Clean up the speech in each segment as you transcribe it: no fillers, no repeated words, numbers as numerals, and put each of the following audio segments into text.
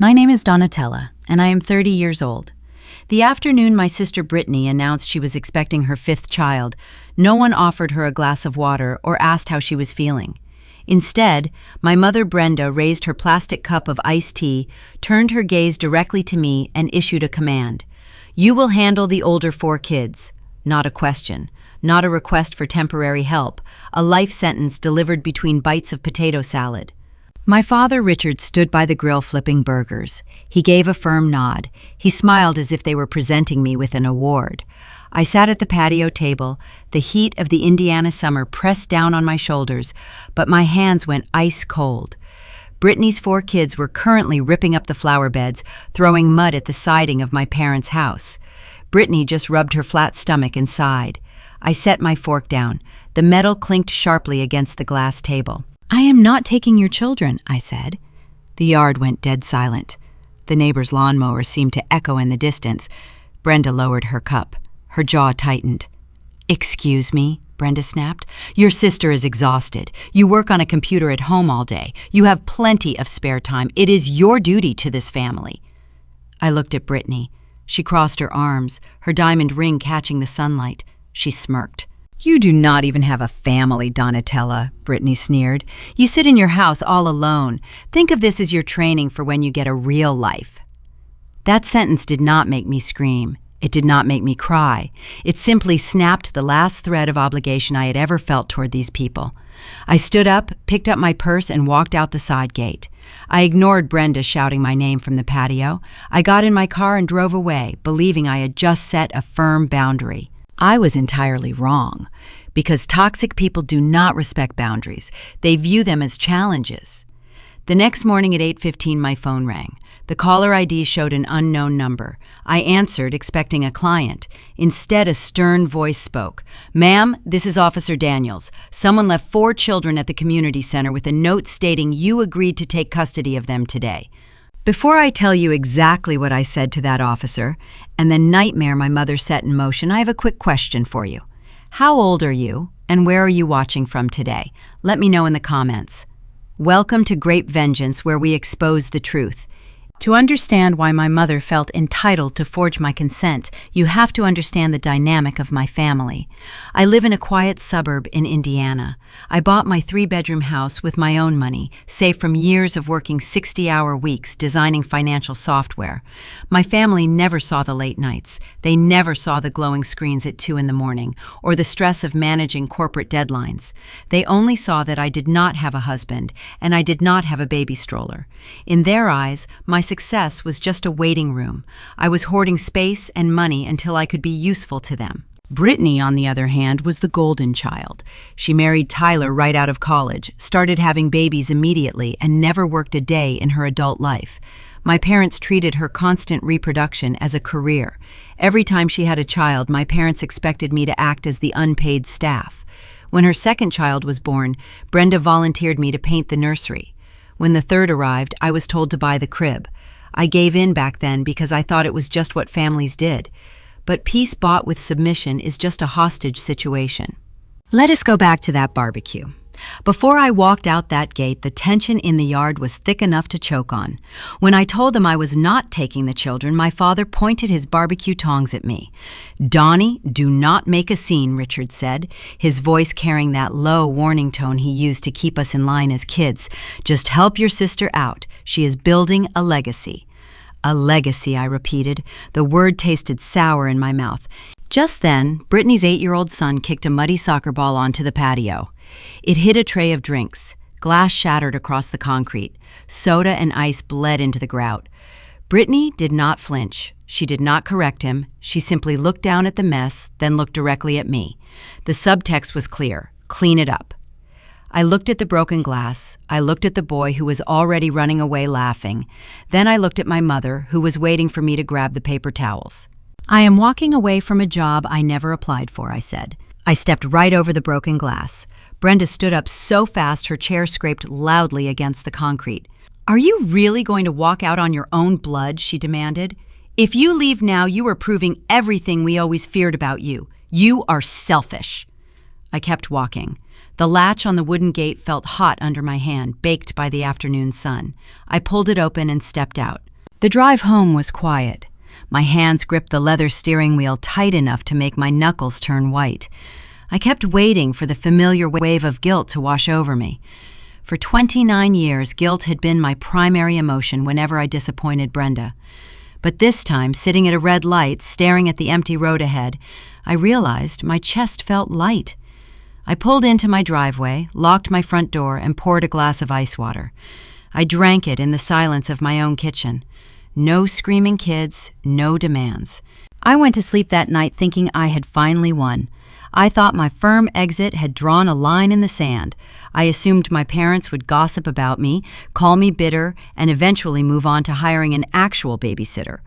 My name is Donatella, and I am 30 years old. The afternoon my sister Brittany announced she was expecting her 5th child, no one offered her a glass of water or asked how she was feeling. Instead, my mother Brenda raised her plastic cup of iced tea, turned her gaze directly to me, and issued a command. "You will handle the older 4 kids." Not a question, not a request for temporary help, a life sentence delivered between bites of potato salad. My father Richard stood by the grill flipping burgers. He gave a firm nod. He smiled as if they were presenting me with an award. I sat at the patio table, the heat of the Indiana summer pressed down on my shoulders, but my hands went ice cold. Brittany's 4 kids were currently ripping up the flower beds, throwing mud at the siding of my parents' house. Brittany just rubbed her flat stomach and sighed. I set my fork down. The metal clinked sharply against the glass table. "I am not taking your children," I said. The yard went dead silent. The neighbor's lawnmower seemed to echo in the distance. Brenda lowered her cup. Her jaw tightened. "Excuse me," Brenda snapped. "Your sister is exhausted. You work on a computer at home all day. You have plenty of spare time. It is your duty to this family." I looked at Brittany. She crossed her arms, her diamond ring catching the sunlight. She smirked. "You do not even have a family, Donatella," Brittany sneered. "You sit in your house all alone. Think of this as your training for when you get a real life." That sentence did not make me scream. It did not make me cry. It simply snapped the last thread of obligation I had ever felt toward these people. I stood up, picked up my purse, and walked out the side gate. I ignored Brenda shouting my name from the patio. I got in my car and drove away, believing I had just set a firm boundary. I was entirely wrong, because toxic people do not respect boundaries. They view them as challenges. The next morning at 8:15, my phone rang. The caller ID showed an unknown number. I answered, expecting a client. Instead, a stern voice spoke. "Ma'am, this is Officer Daniels. Someone left 4 children at the community center with a note stating you agreed to take custody of them today." Before I tell you exactly what I said to that officer, and the nightmare my mother set in motion, I have a quick question for you. How old are you, and where are you watching from today? Let me know in the comments. Welcome to Grape Vengeance, where we expose the truth. To understand why my mother felt entitled to forge my consent, you have to understand the dynamic of my family. I live in a quiet suburb in Indiana. I bought my 3-bedroom house with my own money, saved from years of working 60-hour weeks designing financial software. My family never saw the late nights. They never saw the glowing screens at 2 in the morning, or the stress of managing corporate deadlines. They only saw that I did not have a husband, and I did not have a baby stroller. In their eyes, my success was just a waiting room. I was hoarding space and money until I could be useful to them. Brittany, on the other hand, was the golden child. She married Tyler right out of college, started having babies immediately, and never worked a day in her adult life. My parents treated her constant reproduction as a career. Every time she had a child, my parents expected me to act as the unpaid staff. When her 2nd child was born, Brenda volunteered me to paint the nursery. When the 3rd arrived, I was told to buy the crib. I gave in back then because I thought it was just what families did. But peace bought with submission is just a hostage situation. Let us go back to that barbecue. Before I walked out that gate, the tension in the yard was thick enough to choke on. When I told them I was not taking the children, my father pointed his barbecue tongs at me. "Donnie, do not make a scene," Richard said, his voice carrying that low warning tone he used to keep us in line as kids. "Just help your sister out. She is building a legacy." "A legacy," I repeated. The word tasted sour in my mouth. Just then, Brittany's 8-year-old son kicked a muddy soccer ball onto the patio. It hit a tray of drinks. Glass shattered across the concrete. Soda and ice bled into the grout. Brittany did not flinch. She did not correct him. She simply looked down at the mess, then looked directly at me. The subtext was clear. Clean it up. I looked at the broken glass. I looked at the boy who was already running away laughing. Then I looked at my mother, who was waiting for me to grab the paper towels. "I am walking away from a job I never applied for," I said. I stepped right over the broken glass. Brenda stood up so fast her chair scraped loudly against the concrete. "Are you really going to walk out on your own blood?" she demanded. "If you leave now, you are proving everything we always feared about you. You are selfish." I kept walking. The latch on the wooden gate felt hot under my hand, baked by the afternoon sun. I pulled it open and stepped out. The drive home was quiet. My hands gripped the leather steering wheel tight enough to make my knuckles turn white. I kept waiting for the familiar wave of guilt to wash over me. For 29 years, guilt had been my primary emotion whenever I disappointed Brenda. But this time, sitting at a red light, staring at the empty road ahead, I realized my chest felt light. I pulled into my driveway, locked my front door, and poured a glass of ice water. I drank it in the silence of my own kitchen. No screaming kids, no demands. I went to sleep that night thinking I had finally won. I thought my firm exit had drawn a line in the sand. I assumed my parents would gossip about me, call me bitter, and eventually move on to hiring an actual babysitter.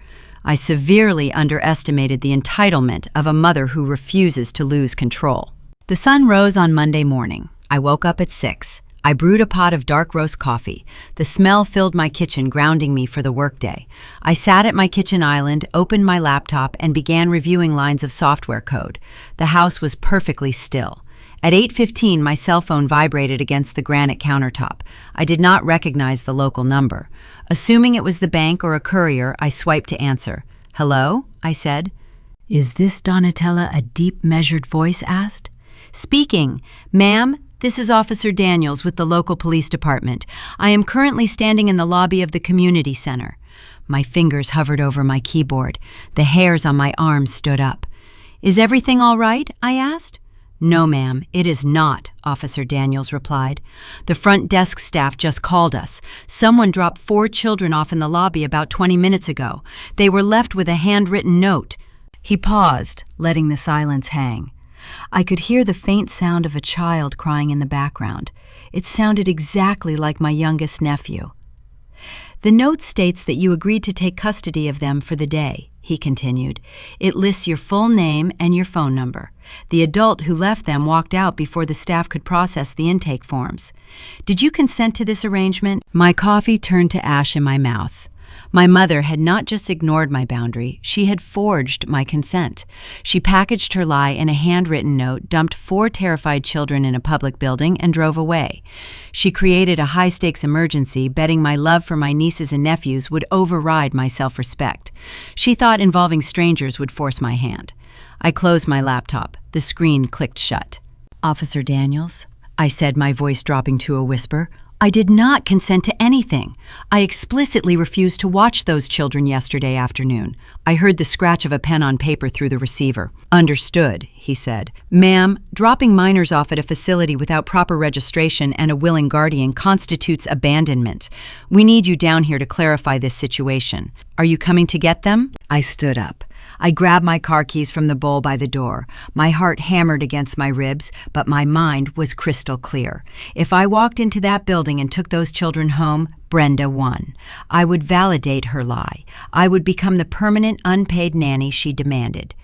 I severely underestimated the entitlement of a mother who refuses to lose control. The sun rose on Monday morning. I woke up at 6. I brewed a pot of dark roast coffee. The smell filled my kitchen, grounding me for the workday. I sat at my kitchen island, opened my laptop, and began reviewing lines of software code. The house was perfectly still. At 8:15, my cell phone vibrated against the granite countertop. I did not recognize the local number. Assuming it was the bank or a courier, I swiped to answer. "Hello?" I said. "Is this Donatella?" a deep, measured voice asked. "Speaking. Ma'am, this is Officer Daniels with the local police department. I am currently standing in the lobby of the community center." My fingers hovered over my keyboard. The hairs on my arms stood up. "Is everything all right?" I asked. "No, ma'am, it is not," Officer Daniels replied. "The front desk staff just called us. Someone dropped 4 children off in the lobby about 20 minutes ago. They were left with a handwritten note." He paused, letting the silence hang. I could hear the faint sound of a child crying in the background. It sounded exactly like my youngest nephew. "The note states that you agreed to take custody of them for the day," he continued. "It lists your full name and your phone number. The adult who left them walked out before the staff could process the intake forms. Did you consent to this arrangement?" My coffee turned to ash in my mouth. My mother had not just ignored my boundary, she had forged my consent. She packaged her lie in a handwritten note, dumped 4 terrified children in a public building, and drove away. She created a high-stakes emergency, betting my love for my nieces and nephews would override my self-respect. She thought involving strangers would force my hand. I closed my laptop. The screen clicked shut. "Officer Daniels," I said, my voice dropping to a whisper, "I did not consent to anything. I explicitly refused to watch those children yesterday afternoon." I heard the scratch of a pen on paper through the receiver. "Understood," he said. "Ma'am, dropping minors off at a facility without proper registration and a willing guardian constitutes abandonment. We need you down here to clarify this situation. Are you coming to get them?" I stood up. I grabbed my car keys from the bowl by the door. My heart hammered against my ribs, but my mind was crystal clear. If I walked into that building and took those children home, Brenda won. I would validate her lie. I would become the permanent unpaid nanny she demanded.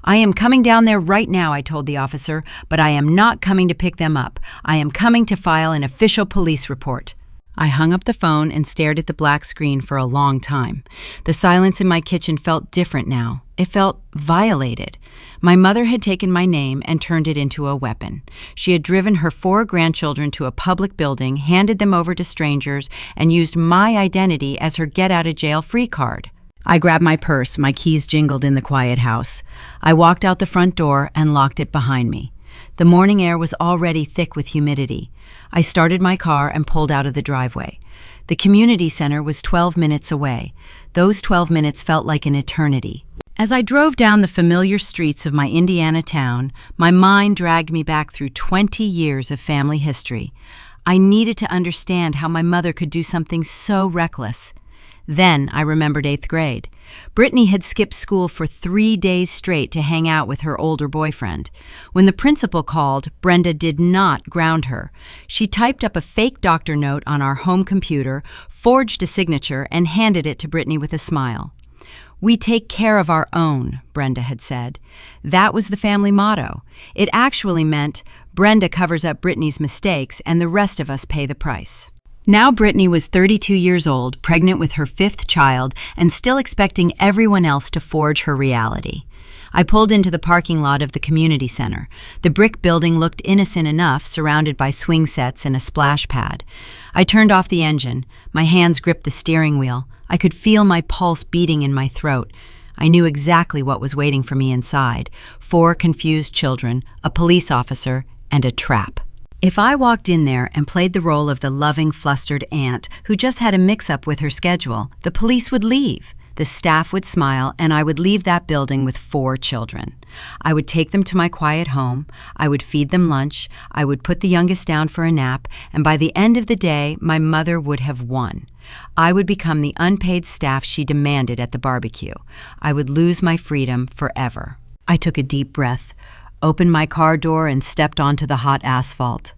"I am coming down there right now," I told the officer, "but I am not coming to pick them up. I am coming to file an official police report." I hung up the phone and stared at the black screen for a long time. The silence in my kitchen felt different now. It felt violated. My mother had taken my name and turned it into a weapon. She had driven her 4 grandchildren to a public building, handed them over to strangers, and used my identity as her get-out-of-jail-free card. I grabbed my purse. My keys jingled in the quiet house. I walked out the front door and locked it behind me. The morning air was already thick with humidity. I started my car and pulled out of the driveway. The community center was 12 minutes away. Those 12 minutes felt like an eternity. As I drove down the familiar streets of my Indiana town, my mind dragged me back through 20 years of family history. I needed to understand how my mother could do something so reckless. Then I remembered 8th grade. Brittany had skipped school for 3 days straight to hang out with her older boyfriend. When the principal called, Brenda did not ground her. She typed up a fake doctor note on our home computer, forged a signature, and handed it to Brittany with a smile. "We take care of our own," Brenda had said. That was the family motto. It actually meant Brenda covers up Brittany's mistakes and the rest of us pay the price. Now Brittany was 32 years old, pregnant with her 5th child, and still expecting everyone else to forge her reality. I pulled into the parking lot of the community center. The brick building looked innocent enough, surrounded by swing sets and a splash pad. I turned off the engine. My hands gripped the steering wheel. I could feel my pulse beating in my throat. I knew exactly what was waiting for me inside: 4 confused children, a police officer, and a trap. If I walked in there and played the role of the loving, flustered aunt who just had a mix-up with her schedule, the police would leave. The staff would smile, and I would leave that building with 4 children. I would take them to my quiet home. I would feed them lunch. I would put the youngest down for a nap, and by the end of the day, my mother would have won. I would become the unpaid staff she demanded at the barbecue. I would lose my freedom forever. I took a deep breath, opened my car door, and stepped onto the hot asphalt.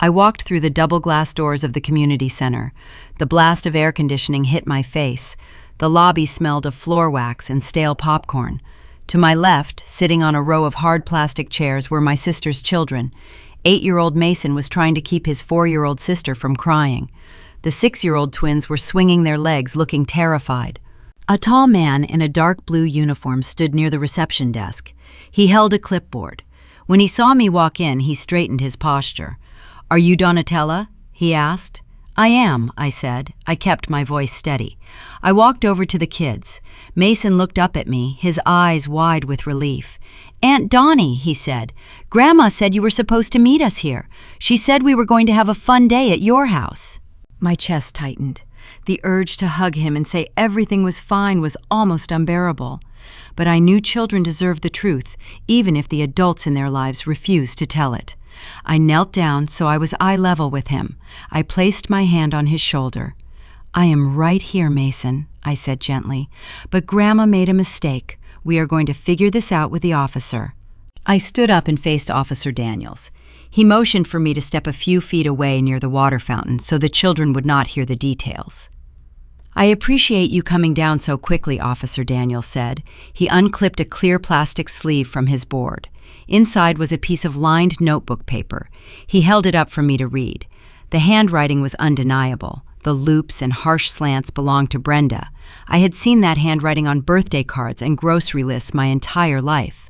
I walked through the double glass doors of the community center. The blast of air conditioning hit my face. The lobby smelled of floor wax and stale popcorn. To my left, sitting on a row of hard plastic chairs, were my sister's children. 8-year-old Mason was trying to keep his 4-year-old sister from crying. The 6-year-old twins were swinging their legs, looking terrified. A tall man in a dark blue uniform stood near the reception desk. He held a clipboard. When he saw me walk in, he straightened his posture. "Are you Donatella?" he asked. "I am," I said. I kept my voice steady. I walked over to the kids. Mason looked up at me, his eyes wide with relief. "Aunt Donnie," he said, "Grandma said you were supposed to meet us here. She said we were going to have a fun day at your house." My chest tightened. The urge to hug him and say everything was fine was almost unbearable. But I knew children deserved the truth, even if the adults in their lives refused to tell it. I knelt down so I was eye level with him. I placed my hand on his shoulder. "I am right here, Mason," I said gently. "But Grandma made a mistake. We are going to figure this out with the officer." I stood up and faced Officer Daniels. He motioned for me to step a few feet away near the water fountain so the children would not hear the details. "I appreciate you coming down so quickly," Officer Daniels said. He unclipped a clear plastic sleeve from his board. Inside was a piece of lined notebook paper. He held it up for me to read. The handwriting was undeniable. The loops and harsh slants belonged to Brenda. I had seen that handwriting on birthday cards and grocery lists my entire life.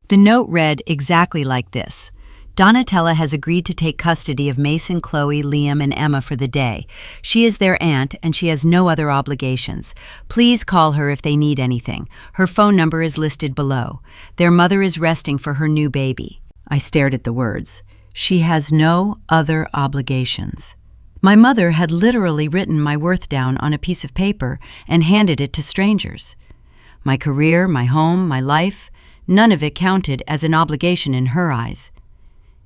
The note read exactly like this: "Donatella has agreed to take custody of Mason, Chloe, Liam, and Emma for the day. She is their aunt, and she has no other obligations. Please call her if they need anything. Her phone number is listed below. Their mother is resting for her new baby." I stared at the words. She has no other obligations. My mother had literally written my worth down on a piece of paper and handed it to strangers. My career, my home, my life, none of it counted as an obligation in her eyes.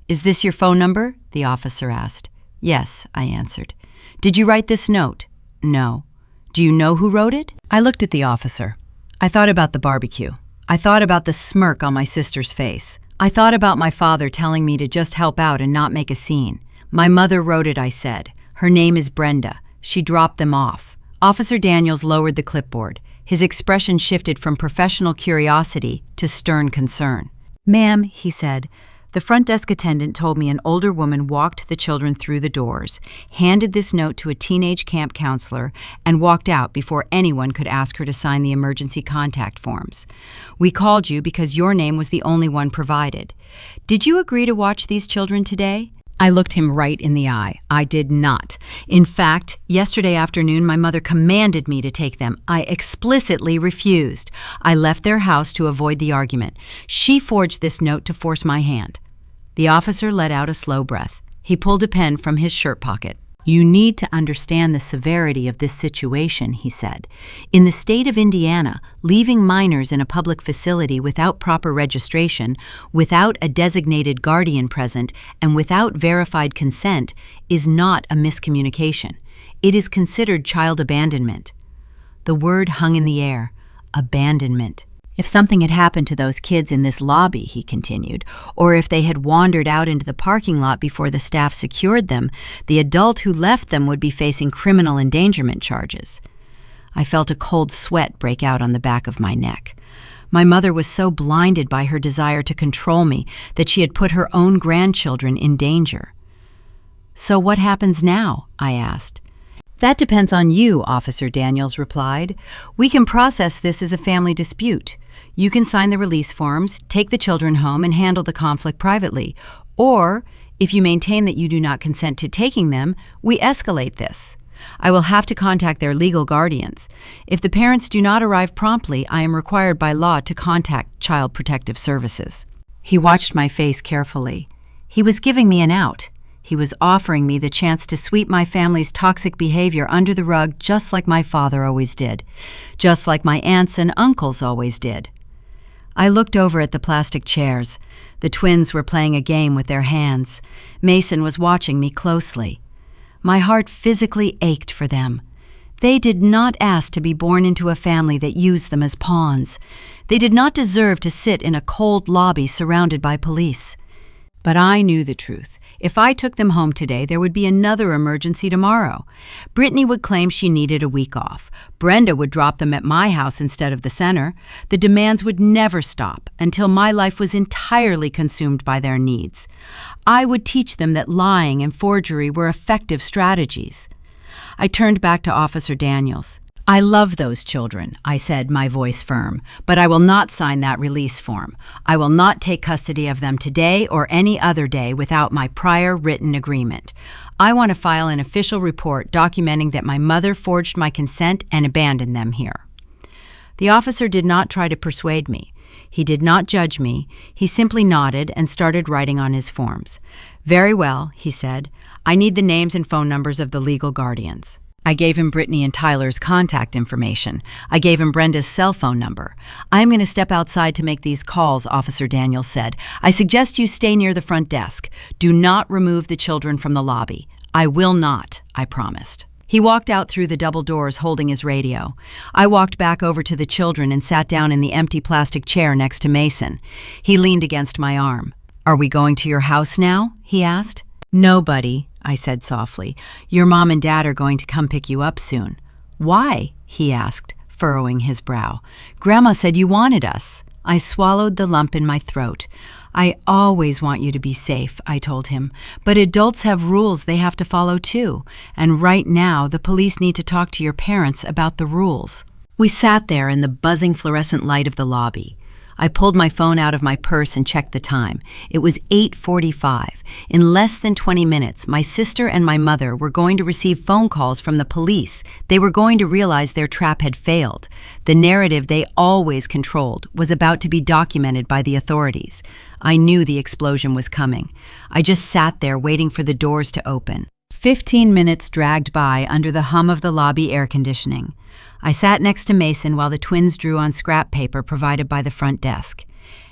"Is this your phone number?" the officer asked. "Yes," I answered. "Did you write this note?" "No." "Do you know who wrote it?" I looked at the officer. I thought about the barbecue. I thought about the smirk on my sister's face. I thought about my father telling me to just help out and not make a scene. "My mother wrote it," I said. "Her name is Brenda. She dropped them off." Officer Daniels lowered the clipboard. His expression shifted from professional curiosity to stern concern. "Ma'am," he said, "the front desk attendant told me an older woman walked the children through the doors, handed this note to a teenage camp counselor, and walked out before anyone could ask her to sign the emergency contact forms. We called you because your name was the only one provided. Did you agree to watch these children today?" I looked him right in the eye. I did not. In fact, yesterday afternoon, my mother commanded me to take them. I explicitly refused. I left their house to avoid the argument. She forged this note to force my hand. The officer let out a slow breath. He pulled a pen from his shirt pocket. "You need to understand the severity of this situation," he said. "In the state of Indiana, leaving minors in a public facility without proper registration, without a designated guardian present, and without verified consent is not a miscommunication. It is considered child abandonment." The word hung in the air. Abandonment. "If something had happened to those kids in this lobby," he continued, "or if they had wandered out into the parking lot before the staff secured them, the adult who left them would be facing criminal endangerment charges." I felt a cold sweat break out on the back of my neck. My mother was so blinded by her desire to control me that she had put her own grandchildren in danger. "So what happens now?" I asked. That depends on you, Officer Daniels replied. We can process this as a family dispute. You can sign the release forms, take the children home, and handle the conflict privately. Or, if you maintain that you do not consent to taking them, we escalate this. I will have to contact their legal guardians. If the parents do not arrive promptly, I am required by law to contact Child Protective Services. He watched my face carefully. He was giving me an out. He was offering me the chance to sweep my family's toxic behavior under the rug just like my father always did, just like my aunts and uncles always did. I looked over at the plastic chairs. The twins were playing a game with their hands. Mason was watching me closely. My heart physically ached for them. They did not ask to be born into a family that used them as pawns. They did not deserve to sit in a cold lobby surrounded by police. But I knew the truth. If I took them home today, there would be another emergency tomorrow. Brittany would claim she needed a week off. Brenda would drop them at my house instead of the center. The demands would never stop until my life was entirely consumed by their needs. I would teach them that lying and forgery were effective strategies. I turned back to Officer Daniels. I love those children, I said, my voice firm, but I will not sign that release form. I will not take custody of them today or any other day without my prior written agreement. I want to file an official report documenting that my mother forged my consent and abandoned them here. The officer did not try to persuade me. He did not judge me. He simply nodded and started writing on his forms. Very well, he said. I need the names and phone numbers of the legal guardians. I gave him Brittany and Tyler's contact information. I gave him Brenda's cell phone number. I'm going to step outside to make these calls, Officer Daniels said. I suggest you stay near the front desk. Do not remove the children from the lobby. I will not, I promised. He walked out through the double doors holding his radio. I walked back over to the children and sat down in the empty plastic chair next to Mason. He leaned against my arm. Are we going to your house now? He asked. No, buddy, I said softly. Your mom and dad are going to come pick you up soon. Why? He asked, furrowing his brow. Grandma said you wanted us. I swallowed the lump in my throat. I always want you to be safe, I told him. But adults have rules they have to follow too. And right now, the police need to talk to your parents about the rules. We sat there in the buzzing fluorescent light of the lobby. I pulled my phone out of my purse and checked the time. It was 8:45. In less than 20 minutes, my sister and my mother were going to receive phone calls from the police. They were going to realize their trap had failed. The narrative they always controlled was about to be documented by the authorities. I knew the explosion was coming. I just sat there waiting for the doors to open. 15 minutes dragged by under the hum of the lobby air conditioning. I sat next to Mason while the twins drew on scrap paper provided by the front desk.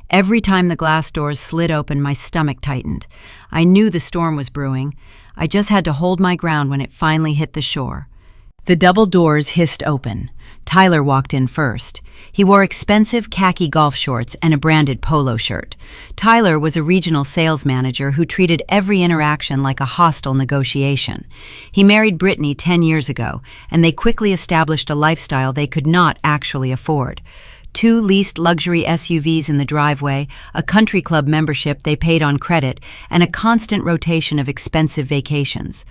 Every time the glass doors slid open, my stomach tightened. I knew the storm was brewing. I just had to hold my ground when it finally hit the shore. The double doors hissed open. Tyler walked in first. He wore expensive khaki golf shorts and a branded polo shirt. Tyler was a regional sales manager who treated every interaction like a hostile negotiation. He married Brittany 10 years ago, and they quickly established a lifestyle they could not actually afford. 2 leased luxury SUVs in the driveway, a country club membership they paid on credit, and a constant rotation of expensive vacations.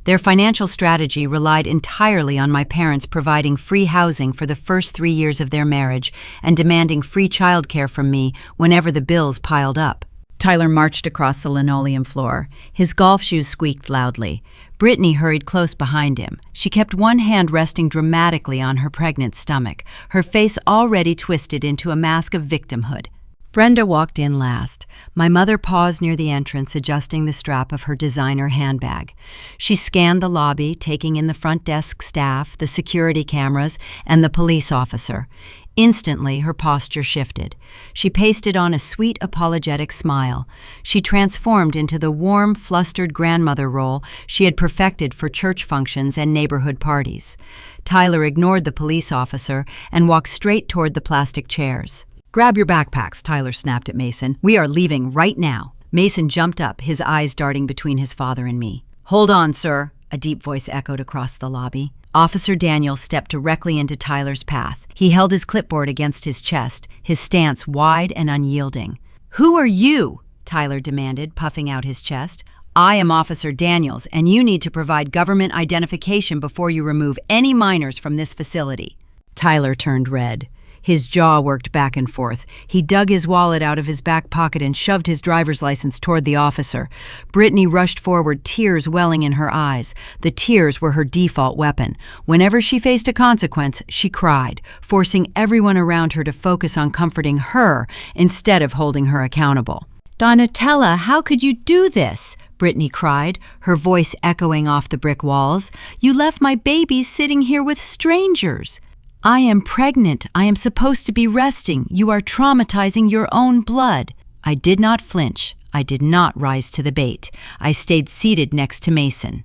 Their financial strategy relied entirely on my parents providing free housing for the first 3 years of their marriage and demanding free childcare from me whenever the bills piled up. Tyler marched across the linoleum floor. His golf shoes squeaked loudly. Brittany hurried close behind him. She kept one hand resting dramatically on her pregnant stomach, her face already twisted into a mask of victimhood. Brenda walked in last. My mother paused near the entrance, adjusting the strap of her designer handbag. She scanned the lobby, taking in the front desk staff, the security cameras, and the police officer. Instantly, her posture shifted. She pasted on a sweet, apologetic smile. She transformed into the warm, flustered grandmother role she had perfected for church functions and neighborhood parties. Tyler ignored the police officer and walked straight toward the plastic chairs. Grab your backpacks, Tyler snapped at Mason. We are leaving right now. Mason jumped up, his eyes darting between his father and me. Hold on, sir, a deep voice echoed across the lobby. Officer Daniels stepped directly into Tyler's path. He held his clipboard against his chest, his stance wide and unyielding. Who are you? Tyler demanded, puffing out his chest. I am Officer Daniels, and you need to provide government identification before you remove any minors from this facility." Tyler turned red. His jaw worked back and forth. He dug his wallet out of his back pocket and shoved his driver's license toward the officer. Brittany rushed forward, tears welling in her eyes. The tears were her default weapon. Whenever she faced a consequence, she cried, forcing everyone around her to focus on comforting her instead of holding her accountable. "Donatella, how could you do this?" Brittany cried, her voice echoing off the brick walls. "You left my baby sitting here with strangers." "I am pregnant. I am supposed to be resting. You are traumatizing your own blood." I did not flinch. I did not rise to the bait. I stayed seated next to Mason.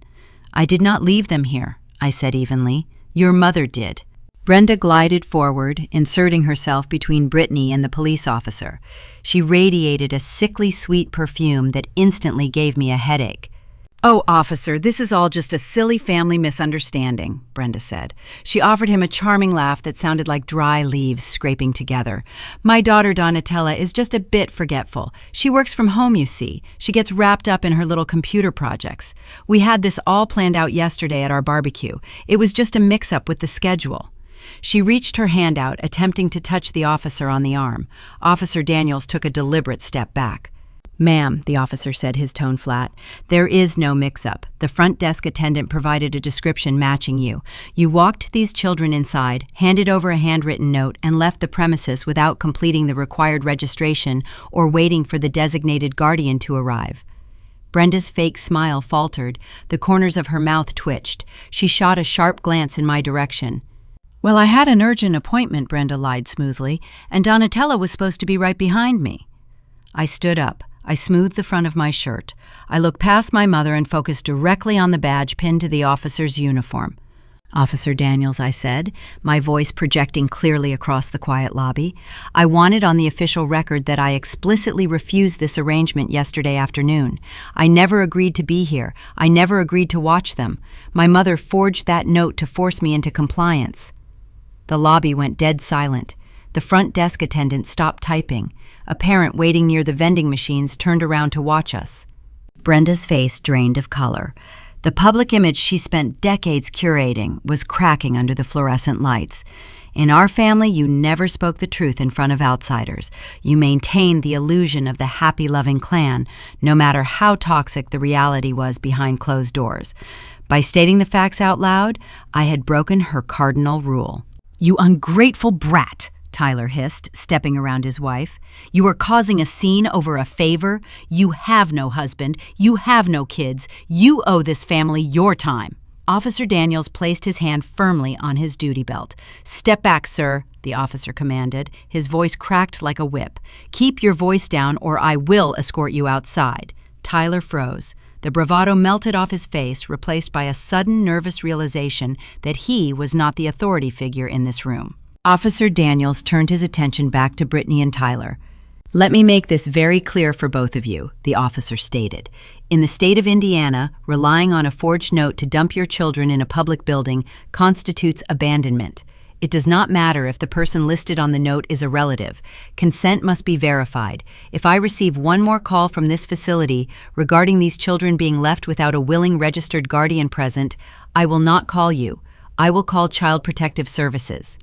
"I did not leave them here," I said evenly. "Your mother did." Brenda glided forward, inserting herself between Brittany and the police officer. She radiated a sickly sweet perfume that instantly gave me a headache. "Oh, officer, this is all just a silly family misunderstanding," Brenda said. She offered him a charming laugh that sounded like dry leaves scraping together. "My daughter Donatella is just a bit forgetful. She works from home, you see. She gets wrapped up in her little computer projects. We had this all planned out yesterday at our barbecue. It was just a mix-up with the schedule." She reached her hand out, attempting to touch the officer on the arm. Officer Daniels took a deliberate step back. "Ma'am," the officer said, his tone flat, "there is no mix-up. The front desk attendant provided a description matching you. You walked these children inside, handed over a handwritten note, and left the premises without completing the required registration or waiting for the designated guardian to arrive." Brenda's fake smile faltered. The corners of her mouth twitched. She shot a sharp glance in my direction. "Well, I had an urgent appointment," Brenda lied smoothly, "and Donatella was supposed to be right behind me." I stood up. I smoothed the front of my shirt. I looked past my mother and focused directly on the badge pinned to the officer's uniform. "Officer Daniels," I said, my voice projecting clearly across the quiet lobby. "I wanted on the official record that I explicitly refused this arrangement yesterday afternoon. I never agreed to be here. I never agreed to watch them. My mother forged that note to force me into compliance." The lobby went dead silent. The front desk attendant stopped typing. A parent waiting near the vending machines turned around to watch us. Brenda's face drained of color. The public image she spent decades curating was cracking under the fluorescent lights. In our family, you never spoke the truth in front of outsiders. You maintained the illusion of the happy, loving clan, no matter how toxic the reality was behind closed doors. By stating the facts out loud, I had broken her cardinal rule. "You ungrateful brat," Tyler hissed, stepping around his wife. "You are causing a scene over a favor. You have no husband. You have no kids. You owe this family your time." Officer Daniels placed his hand firmly on his duty belt. "Step back, sir," the officer commanded. His voice cracked like a whip. "Keep your voice down or I will escort you outside." Tyler froze. The bravado melted off his face, replaced by a sudden nervous realization that he was not the authority figure in this room. Officer Daniels turned his attention back to Brittany and Tyler. "Let me make this very clear for both of you," the officer stated. "In the state of Indiana, relying on a forged note to dump your children in a public building constitutes abandonment. It does not matter if the person listed on the note is a relative. Consent must be verified. If I receive one more call from this facility regarding these children being left without a willing registered guardian present, I will not call you. I will call Child Protective Services.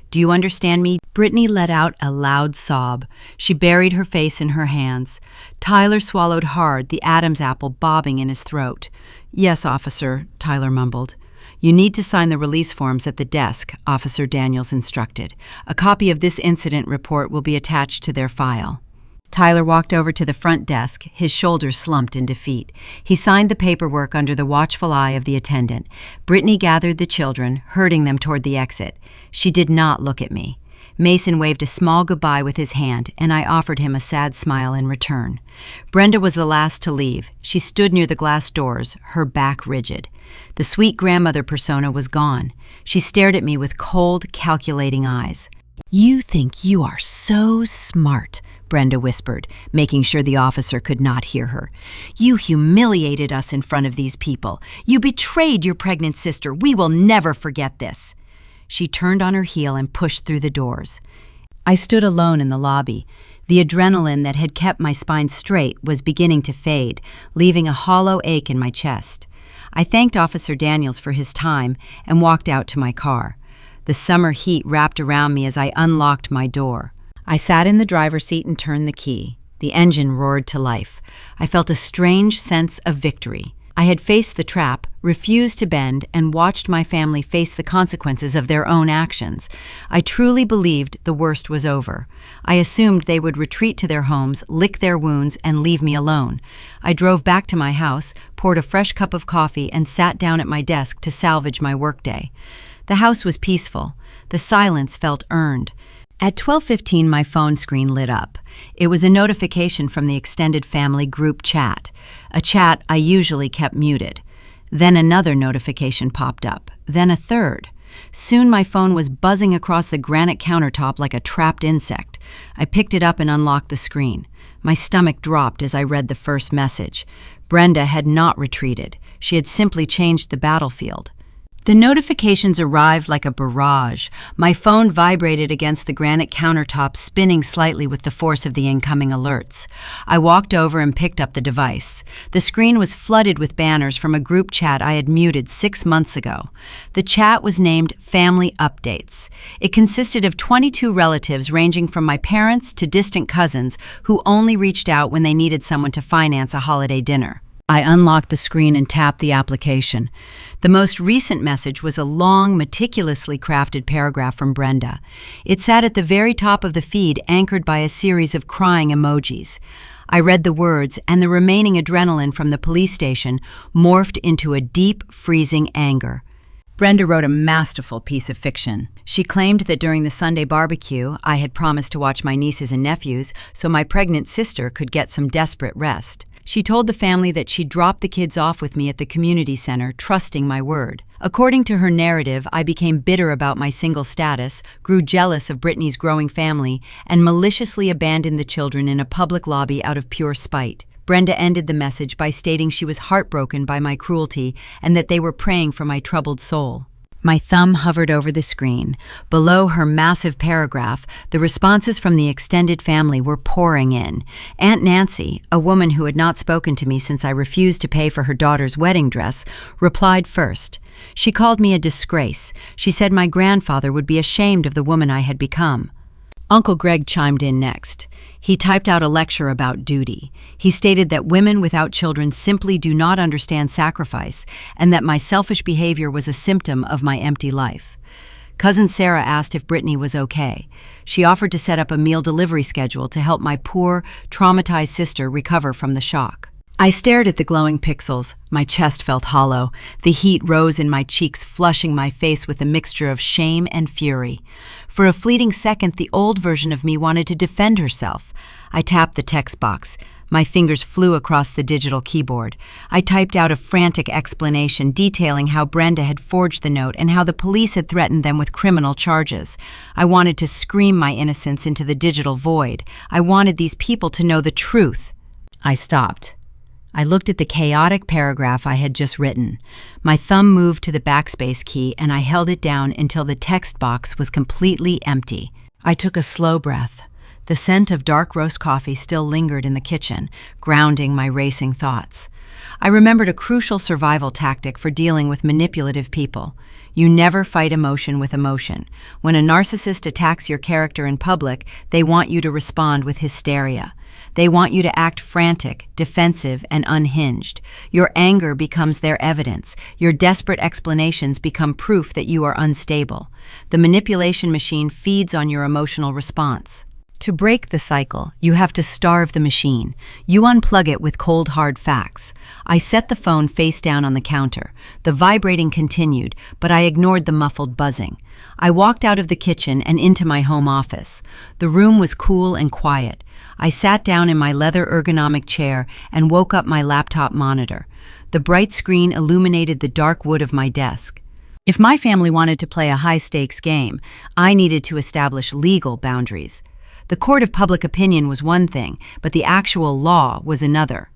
Do you understand me?" Brittany let out a loud sob. She buried her face in her hands. Tyler swallowed hard, the Adam's apple bobbing in his throat. "Yes, officer," Tyler mumbled. "You need to sign the release forms at the desk," Officer Daniels instructed. "A copy of this incident report will be attached to their file." Tyler walked over to the front desk, his shoulders slumped in defeat. He signed the paperwork under the watchful eye of the attendant. Brittany gathered the children, herding them toward the exit. She did not look at me. Mason waved a small goodbye with his hand, and I offered him a sad smile in return. Brenda was the last to leave. She stood near the glass doors, her back rigid. The sweet grandmother persona was gone. She stared at me with cold, calculating eyes. "You think you are so smart," Brenda whispered, making sure the officer could not hear her. "You humiliated us in front of these people. You betrayed your pregnant sister. We will never forget this." She turned on her heel and pushed through the doors. I stood alone in the lobby. The adrenaline that had kept my spine straight was beginning to fade, leaving a hollow ache in my chest. I thanked Officer Daniels for his time and walked out to my car. The summer heat wrapped around me as I unlocked my door. I sat in the driver's seat and turned the key. The engine roared to life. I felt a strange sense of victory. I had faced the trap, refused to bend, and watched my family face the consequences of their own actions. I truly believed the worst was over. I assumed they would retreat to their homes, lick their wounds, and leave me alone. I drove back to my house, poured a fresh cup of coffee, and sat down at my desk to salvage my workday. The house was peaceful. The silence felt earned. At 12:15, my phone screen lit up. It was a notification from the extended family group chat, a chat I usually kept muted. Then another notification popped up, then a third. Soon my phone was buzzing across the granite countertop like a trapped insect. I picked it up and unlocked the screen. My stomach dropped as I read the first message. Brenda had not retreated. She had simply changed the battlefield. The notifications arrived like a barrage. My phone vibrated against the granite countertop, spinning slightly with the force of the incoming alerts. I walked over and picked up the device. The screen was flooded with banners from a group chat I had muted 6 months ago. The chat was named Family Updates. It consisted of 22 relatives ranging from my parents to distant cousins who only reached out when they needed someone to finance a holiday dinner. I unlocked the screen and tapped the application. The most recent message was a long, meticulously crafted paragraph from Brenda. It sat at the very top of the feed, anchored by a series of crying emojis. I read the words, and the remaining adrenaline from the police station morphed into a deep, freezing anger. Brenda wrote a masterful piece of fiction. She claimed that during the Sunday barbecue, I had promised to watch my nieces and nephews so my pregnant sister could get some desperate rest. She told the family that she'd drop the kids off with me at the community center, trusting my word. According to her narrative, I became bitter about my single status, grew jealous of Brittany's growing family, and maliciously abandoned the children in a public lobby out of pure spite. Brenda ended the message by stating she was heartbroken by my cruelty and that they were praying for my troubled soul. My thumb hovered over the screen. Below her massive paragraph, the responses from the extended family were pouring in. Aunt Nancy, a woman who had not spoken to me since I refused to pay for her daughter's wedding dress, replied first. She called me a disgrace. She said my grandfather would be ashamed of the woman I had become. Uncle Greg chimed in next. He typed out a lecture about duty. He stated that women without children simply do not understand sacrifice, and that my selfish behavior was a symptom of my empty life. Cousin Sarah asked if Brittany was okay. She offered to set up a meal delivery schedule to help my poor, traumatized sister recover from the shock. I stared at the glowing pixels. My chest felt hollow. The heat rose in my cheeks, flushing my face with a mixture of shame and fury. For a fleeting second, the old version of me wanted to defend herself. I tapped the text box. My fingers flew across the digital keyboard. I typed out a frantic explanation detailing how Brenda had forged the note and how the police had threatened them with criminal charges. I wanted to scream my innocence into the digital void. I wanted these people to know the truth. I stopped. I looked at the chaotic paragraph I had just written. My thumb moved to the backspace key and I held it down until the text box was completely empty. I took a slow breath. The scent of dark roast coffee still lingered in the kitchen, grounding my racing thoughts. I remembered a crucial survival tactic for dealing with manipulative people. You never fight emotion with emotion. When a narcissist attacks your character in public, they want you to respond with hysteria. They want you to act frantic, defensive, and unhinged. Your anger becomes their evidence. Your desperate explanations become proof that you are unstable. The manipulation machine feeds on your emotional response. To break the cycle, you have to starve the machine. You unplug it with cold, hard facts. I set the phone face down on the counter. The vibrating continued, but I ignored the muffled buzzing. I walked out of the kitchen and into my home office. The room was cool and quiet. I sat down in my leather ergonomic chair and woke up my laptop monitor. The bright screen illuminated the dark wood of my desk. If my family wanted to play a high-stakes game, I needed to establish legal boundaries. The court of public opinion was one thing, but the actual law was another.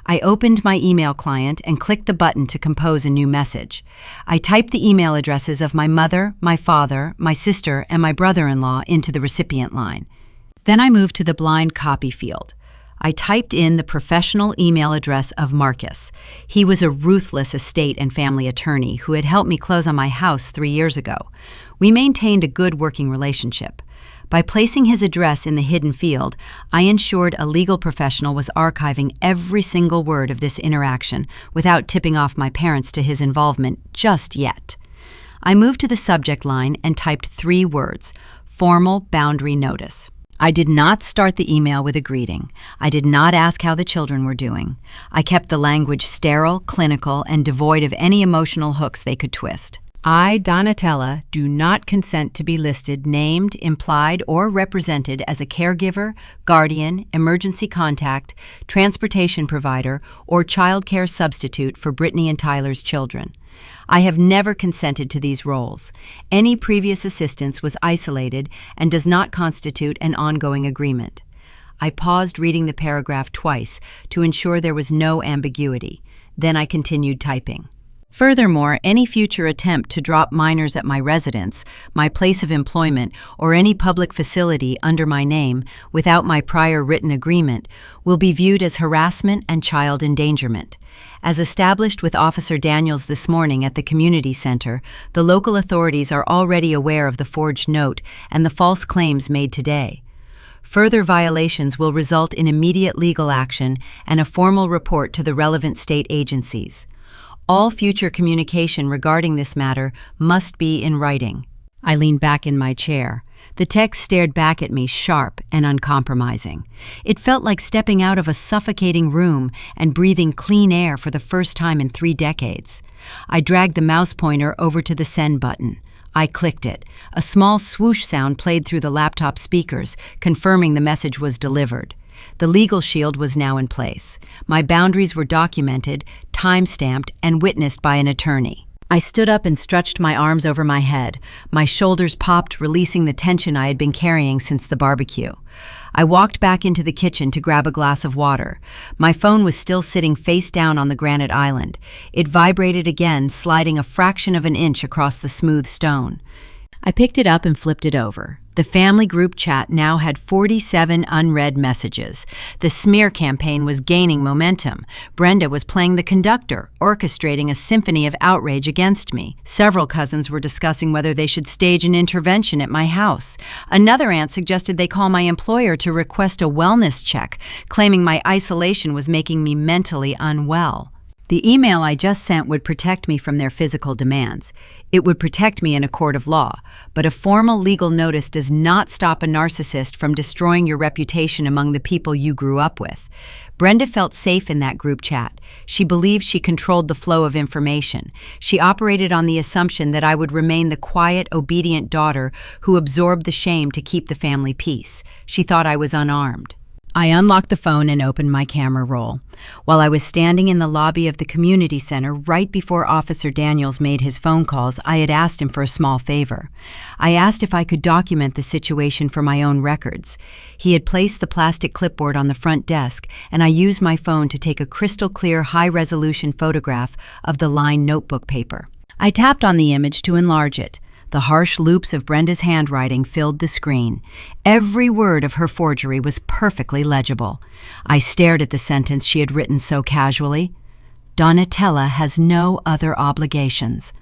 I opened my email client and clicked the button to compose a new message. I typed the email addresses of my mother, my father, my sister, and my brother-in-law into the recipient line. Then I moved to the blind copy field. I typed in the professional email address of Marcus. He was a ruthless estate and family attorney who had helped me close on my house 3 years ago. We maintained a good working relationship. By placing his address in the hidden field, I ensured a legal professional was archiving every single word of this interaction without tipping off my parents to his involvement just yet. I moved to the subject line and typed 3 words: formal boundary notice. I did not start the email with a greeting. I did not ask how the children were doing. I kept the language sterile, clinical, and devoid of any emotional hooks they could twist. I, Donatella, do not consent to be listed, named, implied, or represented as a caregiver, guardian, emergency contact, transportation provider, or child care substitute for Brittany and Tyler's children. I have never consented to these roles. Any previous assistance was isolated and does not constitute an ongoing agreement. I paused reading the paragraph twice to ensure there was no ambiguity. Then I continued typing. Furthermore, any future attempt to drop minors at my residence, my place of employment, or any public facility under my name without my prior written agreement will be viewed as harassment and child endangerment. As established with Officer Daniels this morning at the community center, the local authorities are already aware of the forged note and the false claims made today. Further violations will result in immediate legal action and a formal report to the relevant state agencies. All future communication regarding this matter must be in writing. I leaned back in my chair. The text stared back at me, sharp and uncompromising. It felt like stepping out of a suffocating room and breathing clean air for the first time in 3 decades. I dragged the mouse pointer over to the send button. I clicked it. A small swoosh sound played through the laptop speakers, confirming the message was delivered. The legal shield was now in place. My boundaries were documented, time-stamped, and witnessed by an attorney. I stood up and stretched my arms over my head. My shoulders popped, releasing the tension I had been carrying since the barbecue. I walked back into the kitchen to grab a glass of water. My phone was still sitting face down on the granite island. It vibrated again, sliding a fraction of an inch across the smooth stone. I picked it up and flipped it over. The family group chat now had 47 unread messages. The smear campaign was gaining momentum. Brenda was playing the conductor, orchestrating a symphony of outrage against me. Several cousins were discussing whether they should stage an intervention at my house. Another aunt suggested they call my employer to request a wellness check, claiming my isolation was making me mentally unwell. The email I just sent would protect me from their physical demands. It would protect me in a court of law, but a formal legal notice does not stop a narcissist from destroying your reputation among the people you grew up with. Brenda felt safe in that group chat. She believed she controlled the flow of information. She operated on the assumption that I would remain the quiet, obedient daughter who absorbed the shame to keep the family peace. She thought I was unarmed. I unlocked the phone and opened my camera roll. While I was standing in the lobby of the community center right before Officer Daniels made his phone calls, I had asked him for a small favor. I asked if I could document the situation for my own records. He had placed the plastic clipboard on the front desk, and I used my phone to take a crystal-clear, high-resolution photograph of the lined notebook paper. I tapped on the image to enlarge it. The harsh loops of Brenda's handwriting filled the screen. Every word of her forgery was perfectly legible. I stared at the sentence she had written so casually. Donatella has no other obligations.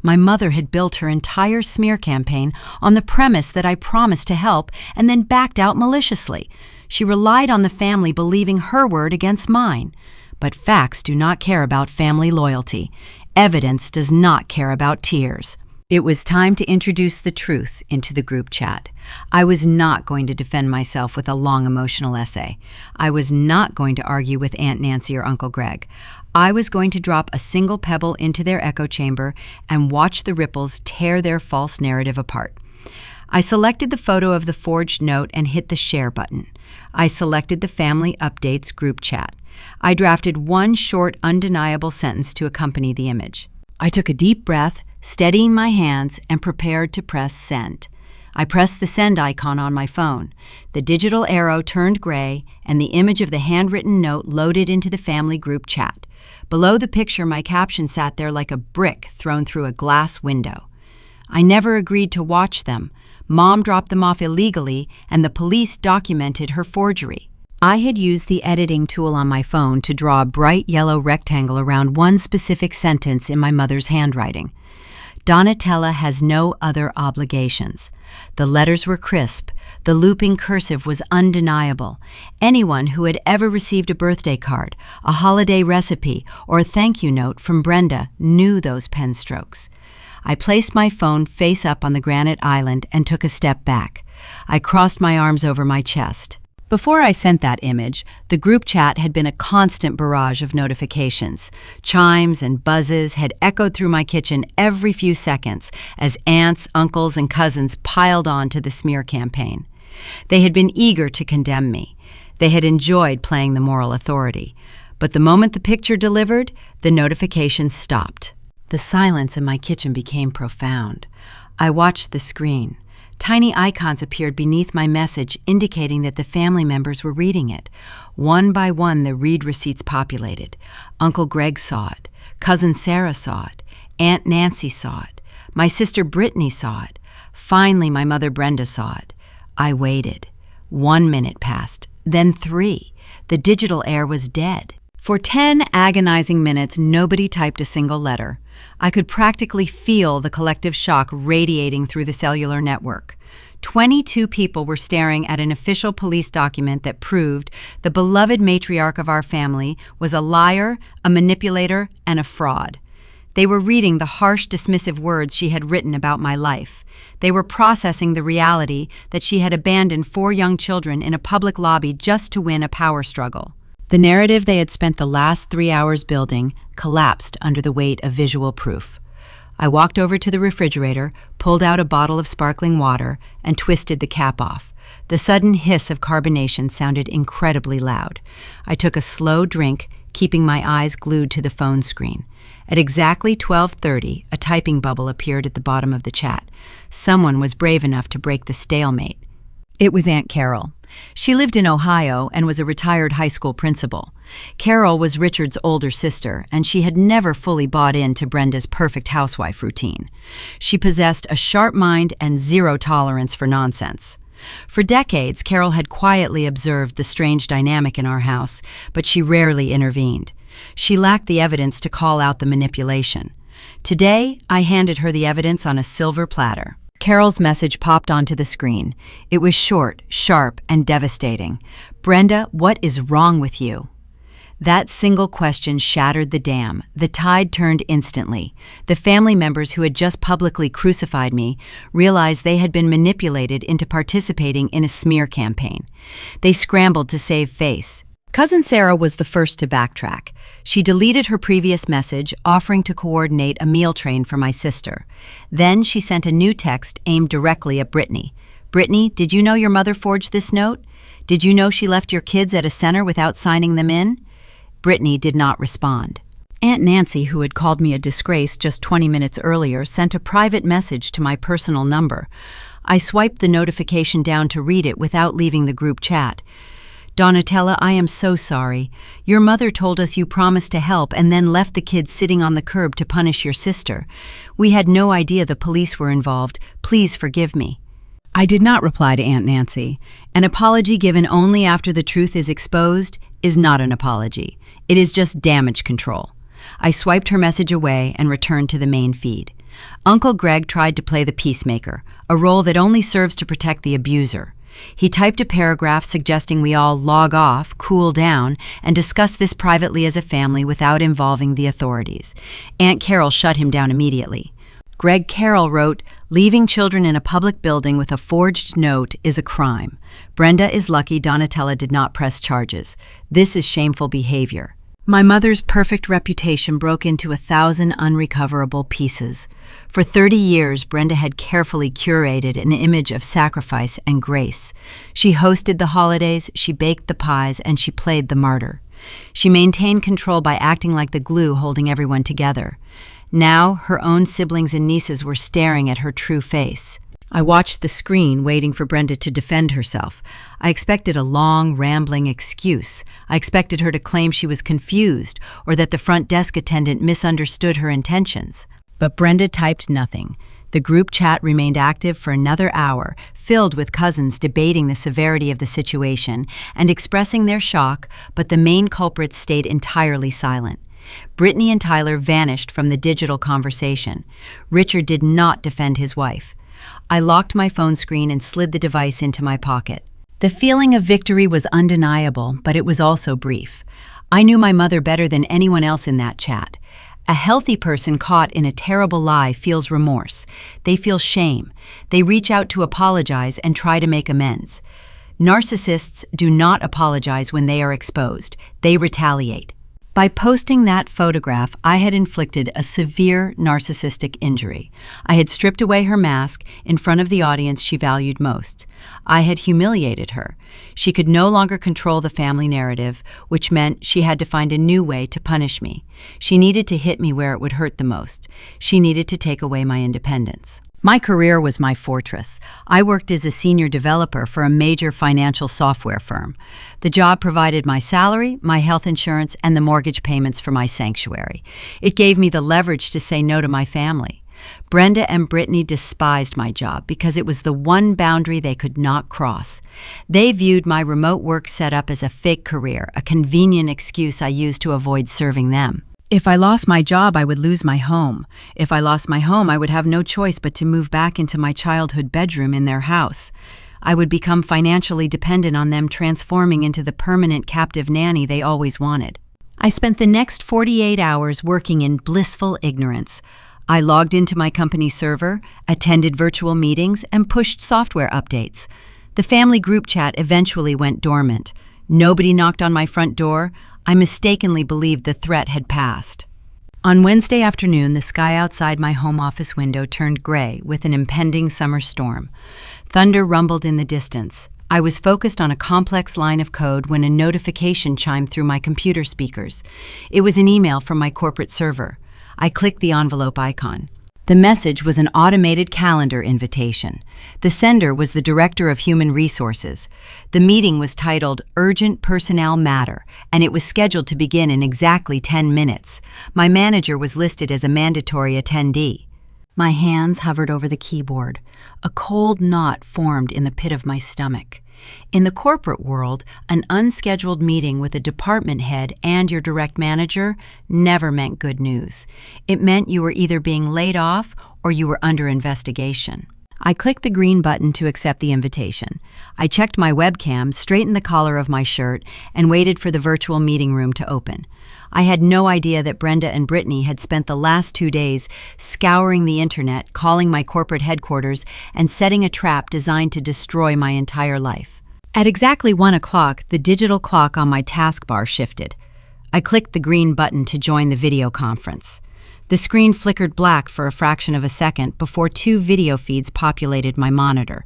My mother had built her entire smear campaign on the premise that I promised to help and then backed out maliciously. She relied on the family believing her word against mine. But facts do not care about family loyalty. Evidence does not care about tears. It was time to introduce the truth into the group chat. I was not going to defend myself with a long emotional essay. I was not going to argue with Aunt Nancy or Uncle Greg. I was going to drop a single pebble into their echo chamber and watch the ripples tear their false narrative apart. I selected the photo of the forged note and hit the share button. I selected the family updates group chat. I drafted one short, undeniable sentence to accompany the image. I took a deep breath, steadying my hands, and prepared to press send. I pressed the send icon on my phone. The digital arrow turned gray, and the image of the handwritten note loaded into the family group chat. Below the picture, my caption sat there like a brick thrown through a glass window. I never agreed to watch them, Mom dropped them off illegally, and the police documented her forgery. I had used the editing tool on my phone to draw a bright yellow rectangle around one specific sentence in my mother's handwriting. Donatella has no other obligations. The letters were crisp. The looping cursive was undeniable. Anyone who had ever received a birthday card, a holiday recipe, or a thank you note from Brenda knew those pen strokes. I placed my phone face up on the granite island and took a step back. I crossed my arms over my chest. Before I sent that image, the group chat had been a constant barrage of notifications. Chimes and buzzes had echoed through my kitchen every few seconds as aunts, uncles, and cousins piled on to the smear campaign. They had been eager to condemn me. They had enjoyed playing the moral authority. But the moment the picture delivered, the notifications stopped. The silence in my kitchen became profound. I watched the screen. Tiny icons appeared beneath my message indicating that the family members were reading it. One by one, the read receipts populated. Uncle Greg saw it. Cousin Sarah saw it. Aunt Nancy saw it. My sister Brittany saw it. Finally, my mother Brenda saw it. I waited. 1 minute passed, then 3. The digital air was dead. For 10 agonizing minutes, nobody typed a single letter. I could practically feel the collective shock radiating through the cellular network. 22 people were staring at an official police document that proved the beloved matriarch of our family was a liar, a manipulator, and a fraud. They were reading the harsh, dismissive words she had written about my life. They were processing the reality that she had abandoned 4 young children in a public lobby just to win a power struggle. The narrative they had spent the last 3 hours building collapsed under the weight of visual proof. I walked over to the refrigerator, pulled out a bottle of sparkling water, and twisted the cap off. The sudden hiss of carbonation sounded incredibly loud. I took a slow drink, keeping my eyes glued to the phone screen. At exactly 12:30, a typing bubble appeared at the bottom of the chat. Someone was brave enough to break the stalemate. It was Aunt Carol. She lived in Ohio and was a retired high school principal. Carol was Richard's older sister, and she had never fully bought into Brenda's perfect housewife routine. She possessed a sharp mind and zero tolerance for nonsense. For decades, Carol had quietly observed the strange dynamic in our house, but she rarely intervened. She lacked the evidence to call out the manipulation. Today, I handed her the evidence on a silver platter. Carol's message popped onto the screen. It was short, sharp, and devastating. "Brenda, what is wrong with you?" That single question shattered the dam. The tide turned instantly. The family members who had just publicly crucified me realized they had been manipulated into participating in a smear campaign. They scrambled to save face. Cousin Sarah was the first to backtrack. She deleted her previous message, offering to coordinate a meal train for my sister. Then she sent a new text aimed directly at Brittany. "Brittany, did you know your mother forged this note? Did you know she left your kids at a center without signing them in?" Brittany did not respond. Aunt Nancy, who had called me a disgrace just 20 minutes earlier, sent a private message to my personal number. I swiped the notification down to read it without leaving the group chat. "Donatella, I am so sorry. Your mother told us you promised to help and then left the kids sitting on the curb to punish your sister. We had no idea the police were involved. Please forgive me." I did not reply to Aunt Nancy. An apology given only after the truth is exposed is not an apology. It is just damage control. I swiped her message away and returned to the main feed. Uncle Greg tried to play the peacemaker, a role that only serves to protect the abuser. He typed a paragraph suggesting we all log off, cool down, and discuss this privately as a family without involving the authorities. Aunt Carol shut him down immediately. Greg Carroll wrote, "Leaving children in a public building with a forged note is a crime. Brenda is lucky Donatella did not press charges. This is shameful behavior." My mother's perfect reputation broke into 1,000 unrecoverable pieces. For 30 years, Brenda had carefully curated an image of sacrifice and grace. She hosted the holidays, she baked the pies, and she played the martyr. She maintained control by acting like the glue holding everyone together. Now, her own siblings and nieces were staring at her true face. I watched the screen, waiting for Brenda to defend herself. I expected a long, rambling excuse. I expected her to claim she was confused or that the front desk attendant misunderstood her intentions. But Brenda typed nothing. The group chat remained active for another hour, filled with cousins debating the severity of the situation and expressing their shock, but the main culprits stayed entirely silent. Brittany and Tyler vanished from the digital conversation. Richard did not defend his wife. I locked my phone screen and slid the device into my pocket. The feeling of victory was undeniable, but it was also brief. I knew my mother better than anyone else in that chat. A healthy person caught in a terrible lie feels remorse. They feel shame. They reach out to apologize and try to make amends. Narcissists do not apologize when they are exposed. They retaliate. By posting that photograph, I had inflicted a severe narcissistic injury. I had stripped away her mask in front of the audience she valued most. I had humiliated her. She could no longer control the family narrative, which meant she had to find a new way to punish me. She needed to hit me where it would hurt the most. She needed to take away my independence. My career was my fortress. I worked as a senior developer for a major financial software firm. The job provided my salary, my health insurance, and the mortgage payments for my sanctuary. It gave me the leverage to say no to my family. Brenda and Brittany despised my job because it was the one boundary they could not cross. They viewed my remote work setup as a fake career, a convenient excuse I used to avoid serving them. If I lost my job, I would lose my home. If I lost my home, I would have no choice but to move back into my childhood bedroom in their house. I would become financially dependent on them, transforming into the permanent captive nanny they always wanted. I spent the next 48 hours working in blissful ignorance. I logged into my company server, attended virtual meetings, and pushed software updates. The family group chat eventually went dormant. Nobody knocked on my front door. I mistakenly believed the threat had passed. On Wednesday afternoon, the sky outside my home office window turned gray with an impending summer storm. Thunder rumbled in the distance. I was focused on a complex line of code when a notification chimed through my computer speakers. It was an email from my corporate server. I clicked the envelope icon. The message was an automated calendar invitation. The sender was the Director of Human Resources. The meeting was titled Urgent Personnel Matter, and it was scheduled to begin in exactly 10 minutes. My manager was listed as a mandatory attendee. My hands hovered over the keyboard. A cold knot formed in the pit of my stomach. In the corporate world, an unscheduled meeting with a department head and your direct manager never meant good news. It meant you were either being laid off or you were under investigation. I clicked the green button to accept the invitation. I checked my webcam, straightened the collar of my shirt, and waited for the virtual meeting room to open. I had no idea that Brenda and Brittany had spent the last 2 days scouring the internet, calling my corporate headquarters, and setting a trap designed to destroy my entire life. At exactly 1 o'clock, the digital clock on my taskbar shifted. I clicked the green button to join the video conference. The screen flickered black for a fraction of a second before 2 video feeds populated my monitor.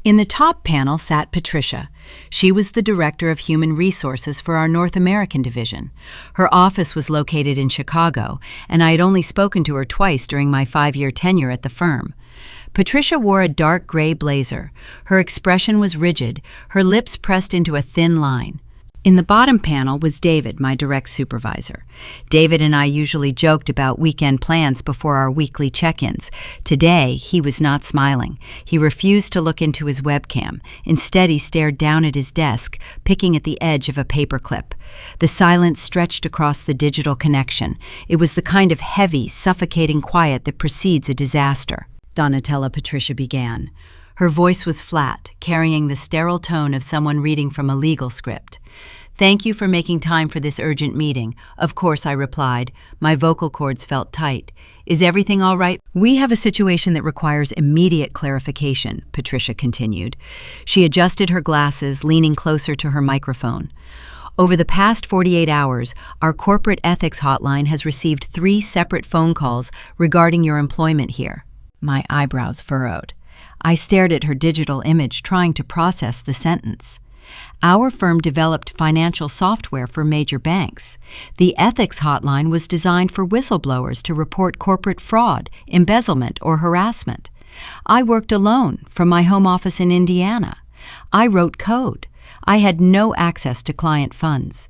In the top panel sat Patricia. She was the Director of Human Resources for our North American division. Her office was located in Chicago, and I had only spoken to her twice during my 5-year tenure at the firm. Patricia wore a dark gray blazer. Her expression was rigid, her lips pressed into a thin line. In the bottom panel was David, my direct supervisor. David and I usually joked about weekend plans before our weekly check-ins. Today, he was not smiling. He refused to look into his webcam. Instead, he stared down at his desk, picking at the edge of a paperclip. The silence stretched across the digital connection. It was the kind of heavy, suffocating quiet that precedes a disaster. Donatella, Patricia began. Her voice was flat, carrying the sterile tone of someone reading from a legal script. "Thank you for making time for this urgent meeting." "Of course," I replied. My vocal cords felt tight. "Is everything all right?" "We have a situation that requires immediate clarification," Patricia continued. She adjusted her glasses, leaning closer to her microphone. "Over the past 48 hours, our corporate ethics hotline has received 3 separate phone calls regarding your employment here." My eyebrows furrowed. I stared at her digital image, trying to process the sentence. "Our firm developed financial software for major banks. The ethics hotline was designed for whistleblowers to report corporate fraud, embezzlement, or harassment. I worked alone from my home office in Indiana. I wrote code. I had no access to client funds."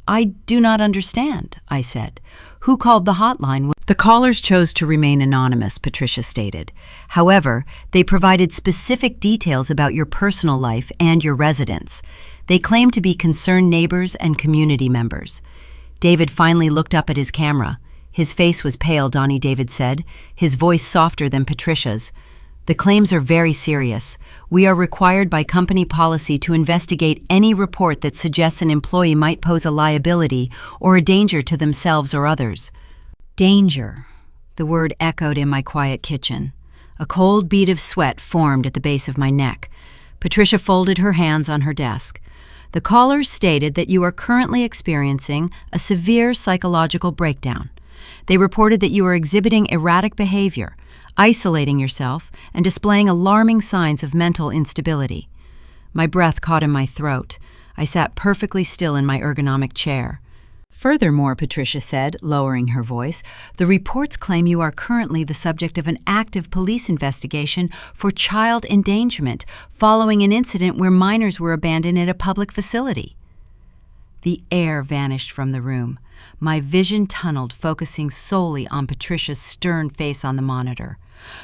"I do not understand," I said. Who called the hotline? The callers chose to remain anonymous, Patricia stated. However, they provided specific details about your personal life and your residence. They claimed to be concerned neighbors and community members. David finally looked up at his camera. His face was pale, Donnie David said, his voice softer than Patricia's. The claims are very serious. We are required by company policy to investigate any report that suggests an employee might pose a liability or a danger to themselves or others. Danger. The word echoed in my quiet kitchen. A cold bead of sweat formed at the base of my neck. Patricia folded her hands on her desk. The callers stated that you are currently experiencing a severe psychological breakdown. They reported that you are exhibiting erratic behavior, isolating yourself, and displaying alarming signs of mental instability. My breath caught in my throat. I sat perfectly still in my ergonomic chair. Furthermore, Patricia said, lowering her voice, the reports claim you are currently the subject of an active police investigation for child endangerment following an incident where minors were abandoned at a public facility. The air vanished from the room. My vision tunneled, focusing solely on Patricia's stern face on the monitor.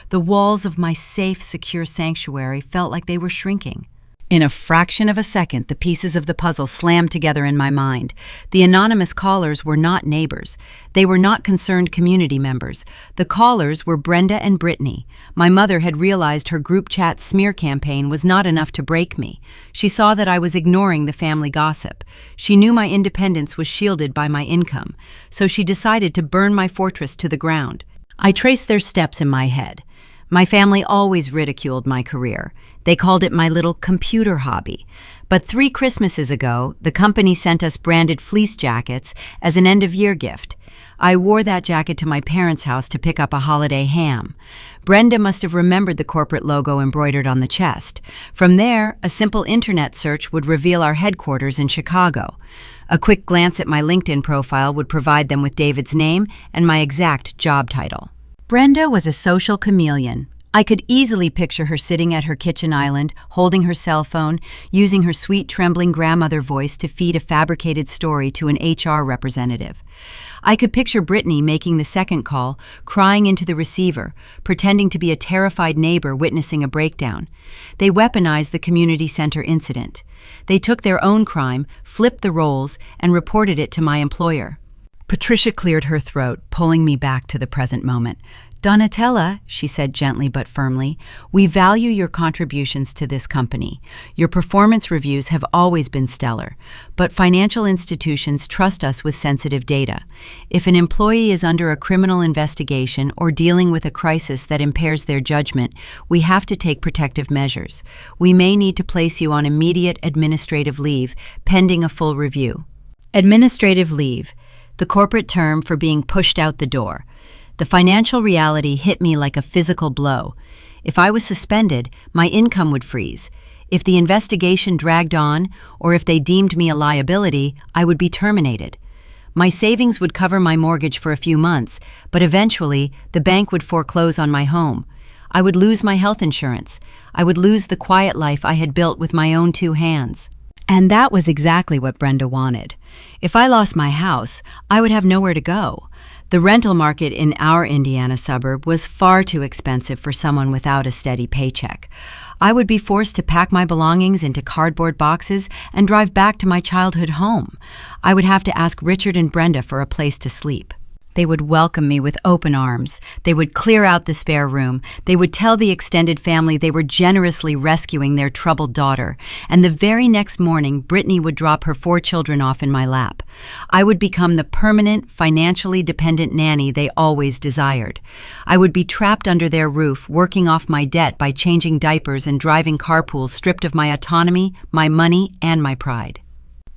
The walls of my safe, secure sanctuary felt like they were shrinking. In a fraction of a second, the pieces of the puzzle slammed together in my mind. The anonymous callers were not neighbors. They were not concerned community members. The callers were Brenda and Brittany. My mother had realized her group chat smear campaign was not enough to break me. She saw that I was ignoring the family gossip. She knew my independence was shielded by my income, so she decided to burn my fortress to the ground. I traced their steps in my head. My family always ridiculed my career. They called it my little computer hobby. But 3 Christmases ago, the company sent us branded fleece jackets as an end-of-year gift. I wore that jacket to my parents' house to pick up a holiday ham. Brenda must have remembered the corporate logo embroidered on the chest. From there, a simple internet search would reveal our headquarters in Chicago. A quick glance at my LinkedIn profile would provide them with David's name and my exact job title. Brenda was a social chameleon. I could easily picture her sitting at her kitchen island, holding her cell phone, using her sweet, trembling grandmother voice to feed a fabricated story to an HR representative. I could picture Brittany making the second call, crying into the receiver, pretending to be a terrified neighbor witnessing a breakdown. They weaponized the community center incident. They took their own crime, flipped the roles, and reported it to my employer. Patricia cleared her throat, pulling me back to the present moment. Donatella, she said gently but firmly, we value your contributions to this company. Your performance reviews have always been stellar, but financial institutions trust us with sensitive data. If an employee is under a criminal investigation or dealing with a crisis that impairs their judgment, we have to take protective measures. We may need to place you on immediate administrative leave, pending a full review. Administrative leave, the corporate term for being pushed out the door. The financial reality hit me like a physical blow. If I was suspended, my income would freeze. If the investigation dragged on, or if they deemed me a liability, I would be terminated. My savings would cover my mortgage for a few months, but eventually, the bank would foreclose on my home. I would lose my health insurance. I would lose the quiet life I had built with my own 2 hands. And that was exactly what Brenda wanted. If I lost my house, I would have nowhere to go. The rental market in our Indiana suburb was far too expensive for someone without a steady paycheck. I would be forced to pack my belongings into cardboard boxes and drive back to my childhood home. I would have to ask Richard and Brenda for a place to sleep. They would welcome me with open arms. They would clear out the spare room. They would tell the extended family they were generously rescuing their troubled daughter. And the very next morning, Brittany would drop her 4 children off in my lap. I would become the permanent, financially dependent nanny they always desired. I would be trapped under their roof, working off my debt by changing diapers and driving carpools, stripped of my autonomy, my money, and my pride.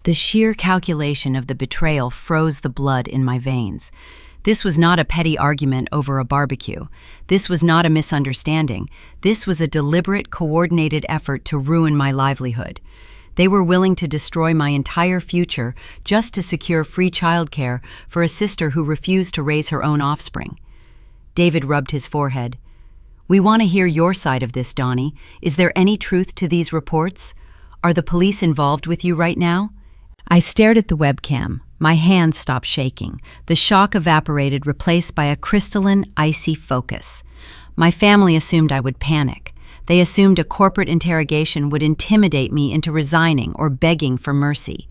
The sheer calculation of the betrayal froze the blood in my veins. This was not a petty argument over a barbecue. This was not a misunderstanding. This was a deliberate, coordinated effort to ruin my livelihood. They were willing to destroy my entire future just to secure free childcare for a sister who refused to raise her own offspring. David rubbed his forehead. We want to hear your side of this, Donnie. Is there any truth to these reports? Are the police involved with you right now? I stared at the webcam, My hands stopped shaking. The shock evaporated, replaced by a crystalline, icy focus. My family assumed I would panic. They assumed a corporate interrogation would intimidate me into resigning or begging for mercy.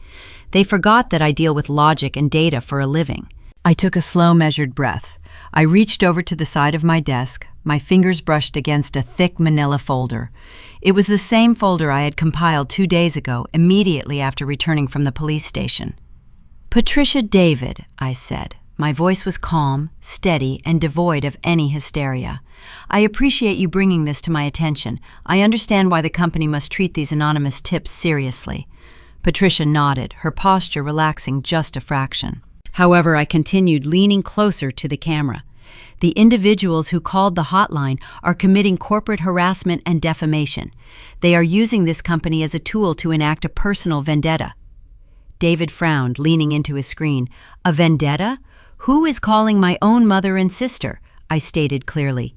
They forgot that I deal with logic and data for a living. I took a slow, measured breath. I reached over to the side of my desk. My fingers brushed against a thick manila folder. It was the same folder I had compiled 2 days ago, immediately after returning from the police station. "Patricia David," I said. My voice was calm, steady, and devoid of any hysteria. "I appreciate you bringing this to my attention. I understand why the company must treat these anonymous tips seriously." Patricia nodded, her posture relaxing just a fraction. However, I continued, leaning closer to the camera. "The individuals who called the hotline are committing corporate harassment and defamation. They are using this company as a tool to enact a personal vendetta." David frowned, leaning into his screen. "A vendetta? Who is calling my own mother and sister?" I stated clearly.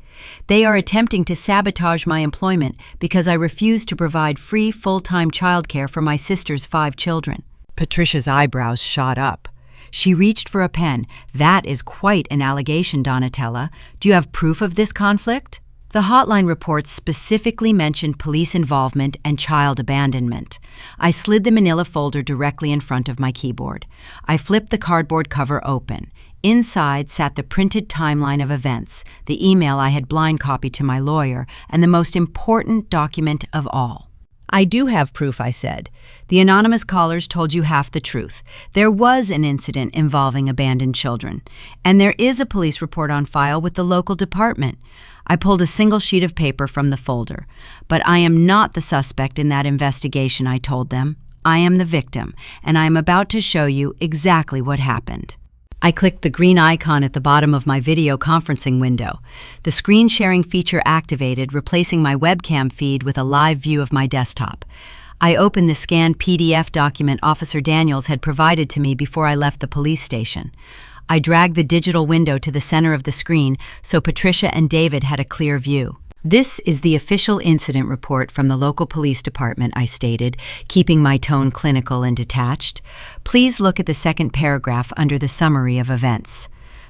"They are attempting to sabotage my employment because I refuse to provide free full-time childcare for my sister's 5 children." Patricia's eyebrows shot up. She reached for a pen. "That is quite an allegation, Donatella. Do you have proof of this conflict?" The hotline reports specifically mentioned police involvement and child abandonment. I slid the manila folder directly in front of my keyboard. I flipped the cardboard cover open. Inside sat the printed timeline of events, the email I had blind copied to my lawyer, and the most important document of all. "I do have proof," I said. "The anonymous callers told you half the truth. There was an incident involving abandoned children, and there is a police report on file with the local department." I pulled a single sheet of paper from the folder. "But I am not the suspect in that investigation," I told them. "I am the victim, and I am about to show you exactly what happened." I clicked the green icon at the bottom of my video conferencing window. The screen sharing feature activated, replacing my webcam feed with a live view of my desktop. I opened the scanned PDF document Officer Daniels had provided to me before I left the police station. I dragged the digital window to the center of the screen so Patricia and David had a clear view. "This is the official incident report from the local police department," I stated, keeping my tone clinical and detached. "Please look at the second paragraph under the summary of events."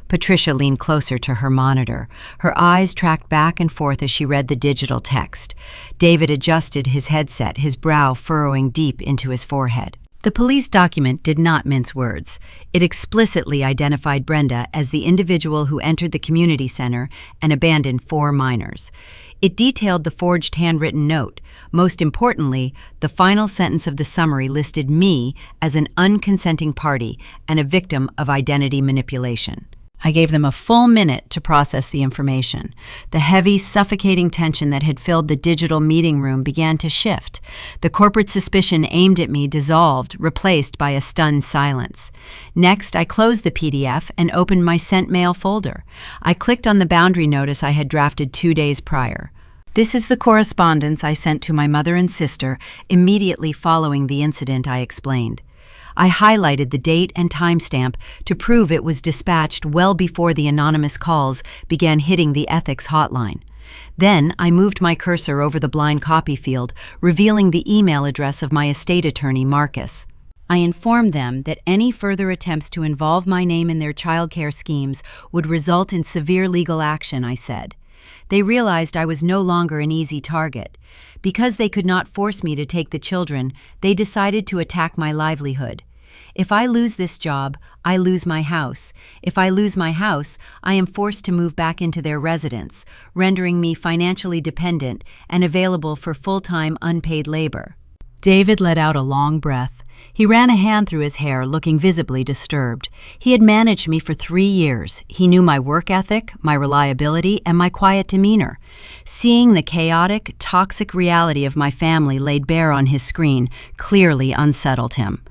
Patricia leaned closer to her monitor. Her eyes tracked back and forth as she read the digital text. David adjusted his headset, his brow furrowing deep into his forehead. The police document did not mince words. It explicitly identified Brenda as the individual who entered the community center and abandoned 4 minors. It detailed the forged handwritten note. Most importantly, the final sentence of the summary listed me as an unconsenting party and a victim of identity manipulation. I gave them a full minute to process the information. The heavy, suffocating tension that had filled the digital meeting room began to shift. The corporate suspicion aimed at me dissolved, replaced by a stunned silence. Next, I closed the PDF and opened my sent mail folder. I clicked on the boundary notice I had drafted 2 days prior. "This is the correspondence I sent to my mother and sister immediately following the incident," I explained. I highlighted the date and timestamp to prove it was dispatched well before the anonymous calls began hitting the ethics hotline. Then I moved my cursor over the blind copy field, revealing the email address of my estate attorney, Marcus. I informed them that any further attempts to involve my name in their childcare schemes would result in severe legal action, I said. They realized I was no longer an easy target. Because they could not force me to take the children, they decided to attack my livelihood. If I lose this job, I lose my house. If I lose my house, I am forced to move back into their residence, rendering me financially dependent and available for full-time unpaid labor. David let out a long breath. He ran a hand through his hair, looking visibly disturbed. He had managed me for 3 years. He knew my work ethic, my reliability, and my quiet demeanor. Seeing the chaotic, toxic reality of my family laid bare on his screen clearly unsettled him.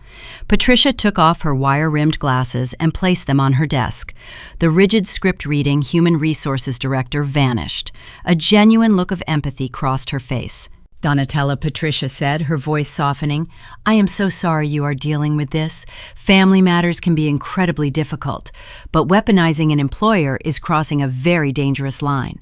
Patricia took off her wire-rimmed glasses and placed them on her desk. The rigid script-reading human resources director vanished. A genuine look of empathy crossed her face. "Donatella," Patricia said, her voice softening, "I am so sorry you are dealing with this. Family matters can be incredibly difficult, but weaponizing an employer is crossing a very dangerous line."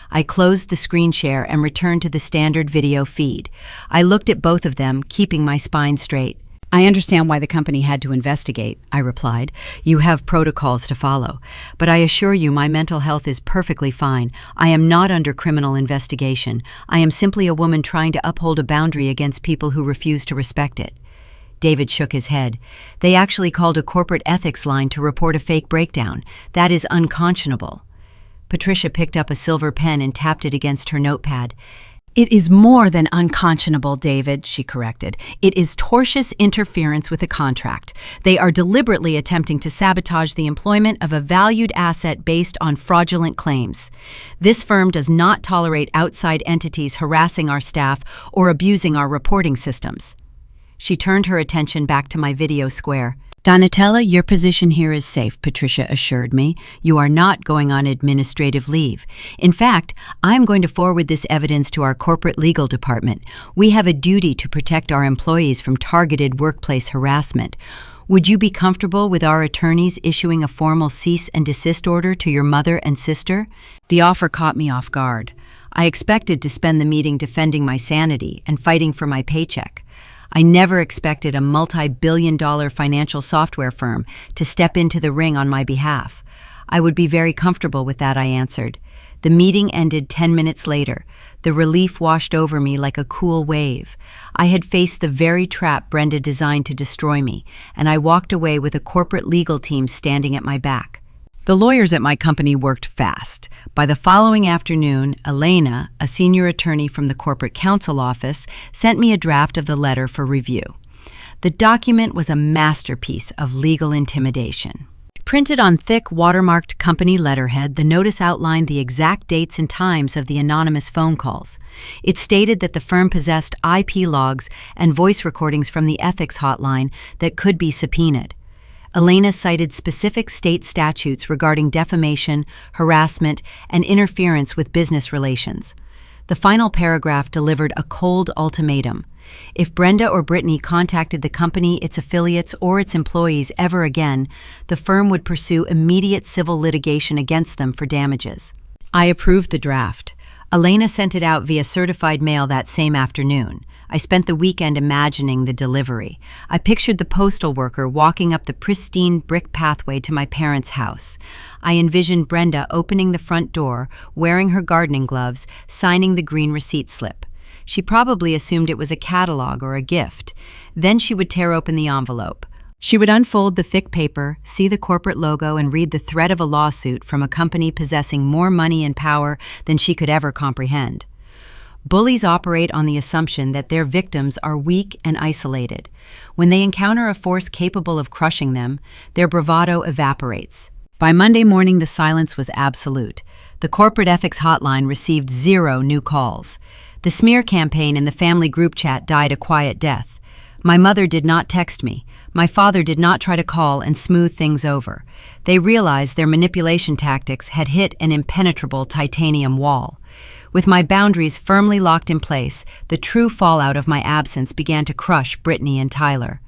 I closed the screen share and returned to the standard video feed. I looked at both of them, keeping my spine straight. I understand why the company had to investigate, I replied. You have protocols to follow. But I assure you my mental health is perfectly fine. I am not under criminal investigation. I am simply a woman trying to uphold a boundary against people who refuse to respect it. David shook his head. They actually called a corporate ethics line to report a fake breakdown. That is unconscionable. Patricia picked up a silver pen and tapped it against her notepad. It is more than unconscionable, David, she corrected. It is tortious interference with a contract. They are deliberately attempting to sabotage the employment of a valued asset based on fraudulent claims. This firm does not tolerate outside entities harassing our staff or abusing our reporting systems. She turned her attention back to my video square. Donatella, your position here is safe, Patricia assured me. You are not going on administrative leave. In fact, I'm going to forward this evidence to our corporate legal department. We have a duty to protect our employees from targeted workplace harassment. Would you be comfortable with our attorneys issuing a formal cease and desist order to your mother and sister? The offer caught me off guard. I expected to spend the meeting defending my sanity and fighting for my paycheck. I never expected a multi-billion-dollar financial software firm to step into the ring on my behalf. I would be very comfortable with that, I answered. The meeting ended 10 minutes later. The relief washed over me like a cool wave. I had faced the very trap Brenda designed to destroy me, and I walked away with a corporate legal team standing at my back. The lawyers at my company worked fast. By the following afternoon, Elena, a senior attorney from the corporate counsel office, sent me a draft of the letter for review. The document was a masterpiece of legal intimidation. Printed on thick, watermarked company letterhead, the notice outlined the exact dates and times of the anonymous phone calls. It stated that the firm possessed IP logs and voice recordings from the ethics hotline that could be subpoenaed. Elena cited specific state statutes regarding defamation, harassment, and interference with business relations. The final paragraph delivered a cold ultimatum. If Brenda or Brittany contacted the company, its affiliates, or its employees ever again, the firm would pursue immediate civil litigation against them for damages. I approved the draft. Elena sent it out via certified mail that same afternoon. I spent the weekend imagining the delivery. I pictured the postal worker walking up the pristine brick pathway to my parents' house. I envisioned Brenda opening the front door, wearing her gardening gloves, signing the green receipt slip. She probably assumed it was a catalog or a gift. Then she would tear open the envelope. She would unfold the thick paper, see the corporate logo, and read the threat of a lawsuit from a company possessing more money and power than she could ever comprehend. Bullies operate on the assumption that their victims are weak and isolated. When they encounter a force capable of crushing them, their bravado evaporates. By Monday morning, the silence was absolute. The corporate ethics hotline received 0 new calls. The smear campaign in the family group chat died a quiet death. My mother did not text me. My father did not try to call and smooth things over. They realized their manipulation tactics had hit an impenetrable titanium wall. With my boundaries firmly locked in place, the true fallout of my absence began to crush Brittany and Tyler.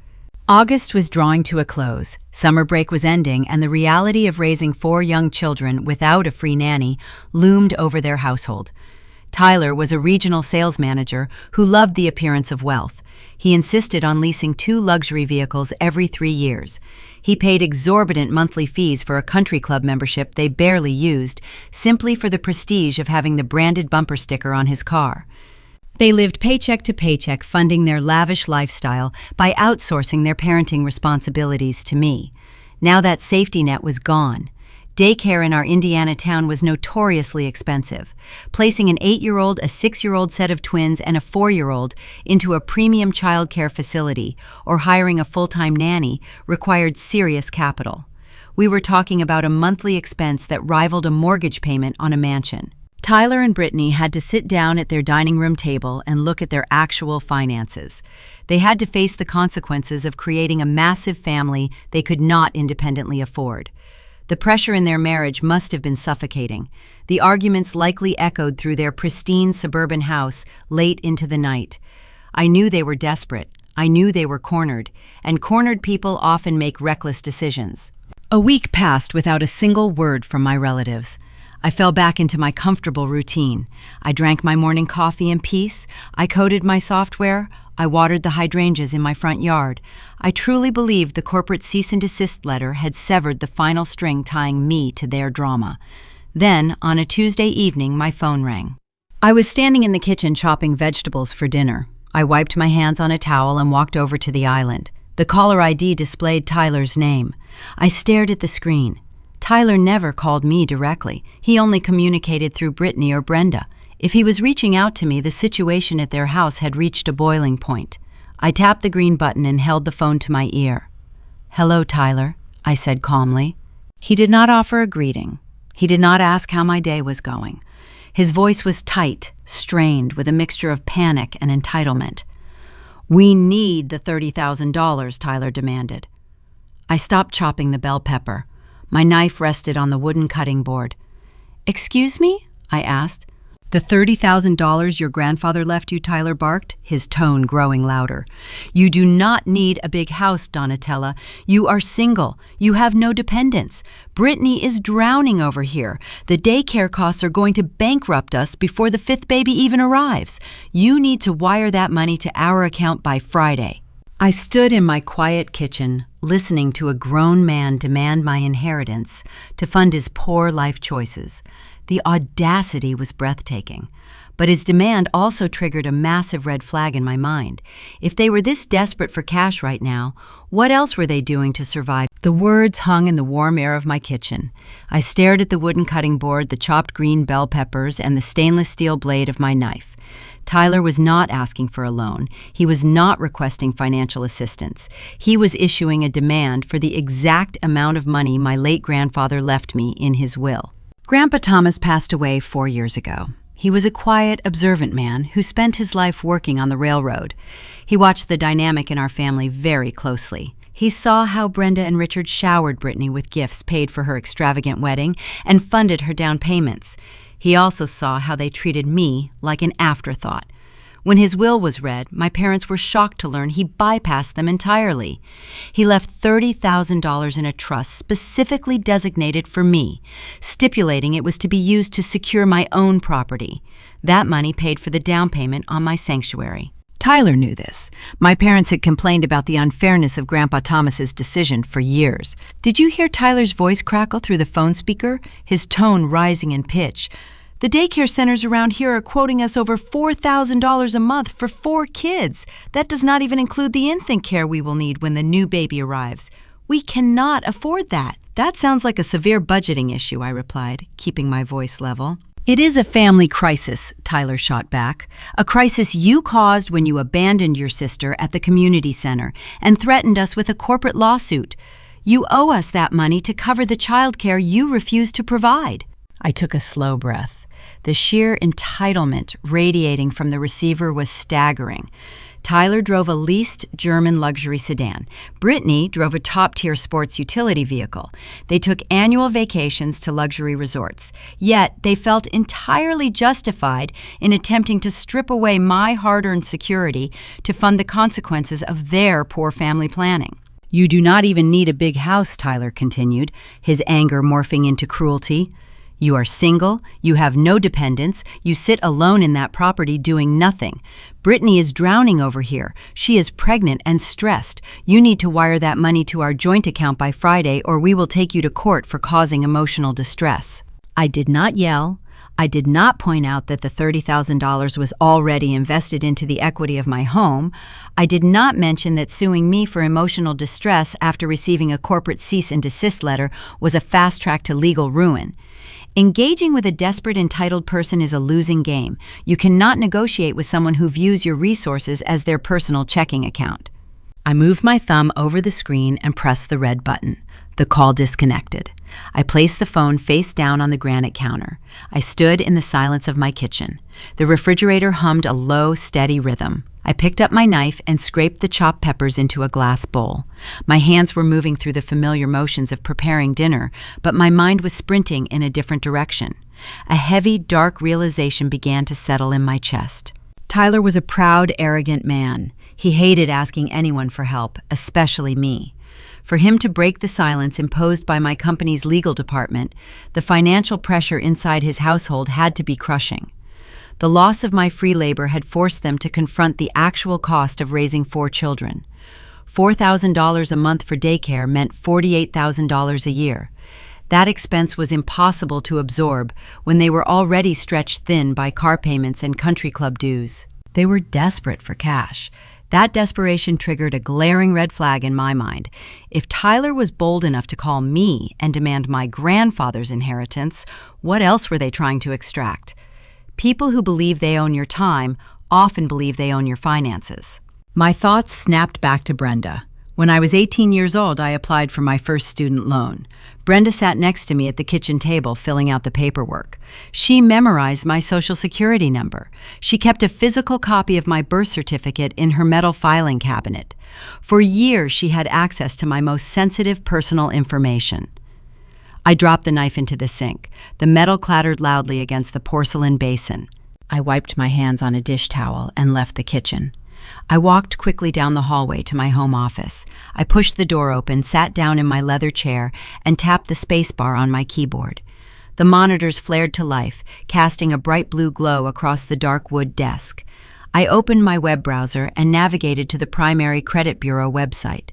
August was drawing to a close. Summer break was ending, and the reality of raising 4 young children without a free nanny loomed over their household. Tyler was a regional sales manager who loved the appearance of wealth. He insisted on leasing 2 luxury vehicles every 3 years. He paid exorbitant monthly fees for a country club membership they barely used, simply for the prestige of having the branded bumper sticker on his car. They lived paycheck to paycheck, funding their lavish lifestyle by outsourcing their parenting responsibilities to me. Now that safety net was gone. Daycare in our Indiana town was notoriously expensive. Placing an 8-year-old, a 6-year-old set of twins, and a 4-year-old into a premium childcare facility or hiring a full-time nanny required serious capital. We were talking about a monthly expense that rivaled a mortgage payment on a mansion. Tyler and Brittany had to sit down at their dining room table and look at their actual finances. They had to face the consequences of creating a massive family they could not independently afford. The pressure in their marriage must have been suffocating. The arguments likely echoed through their pristine suburban house late into the night. I knew they were desperate. I knew they were cornered, and cornered people often make reckless decisions. A week passed without a single word from my relatives. I fell back into my comfortable routine. I drank my morning coffee in peace. I coded my software, I watered the hydrangeas in my front yard. I truly believed the corporate cease and desist letter had severed the final string tying me to their drama. Then, on a Tuesday evening, my phone rang. I was standing in the kitchen chopping vegetables for dinner. I wiped my hands on a towel and walked over to the island. The caller ID displayed Tyler's name. I stared at the screen. Tyler never called me directly. He only communicated through Brittany or Brenda. If he was reaching out to me, the situation at their house had reached a boiling point. I tapped the green button and held the phone to my ear. "Hello, Tyler," I said calmly. He did not offer a greeting. He did not ask how my day was going. His voice was tight, strained, with a mixture of panic and entitlement. "We need the $30,000, Tyler demanded. I stopped chopping the bell pepper. My knife rested on the wooden cutting board. "Excuse me?" I asked. "The $30,000 your grandfather left you," Tyler barked, his tone growing louder. "You do not need a big house, Donatella. You are single. You have no dependents. Brittany is drowning over here. The daycare costs are going to bankrupt us before the fifth baby even arrives. You need to wire that money to our account by Friday." I stood in my quiet kitchen, listening to a grown man demand my inheritance to fund his poor life choices. The audacity was breathtaking, but his demand also triggered a massive red flag in my mind. If they were this desperate for cash right now, what else were they doing to survive? The words hung in the warm air of my kitchen. I stared at the wooden cutting board, the chopped green bell peppers, and the stainless steel blade of my knife. Tyler was not asking for a loan. He was not requesting financial assistance. He was issuing a demand for the exact amount of money my late grandfather left me in his will. Grandpa Thomas passed away 4 years ago. He was a quiet, observant man who spent his life working on the railroad. He watched the dynamic in our family very closely. He saw how Brenda and Richard showered Brittany with gifts paid for her extravagant wedding and funded her down payments. He also saw how they treated me like an afterthought. When his will was read, my parents were shocked to learn he bypassed them entirely. He left $30,000 in a trust specifically designated for me, stipulating it was to be used to secure my own property. That money paid for the down payment on my sanctuary. Tyler knew this. My parents had complained about the unfairness of Grandpa Thomas's decision for years. Did you hear Tyler's voice crackle through the phone speaker, his tone rising in pitch? "The daycare centers around here are quoting us over $4,000 a month for 4 kids. That does not even include the infant care we will need when the new baby arrives. We cannot afford that." "That sounds like a severe budgeting issue," I replied, keeping my voice level. "It is a family crisis," Tyler shot back. "A crisis you caused when you abandoned your sister at the community center and threatened us with a corporate lawsuit. You owe us that money to cover the child care you refused to provide." I took a slow breath. The sheer entitlement radiating from the receiver was staggering. Tyler drove a leased German luxury sedan. Brittany drove a top-tier sports utility vehicle. They took annual vacations to luxury resorts. Yet, they felt entirely justified in attempting to strip away my hard-earned security to fund the consequences of their poor family planning. "You do not even need a big house," Tyler continued, his anger morphing into cruelty. "You are single, you have no dependents, you sit alone in that property doing nothing. Brittany is drowning over here. She is pregnant and stressed. You need to wire that money to our joint account by Friday or we will take you to court for causing emotional distress." I did not yell. I did not point out that the $30,000 was already invested into the equity of my home. I did not mention that suing me for emotional distress after receiving a corporate cease and desist letter was a fast track to legal ruin. Engaging with a desperate, entitled person is a losing game. You cannot negotiate with someone who views your resources as their personal checking account. I moved my thumb over the screen and pressed the red button. The call disconnected. I placed the phone face down on the granite counter. I stood in the silence of my kitchen. The refrigerator hummed a low, steady rhythm. I picked up my knife and scraped the chopped peppers into a glass bowl. My hands were moving through the familiar motions of preparing dinner, but my mind was sprinting in a different direction. A heavy, dark realization began to settle in my chest. Tyler was a proud, arrogant man. He hated asking anyone for help, especially me. For him to break the silence imposed by my company's legal department, the financial pressure inside his household had to be crushing. The loss of my free labor had forced them to confront the actual cost of raising 4 children. $4,000 a month for daycare meant $48,000 a year. That expense was impossible to absorb when they were already stretched thin by car payments and country club dues. They were desperate for cash. That desperation triggered a glaring red flag in my mind. If Tyler was bold enough to call me and demand my grandfather's inheritance, what else were they trying to extract? People who believe they own your time often believe they own your finances. My thoughts snapped back to Brenda. When I was 18 years old, I applied for my first student loan. Brenda sat next to me at the kitchen table filling out the paperwork. She memorized my Social Security number. She kept a physical copy of my birth certificate in her metal filing cabinet. For years, she had access to my most sensitive personal information. I dropped the knife into the sink. The metal clattered loudly against the porcelain basin. I wiped my hands on a dish towel and left the kitchen. I walked quickly down the hallway to my home office. I pushed the door open, sat down in my leather chair, and tapped the spacebar on my keyboard. The monitors flared to life, casting a bright blue glow across the dark wood desk. I opened my web browser and navigated to the primary credit bureau website.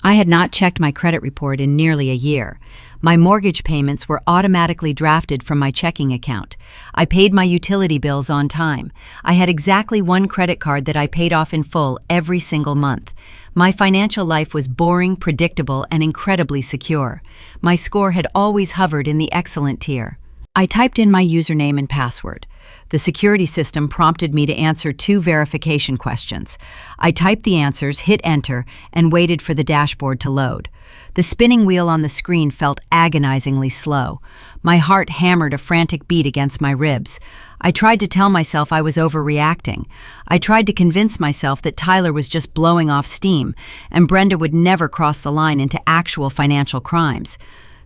I had not checked my credit report in nearly a year. My mortgage payments were automatically drafted from my checking account. I paid my utility bills on time. I had exactly 1 credit card that I paid off in full every single month. My financial life was boring, predictable, and incredibly secure. My score had always hovered in the excellent tier. I typed in my username and password. The security system prompted me to answer 2 verification questions. I typed the answers, hit enter, and waited for the dashboard to load. The spinning wheel on the screen felt agonizingly slow. My heart hammered a frantic beat against my ribs. I tried to tell myself I was overreacting. I tried to convince myself that Tyler was just blowing off steam, and Brenda would never cross the line into actual financial crimes.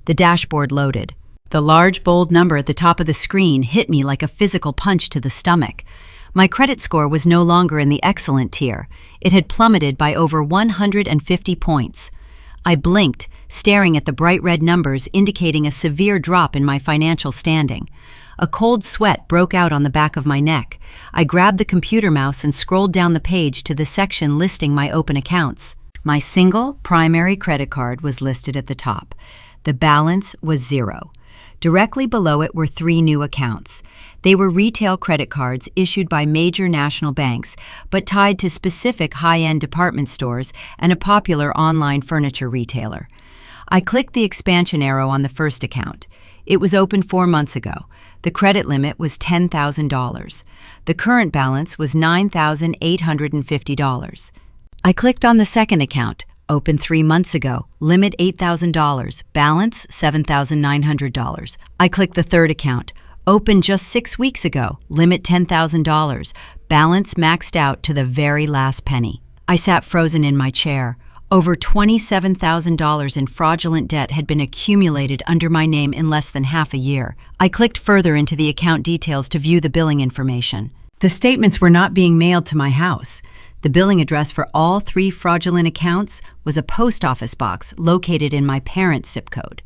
The dashboard loaded. The large, bold number at the top of the screen hit me like a physical punch to the stomach. My credit score was no longer in the excellent tier. It had plummeted by over 150 points. I blinked, staring at the bright red numbers indicating a severe drop in my financial standing. A cold sweat broke out on the back of my neck. I grabbed the computer mouse and scrolled down the page to the section listing my open accounts. My single primary credit card was listed at the top. The balance was 0. Directly below it were 3 new accounts. They were retail credit cards issued by major national banks, but tied to specific high-end department stores and a popular online furniture retailer. I clicked the expansion arrow on the first account. It was opened 4 months ago. The credit limit was $10,000. The current balance was $9,850. I clicked on the second account. Opened 3 months ago, limit $8,000, balance $7,900. I clicked the third account. Opened just 6 weeks ago, limit $10,000, balance maxed out to the very last penny. I sat frozen in my chair. Over $27,000 in fraudulent debt had been accumulated under my name in less than half a year. I clicked further into the account details to view the billing information. The statements were not being mailed to my house. The billing address for all 3 fraudulent accounts was a post office box located in my parents' zip code.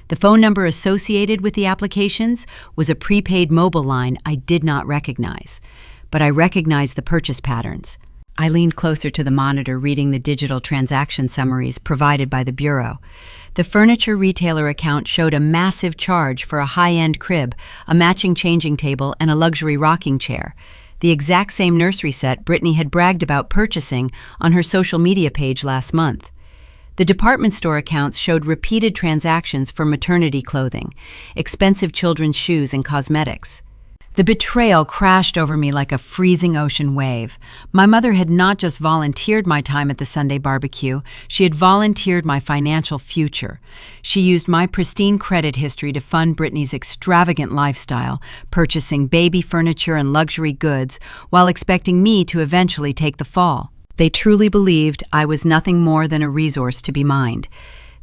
The phone number associated with the applications was a prepaid mobile line I did not recognize, but I recognized the purchase patterns. I leaned closer to the monitor reading the digital transaction summaries provided by the Bureau. The furniture retailer account showed a massive charge for a high-end crib, a matching changing table, and a luxury rocking chair. The exact same nursery set Brittany had bragged about purchasing on her social media page last month. The department store accounts showed repeated transactions for maternity clothing, expensive children's shoes, and cosmetics. The betrayal crashed over me like a freezing ocean wave. My mother had not just volunteered my time at the Sunday barbecue, she had volunteered my financial future. She used my pristine credit history to fund Brittany's extravagant lifestyle, purchasing baby furniture and luxury goods, while expecting me to eventually take the fall. They truly believed I was nothing more than a resource to be mined.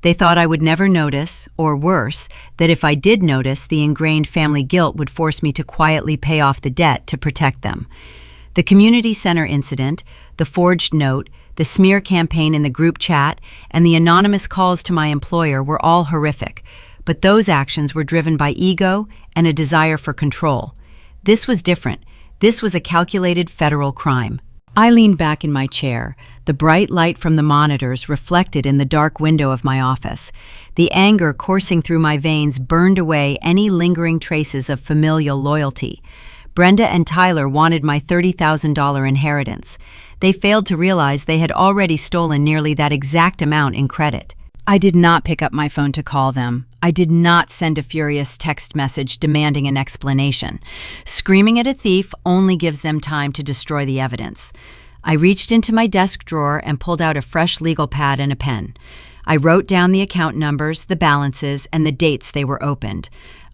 They thought I would never notice, or worse, that if I did notice, the ingrained family guilt would force me to quietly pay off the debt to protect them. The community center incident, the forged note, the smear campaign in the group chat, and the anonymous calls to my employer were all horrific, but those actions were driven by ego and a desire for control. This was different. This was a calculated federal crime. I leaned back in my chair, the bright light from the monitors reflected in the dark window of my office. The anger coursing through my veins burned away any lingering traces of familial loyalty. Brenda and Tyler wanted my $30,000 inheritance. They failed to realize they had already stolen nearly that exact amount in credit. I did not pick up my phone to call them. I did not send a furious text message demanding an explanation. Screaming at a thief only gives them time to destroy the evidence. I reached into my desk drawer and pulled out a fresh legal pad and a pen. I wrote down the account numbers, the balances, and the dates they were opened.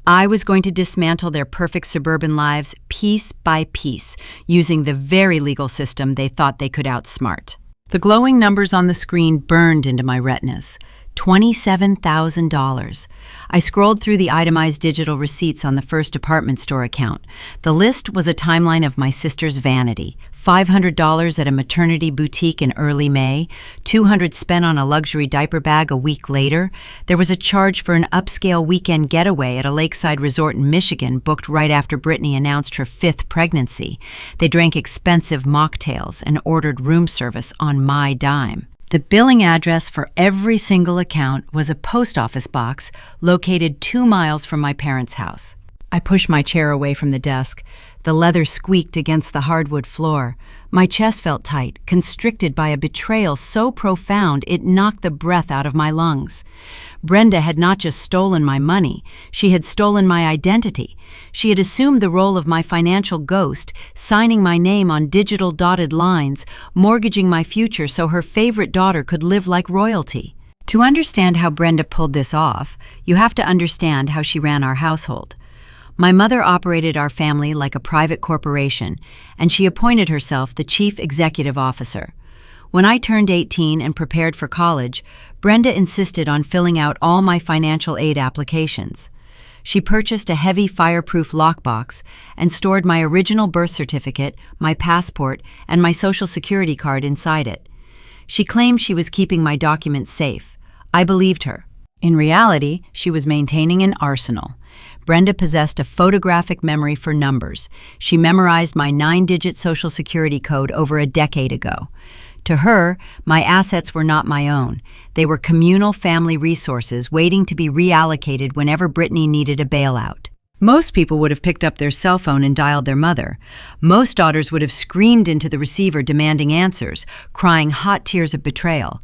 I was going to dismantle their perfect suburban lives piece by piece, using the very legal system they thought they could outsmart. The glowing numbers on the screen burned into my retinas. $27,000. I scrolled through the itemized digital receipts on the first department store account. The list was a timeline of my sister's vanity. $500 at a maternity boutique in early May, $200 spent on a luxury diaper bag a week later. There was a charge for an upscale weekend getaway at a lakeside resort in Michigan booked right after Brittany announced her 5th pregnancy. They drank expensive mocktails and ordered room service on my dime. The billing address for every single account was a post office box located 2 miles from my parents' house. I pushed my chair away from the desk. The leather squeaked against the hardwood floor. My chest felt tight, constricted by a betrayal so profound it knocked the breath out of my lungs. Brenda had not just stolen my money, she had stolen my identity. She had assumed the role of my financial ghost, signing my name on digital dotted lines, mortgaging my future so her favorite daughter could live like royalty. To understand how Brenda pulled this off, you have to understand how she ran our household. My mother operated our family like a private corporation, and she appointed herself the chief executive officer. When I turned 18 and prepared for college, Brenda insisted on filling out all my financial aid applications. She purchased a heavy fireproof lockbox and stored my original birth certificate, my passport, and my social security card inside it. She claimed she was keeping my documents safe. I believed her. In reality, she was maintaining an arsenal. Brenda possessed a photographic memory for numbers. She memorized my 9-digit social security code over a decade ago. To her, my assets were not my own. They were communal family resources waiting to be reallocated whenever Brittany needed a bailout. Most people would have picked up their cell phone and dialed their mother. Most daughters would have screamed into the receiver demanding answers, crying hot tears of betrayal.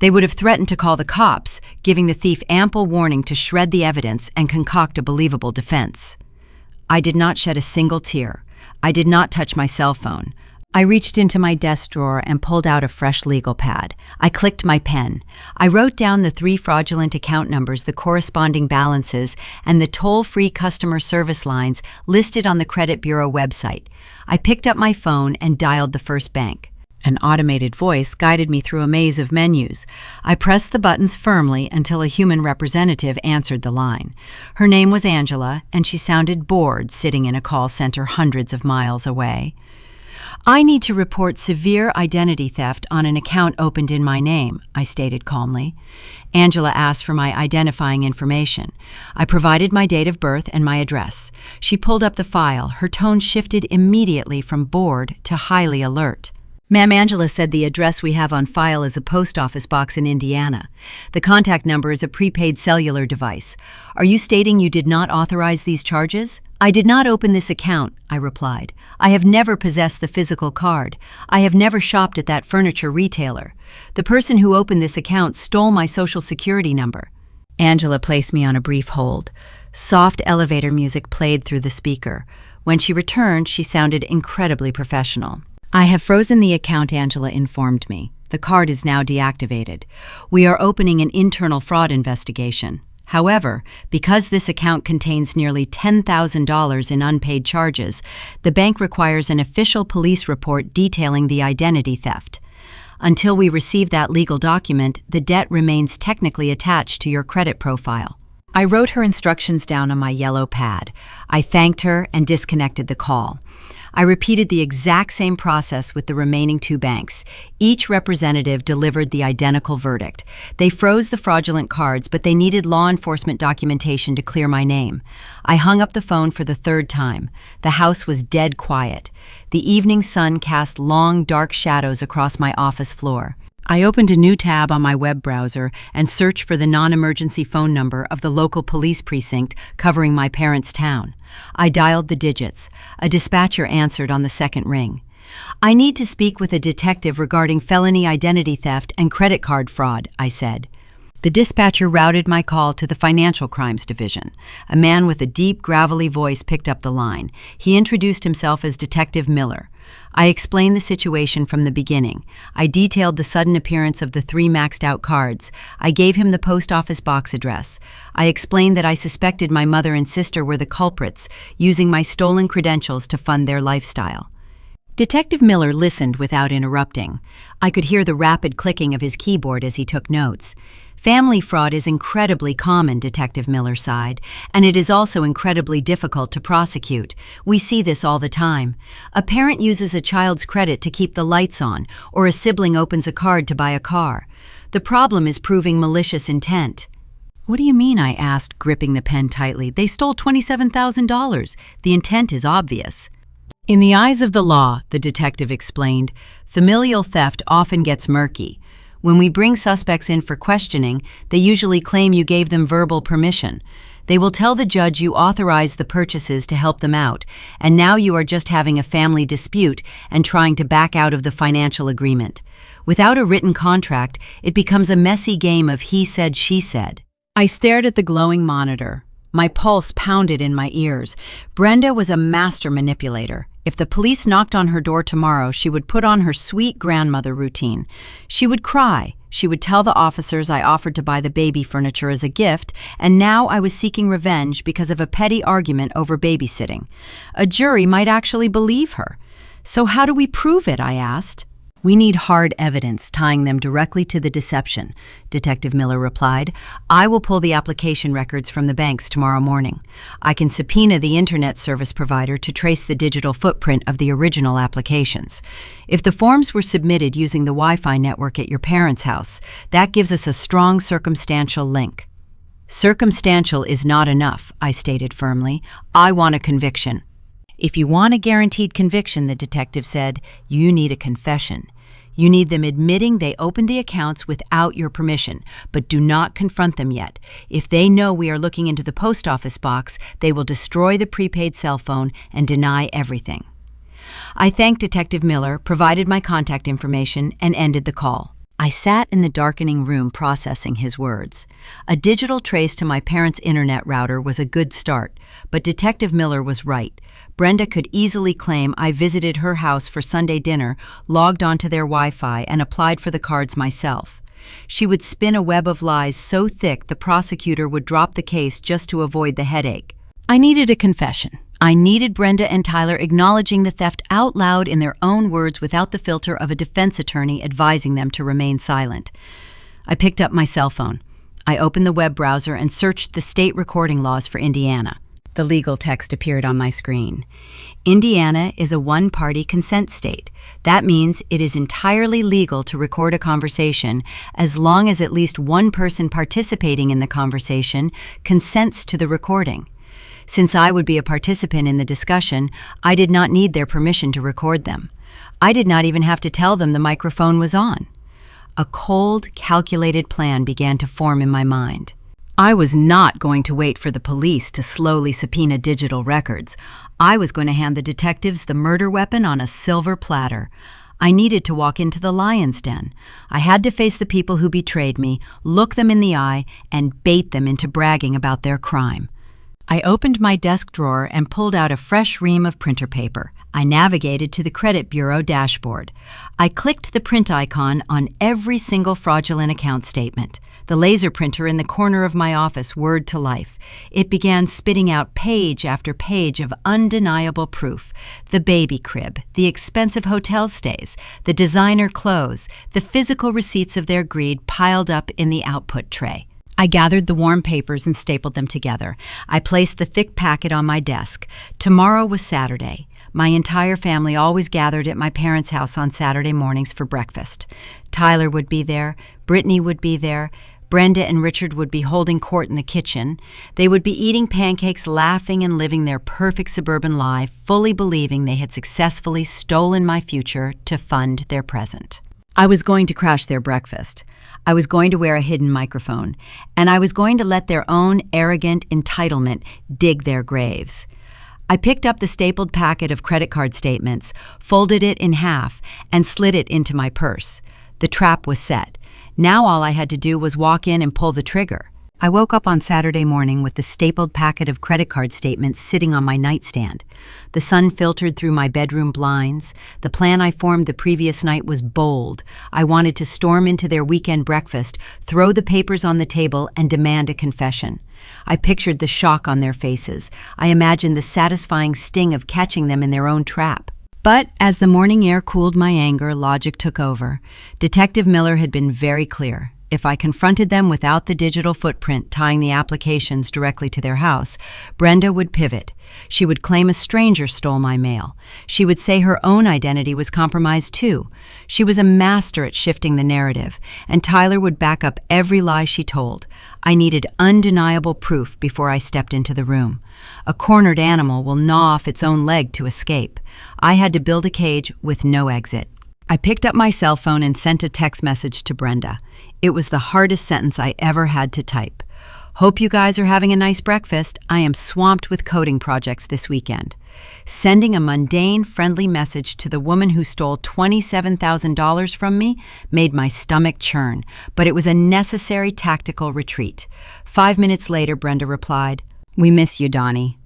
They would have threatened to call the cops, giving the thief ample warning to shred the evidence and concoct a believable defense. I did not shed a single tear. I did not touch my cell phone. I reached into my desk drawer and pulled out a fresh legal pad. I clicked my pen. I wrote down the 3 fraudulent account numbers, the corresponding balances, and the toll-free customer service lines listed on the credit bureau website. I picked up my phone and dialed the first bank. An automated voice guided me through a maze of menus. I pressed the buttons firmly until a human representative answered the line. Her name was Angela, and she sounded bored sitting in a call center hundreds of miles away. "I need to report severe identity theft on an account opened in my name," I stated calmly. Angela asked for my identifying information. I provided my date of birth and my address. She pulled up the file. Her tone shifted immediately from bored to highly alert. "Ma'am, Angela said the address we have on file is a post office box in Indiana. The contact number is a prepaid cellular device. Are you stating you did not authorize these charges?" "I did not open this account," I replied. "I have never possessed the physical card. I have never shopped at that furniture retailer. The person who opened this account stole my social security number." Angela placed me on a brief hold. Soft elevator music played through the speaker. When she returned, she sounded incredibly professional. "I have frozen the account," Angela informed me. "The card is now deactivated. We are opening an internal fraud investigation. However, because this account contains nearly $10,000 in unpaid charges, the bank requires an official police report detailing the identity theft. Until we receive that legal document, the debt remains technically attached to your credit profile." I wrote her instructions down on my yellow pad. I thanked her and disconnected the call. I repeated the exact same process with the remaining 2 banks. Each representative delivered the identical verdict. They froze the fraudulent cards, but they needed law enforcement documentation to clear my name. I hung up the phone for the 3rd time. The house was dead quiet. The evening sun cast long, dark shadows across my office floor. I opened a new tab on my web browser and searched for the non-emergency phone number of the local police precinct covering my parents' town. I dialed the digits. A dispatcher answered on the 2nd ring. "I need to speak with a detective regarding felony identity theft and credit card fraud," I said. The dispatcher routed my call to the Financial Crimes Division. A man with a deep, gravelly voice picked up the line. He introduced himself as Detective Miller. I explained the situation from the beginning. I detailed the sudden appearance of the 3 maxed-out cards. I gave him the post office box address. I explained that I suspected my mother and sister were the culprits, using my stolen credentials to fund their lifestyle. Detective Miller listened without interrupting. I could hear the rapid clicking of his keyboard as he took notes. "Family fraud is incredibly common," Detective Miller sighed, "and it is also incredibly difficult to prosecute. We see this all the time. A parent uses a child's credit to keep the lights on, or a sibling opens a card to buy a car. The problem is proving malicious intent." "What do you mean?" I asked, gripping the pen tightly. "They stole $27,000. The intent is obvious." "In the eyes of the law," the detective explained, "familial theft often gets murky. When we bring suspects in for questioning, they usually claim you gave them verbal permission. They will tell the judge you authorized the purchases to help them out, and now you are just having a family dispute and trying to back out of the financial agreement. Without a written contract, it becomes a messy game of he said, she said." I stared at the glowing monitor. My pulse pounded in my ears. Brenda was a master manipulator. If the police knocked on her door tomorrow, she would put on her sweet grandmother routine. She would cry. She would tell the officers I offered to buy the baby furniture as a gift, and now I was seeking revenge because of a petty argument over babysitting. A jury might actually believe her. "So how do we prove it?" I asked. "We need hard evidence tying them directly to the deception," Detective Miller replied. "I will pull the application records from the banks tomorrow morning. I can subpoena the internet service provider to trace the digital footprint of the original applications. If the forms were submitted using the Wi-Fi network at your parents' house, that gives us a strong circumstantial link." "Circumstantial is not enough," I stated firmly. "I want a conviction." "If you want a guaranteed conviction," the detective said, "you need a confession. You need them admitting they opened the accounts without your permission, but do not confront them yet. If they know we are looking into the post office box, they will destroy the prepaid cell phone and deny everything." I thanked Detective Miller, provided my contact information, and ended the call. I sat in the darkening room processing his words. A digital trace to my parents' internet router was a good start, but Detective Miller was right. Brenda could easily claim I visited her house for Sunday dinner, logged onto their Wi-Fi, and applied for the cards myself. She would spin a web of lies so thick the prosecutor would drop the case just to avoid the headache. I needed a confession. I needed Brenda and Tyler acknowledging the theft out loud in their own words without the filter of a defense attorney advising them to remain silent. I picked up my cell phone. I opened the web browser and searched the state recording laws for Indiana. The legal text appeared on my screen. Indiana is a one-party consent state. That means it is entirely legal to record a conversation as long as at least one person participating in the conversation consents to the recording. Since I would be a participant in the discussion, I did not need their permission to record them. I did not even have to tell them the microphone was on. A cold, calculated plan began to form in my mind. I was not going to wait for the police to slowly subpoena digital records. I was going to hand the detectives the murder weapon on a silver platter. I needed to walk into the lion's den. I had to face the people who betrayed me, look them in the eye, and bait them into bragging about their crime. I opened my desk drawer and pulled out a fresh ream of printer paper. I navigated to the credit bureau dashboard. I clicked the print icon on every single fraudulent account statement. The laser printer in the corner of my office whirred to life. It began spitting out page after page of undeniable proof. The baby crib, the expensive hotel stays, the designer clothes, the physical receipts of their greed piled up in the output tray. I gathered the warm papers and stapled them together. I placed the thick packet on my desk. Tomorrow was Saturday. My entire family always gathered at my parents' house on Saturday mornings for breakfast. Tyler would be there, Brittany would be there, Brenda and Richard would be holding court in the kitchen. They would be eating pancakes, laughing, and living their perfect suburban life, fully believing they had successfully stolen my future to fund their present. I was going to crash their breakfast. I was going to wear a hidden microphone, and I was going to let their own arrogant entitlement dig their graves. I picked up the stapled packet of credit card statements, folded it in half, and slid it into my purse. The trap was set. Now all I had to do was walk in and pull the trigger. I woke up on Saturday morning with the stapled packet of credit card statements sitting on my nightstand. The sun filtered through my bedroom blinds. The plan I formed the previous night was bold. I wanted to storm into their weekend breakfast, throw the papers on the table, and demand a confession. I pictured the shock on their faces. I imagined the satisfying sting of catching them in their own trap. But as the morning air cooled my anger, logic took over. Detective Miller had been very clear. If I confronted them without the digital footprint tying the applications directly to their house, Brenda would pivot. She would claim a stranger stole my mail. She would say her own identity was compromised too. She was a master at shifting the narrative, and Tyler would back up every lie she told. I needed undeniable proof before I stepped into the room. A cornered animal will gnaw off its own leg to escape. I had to build a cage with no exit. I picked up my cell phone and sent a text message to Brenda. It was the hardest sentence I ever had to type. Hope you guys are having a nice breakfast. I am swamped with coding projects this weekend. Sending a mundane, friendly message to the woman who stole $27,000 from me made my stomach churn, but it was a necessary tactical retreat. 5 minutes later, Brenda replied, "We miss you, Donnie.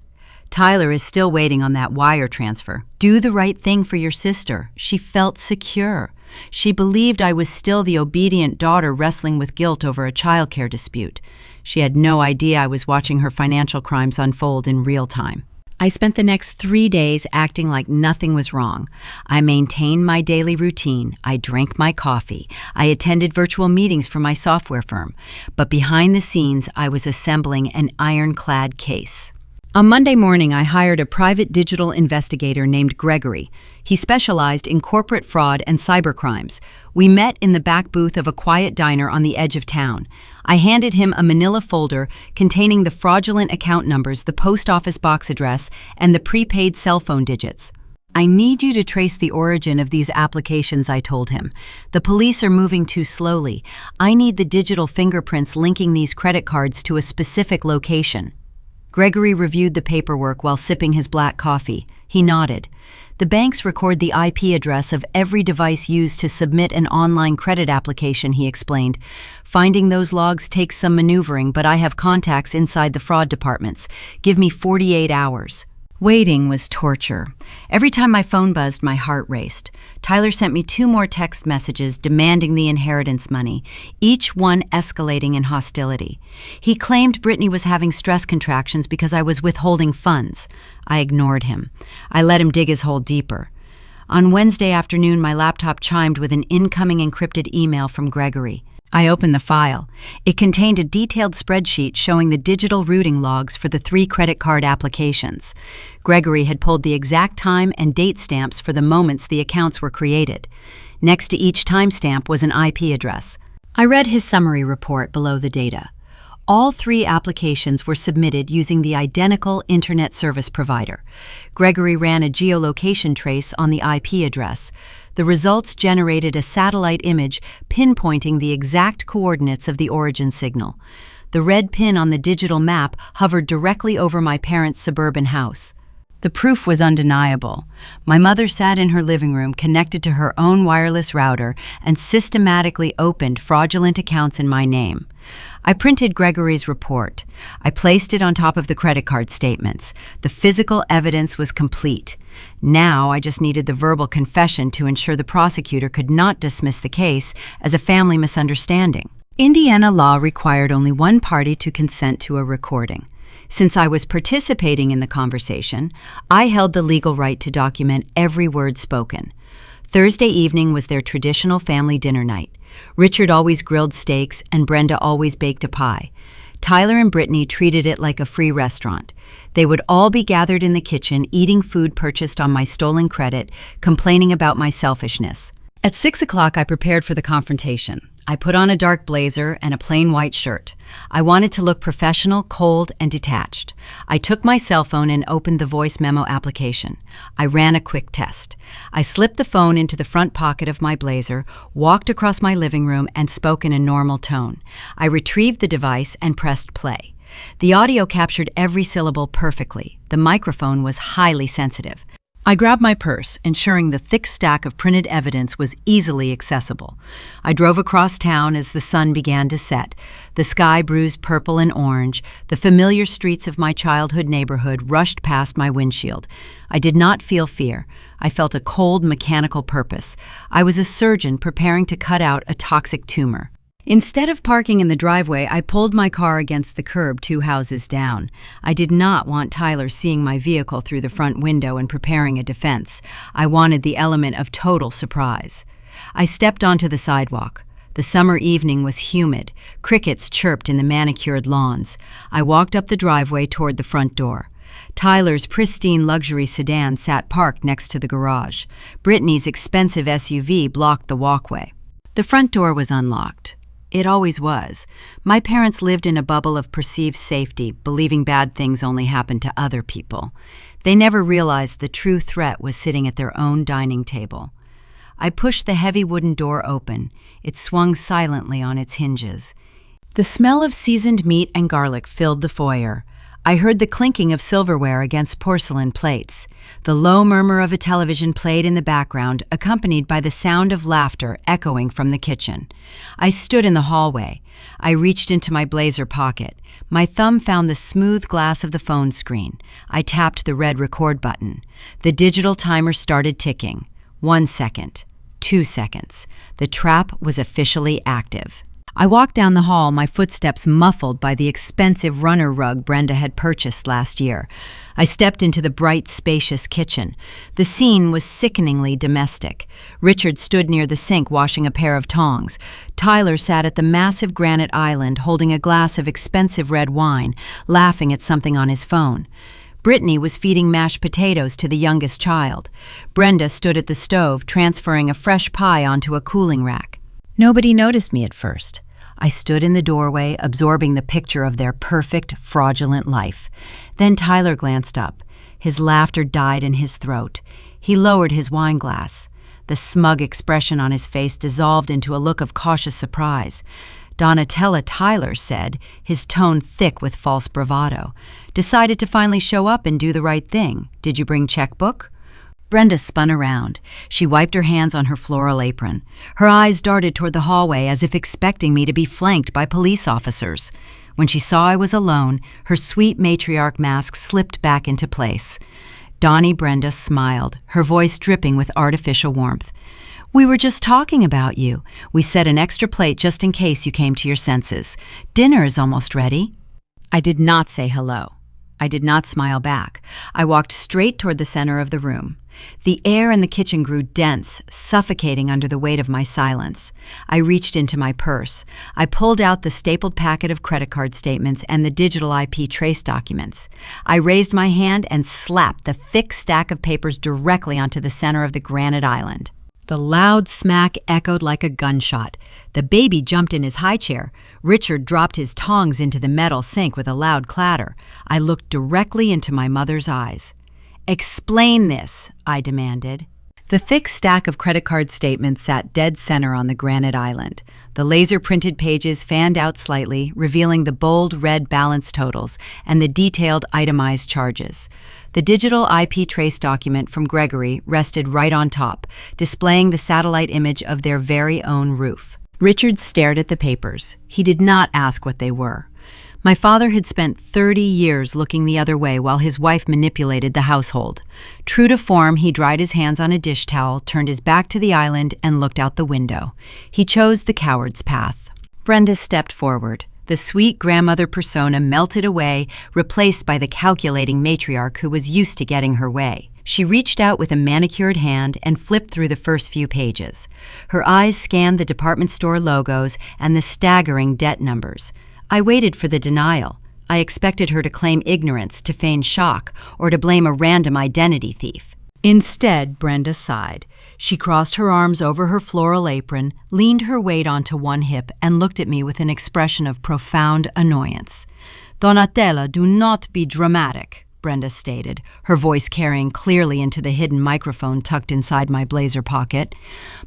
Tyler is still waiting on that wire transfer. Do the right thing for your sister." She felt secure. She believed I was still the obedient daughter wrestling with guilt over a childcare dispute. She had no idea I was watching her financial crimes unfold in real time. I spent the next 3 days acting like nothing was wrong. I maintained my daily routine. I drank my coffee. I attended virtual meetings for my software firm. But behind the scenes, I was assembling an ironclad case. On Monday morning, I hired a private digital investigator named Gregory. He specialized in corporate fraud and cybercrimes. We met in the back booth of a quiet diner on the edge of town. I handed him a manila folder containing the fraudulent account numbers, the post office box address, and the prepaid cell phone digits. "I need you to trace the origin of these applications," I told him. "The police are moving too slowly. I need the digital fingerprints linking these credit cards to a specific location." Gregory reviewed the paperwork while sipping his black coffee. He nodded. "The banks record the IP address of every device used to submit an online credit application," he explained. "Finding those logs takes some maneuvering, but I have contacts inside the fraud departments. Give me 48 hours. Waiting was torture. Every time my phone buzzed, my heart raced. Tyler sent me 2 more text messages demanding the inheritance money, each one escalating in hostility. He claimed Brittany was having stress contractions because I was withholding funds. I ignored him. I let him dig his hole deeper. On Wednesday afternoon, my laptop chimed with an incoming encrypted email from Gregory. I opened the file. It contained a detailed spreadsheet showing the digital routing logs for the 3 credit card applications. Gregory had pulled the exact time and date stamps for the moments the accounts were created. Next to each timestamp was an IP address. I read his summary report below the data. All 3 applications were submitted using the identical internet service provider. Gregory ran a geolocation trace on the IP address. The results generated a satellite image pinpointing the exact coordinates of the origin signal. The red pin on the digital map hovered directly over my parents' suburban house. The proof was undeniable. My mother sat in her living room connected to her own wireless router and systematically opened fraudulent accounts in my name. I printed Gregory's report. I placed it on top of the credit card statements. The physical evidence was complete. Now I just needed the verbal confession to ensure the prosecutor could not dismiss the case as a family misunderstanding. Indiana law required only one party to consent to a recording. Since I was participating in the conversation, I held the legal right to document every word spoken. Thursday evening was their traditional family dinner night. Richard always grilled steaks and Brenda always baked a pie. Tyler and Brittany treated it like a free restaurant. They would all be gathered in the kitchen, eating food purchased on my stolen credit, complaining about my selfishness. At 6 o'clock, I prepared for the confrontation. I put on a dark blazer and a plain white shirt. I wanted to look professional, cold, and detached. I took my cell phone and opened the voice memo application. I ran a quick test. I slipped the phone into the front pocket of my blazer, walked across my living room, and spoke in a normal tone. I retrieved the device and pressed play. The audio captured every syllable perfectly. The microphone was highly sensitive. I grabbed my purse, ensuring the thick stack of printed evidence was easily accessible. I drove across town as the sun began to set. The sky bruised purple and orange. The familiar streets of my childhood neighborhood rushed past my windshield. I did not feel fear. I felt a cold, mechanical purpose. I was a surgeon preparing to cut out a toxic tumor. Instead of parking in the driveway, I pulled my car against the curb 2 houses down. I did not want Tyler seeing my vehicle through the front window and preparing a defense. I wanted the element of total surprise. I stepped onto the sidewalk. The summer evening was humid. Crickets chirped in the manicured lawns. I walked up the driveway toward the front door. Tyler's pristine luxury sedan sat parked next to the garage. Brittany's expensive SUV blocked the walkway. The front door was unlocked. It always was. My parents lived in a bubble of perceived safety, believing bad things only happened to other people. They never realized the true threat was sitting at their own dining table. I pushed the heavy wooden door open. It swung silently on its hinges. The smell of seasoned meat and garlic filled the foyer. I heard the clinking of silverware against porcelain plates. The low murmur of a television played in the background, accompanied by the sound of laughter echoing from the kitchen. I stood in the hallway. I reached into my blazer pocket. My thumb found the smooth glass of the phone screen. I tapped the red record button. The digital timer started ticking. 1 second. 2 seconds. The trap was officially active. I walked down the hall, my footsteps muffled by the expensive runner rug Brenda had purchased last year. I stepped into the bright, spacious kitchen. The scene was sickeningly domestic. Richard stood near the sink washing a pair of tongs. Tyler sat at the massive granite island holding a glass of expensive red wine, laughing at something on his phone. Brittany was feeding mashed potatoes to the youngest child. Brenda stood at the stove, transferring a fresh pie onto a cooling rack. Nobody noticed me at first. I stood in the doorway, absorbing the picture of their perfect, fraudulent life. Then Tyler glanced up. His laughter died in his throat. He lowered his wine glass. The smug expression on his face dissolved into a look of cautious surprise. Donatella, Tyler said, his tone thick with false bravado. Decided to finally show up and do the right thing. Did you bring checkbook? Brenda spun around. She wiped her hands on her floral apron. Her eyes darted toward the hallway as if expecting me to be flanked by police officers. When she saw I was alone, her sweet matriarch mask slipped back into place. Donnie Brenda smiled, her voice dripping with artificial warmth. "We were just talking about you. We set an extra plate just in case you came to your senses. Dinner is almost ready." I did not say hello. I did not smile back. I walked straight toward the center of the room. The air in the kitchen grew dense, suffocating under the weight of my silence. I reached into my purse. I pulled out the stapled packet of credit card statements and the digital IP trace documents. I raised my hand and slapped the thick stack of papers directly onto the center of the granite island. The loud smack echoed like a gunshot. The baby jumped in his high chair. Richard dropped his tongs into the metal sink with a loud clatter. I looked directly into my mother's eyes. "Explain this," I demanded. The thick stack of credit card statements sat dead center on the granite island. The laser-printed pages fanned out slightly, revealing the bold red balance totals and the detailed itemized charges. The digital IP trace document from Gregory rested right on top, displaying the satellite image of their very own roof. Richard stared at the papers. He did not ask what they were. My father had spent 30 years looking the other way while his wife manipulated the household. True to form, he dried his hands on a dish towel, turned his back to the island, and looked out the window. He chose the coward's path. Brenda stepped forward. The sweet grandmother persona melted away, replaced by the calculating matriarch who was used to getting her way. She reached out with a manicured hand and flipped through the first few pages. Her eyes scanned the department store logos and the staggering debt numbers. I waited for the denial. I expected her to claim ignorance, to feign shock, or to blame a random identity thief. Instead, Brenda sighed. She crossed her arms over her floral apron, leaned her weight onto one hip, and looked at me with an expression of profound annoyance. "Donatella, do not be dramatic," Brenda stated, her voice carrying clearly into the hidden microphone tucked inside my blazer pocket.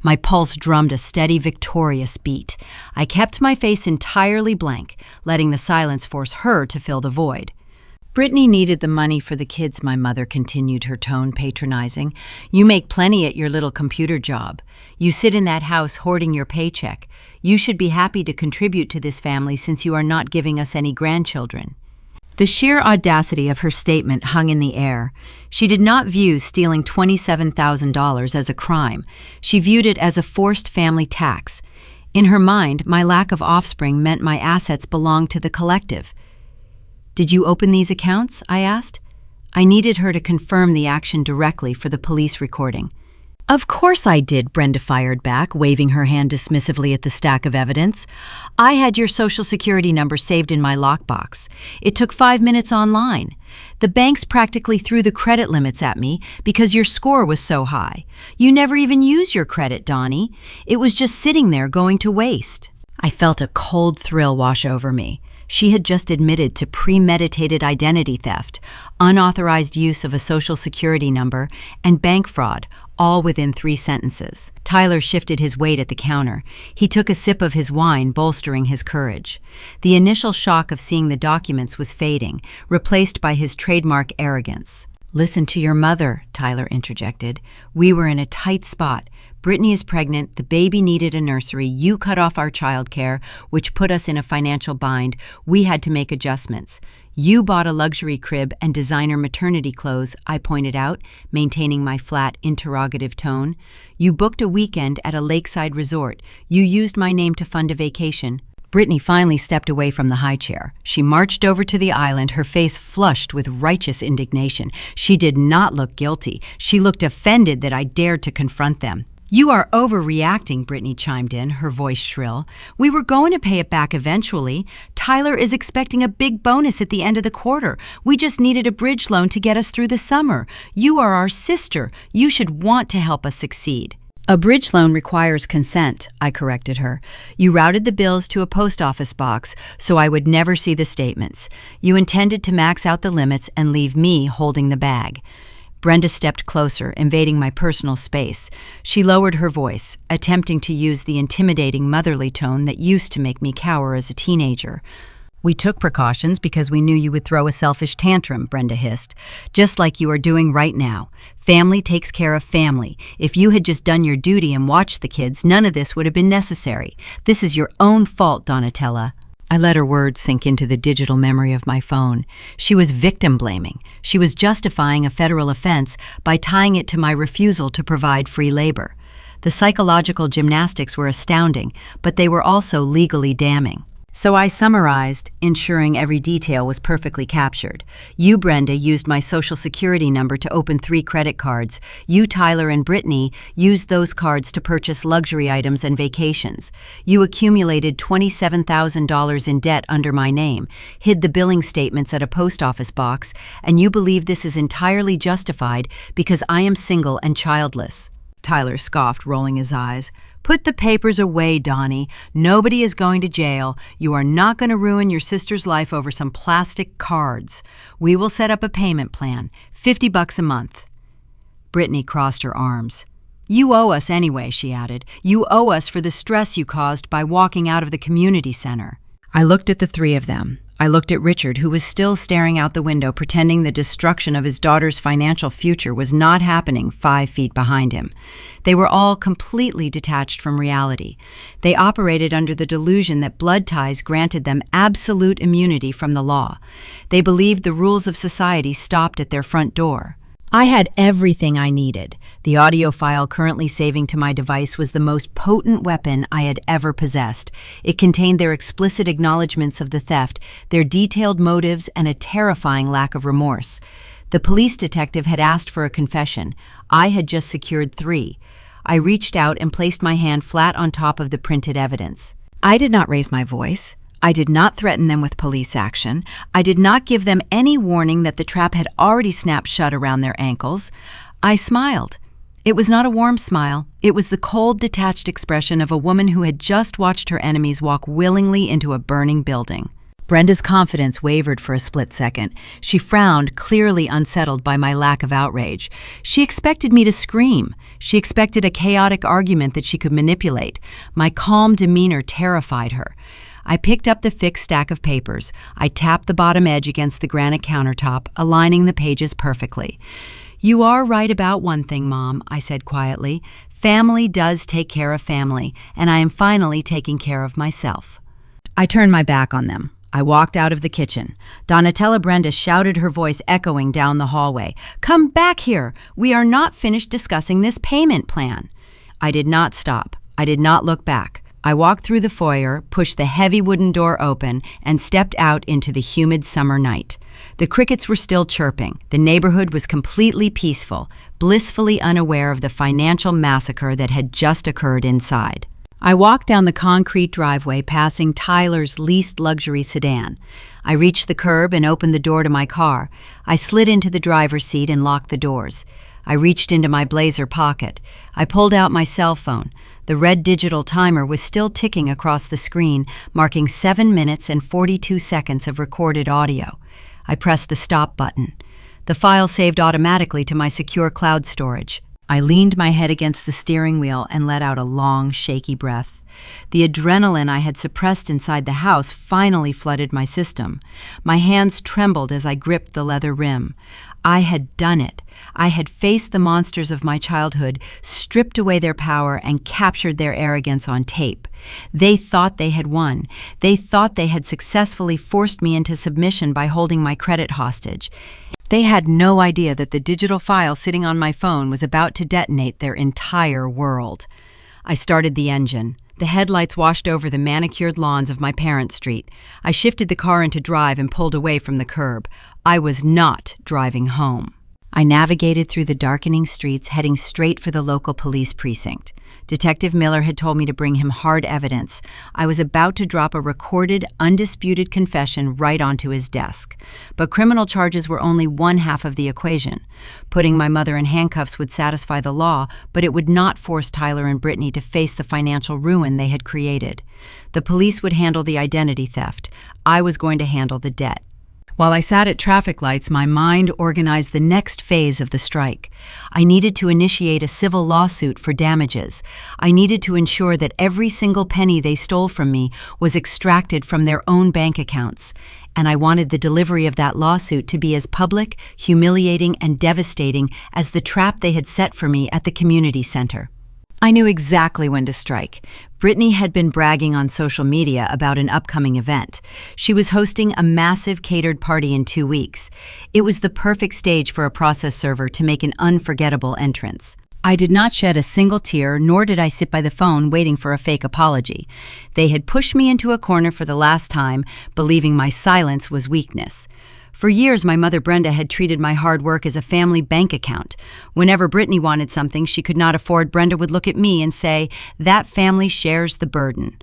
My pulse drummed a steady, victorious beat. I kept my face entirely blank, letting the silence force her to fill the void. "Brittany needed the money for the kids," my mother continued, her tone patronizing. "You make plenty at your little computer job. You sit in that house hoarding your paycheck. You should be happy to contribute to this family since you are not giving us any grandchildren." The sheer audacity of her statement hung in the air. She did not view stealing $27,000 as a crime. She viewed it as a forced family tax. In her mind, my lack of offspring meant my assets belonged to the collective. "Did you open these accounts?" I asked. I needed her to confirm the action directly for the police recording. "Of course I did," Brenda fired back, waving her hand dismissively at the stack of evidence. "I had your social security number saved in my lockbox. It took 5 minutes online. The banks practically threw the credit limits at me because your score was so high. You never even used your credit, Donnie. It was just sitting there going to waste." I felt a cold thrill wash over me. She had just admitted to premeditated identity theft, unauthorized use of a social security number, and bank fraud, all within 3 sentences. Tyler shifted his weight at the counter. He took a sip of his wine, bolstering his courage. The initial shock of seeing the documents was fading, replaced by his trademark arrogance. "Listen to your mother," Tyler interjected. "We were in a tight spot. Brittany is pregnant, the baby needed a nursery, you cut off our childcare, which put us in a financial bind. We had to make adjustments. You bought a luxury crib and designer maternity clothes," I pointed out, maintaining my flat, interrogative tone. "You booked a weekend at a lakeside resort. You used my name to fund a vacation." Brittany finally stepped away from the high chair. She marched over to the island, her face flushed with righteous indignation. She did not look guilty. She looked offended that I dared to confront them. "You are overreacting," Brittany chimed in, her voice shrill. "We were going to pay it back eventually. Tyler is expecting a big bonus at the end of the quarter. We just needed a bridge loan to get us through the summer. You are our sister. You should want to help us succeed." "A bridge loan requires consent," I corrected her. "You routed the bills to a post office box, so I would never see the statements. You intended to max out the limits and leave me holding the bag." Brenda stepped closer, invading my personal space. She lowered her voice, attempting to use the intimidating motherly tone that used to make me cower as a teenager. "We took precautions because we knew you would throw a selfish tantrum," Brenda hissed, "just like you are doing right now. Family takes care of family. If you had just done your duty and watched the kids, none of this would have been necessary. This is your own fault, Donatella." I let her words sink into the digital memory of my phone. She was victim-blaming. She was justifying a federal offense by tying it to my refusal to provide free labor. The psychological gymnastics were astounding, but they were also legally damning. So I summarized, ensuring every detail was perfectly captured. You, Brenda, used my social security number to open 3 credit cards. You, Tyler, and Brittany used those cards to purchase luxury items and vacations. You accumulated $27,000 in debt under my name, hid the billing statements at a post office box, and you believe this is entirely justified because I am single and childless. Tyler scoffed, rolling his eyes. "Put the papers away, Donnie. Nobody is going to jail. You are not going to ruin your sister's life over some plastic cards. We will set up a payment plan, $50 a month." Brittany crossed her arms. "You owe us anyway," she added. "You owe us for the stress you caused by walking out of the community center." I looked at the 3 of them. I looked at Richard, who was still staring out the window, pretending the destruction of his daughter's financial future was not happening 5 feet behind him. They were all completely detached from reality. They operated under the delusion that blood ties granted them absolute immunity from the law. They believed the rules of society stopped at their front door. I had everything I needed. The audio file currently saving to my device was the most potent weapon I had ever possessed. It contained their explicit acknowledgments of the theft, their detailed motives, and a terrifying lack of remorse. The police detective had asked for a confession. I had just secured 3. I reached out and placed my hand flat on top of the printed evidence. I did not raise my voice. I did not threaten them with police action. I did not give them any warning that the trap had already snapped shut around their ankles. I smiled. It was not a warm smile. It was the cold, detached expression of a woman who had just watched her enemies walk willingly into a burning building. Brenda's confidence wavered for a split second. She frowned, clearly unsettled by my lack of outrage. She expected me to scream. She expected a chaotic argument that she could manipulate. My calm demeanor terrified her. I picked up the thick stack of papers. I tapped the bottom edge against the granite countertop, aligning the pages perfectly. "You are right about one thing, Mom," I said quietly. "Family does take care of family, and I am finally taking care of myself." I turned my back on them. I walked out of the kitchen. Donatella Brenda shouted, her voice echoing down the hallway. "Come back here! We are not finished discussing this payment plan." I did not stop. I did not look back. I walked through the foyer, pushed the heavy wooden door open, and stepped out into the humid summer night. The crickets were still chirping. The neighborhood was completely peaceful, blissfully unaware of the financial massacre that had just occurred inside. I walked down the concrete driveway, passing Tyler's leased luxury sedan. I reached the curb and opened the door to my car. I slid into the driver's seat and locked the doors. I reached into my blazer pocket. I pulled out my cell phone. The red digital timer was still ticking across the screen, marking 7 minutes and 42 seconds of recorded audio. I pressed the stop button. The file saved automatically to my secure cloud storage. I leaned my head against the steering wheel and let out a long, shaky breath. The adrenaline I had suppressed inside the house finally flooded my system. My hands trembled as I gripped the leather rim. I had done it. I had faced the monsters of my childhood, stripped away their power, and captured their arrogance on tape. They thought they had won. They thought they had successfully forced me into submission by holding my credit hostage. They had no idea that the digital file sitting on my phone was about to detonate their entire world. I started the engine. The headlights washed over the manicured lawns of my parents' street. I shifted the car into drive and pulled away from the curb. I was not driving home. I navigated through the darkening streets, heading straight for the local police precinct. Detective Miller had told me to bring him hard evidence. I was about to drop a recorded, undisputed confession right onto his desk. But criminal charges were only one half of the equation. Putting my mother in handcuffs would satisfy the law, but it would not force Tyler and Brittany to face the financial ruin they had created. The police would handle the identity theft. I was going to handle the debt. While I sat at traffic lights, my mind organized the next phase of the strike. I needed to initiate a civil lawsuit for damages. I needed to ensure that every single penny they stole from me was extracted from their own bank accounts. And I wanted the delivery of that lawsuit to be as public, humiliating, and devastating as the trap they had set for me at the community center. I knew exactly when to strike. Brittany had been bragging on social media about an upcoming event. She was hosting a massive catered party in 2 weeks. It was the perfect stage for a process server to make an unforgettable entrance. I did not shed a single tear, nor did I sit by the phone waiting for a fake apology. They had pushed me into a corner for the last time, believing my silence was weakness. For years, my mother Brenda had treated my hard work as a family bank account. Whenever Brittany wanted something she could not afford, Brenda would look at me and say, "That family shares the burden."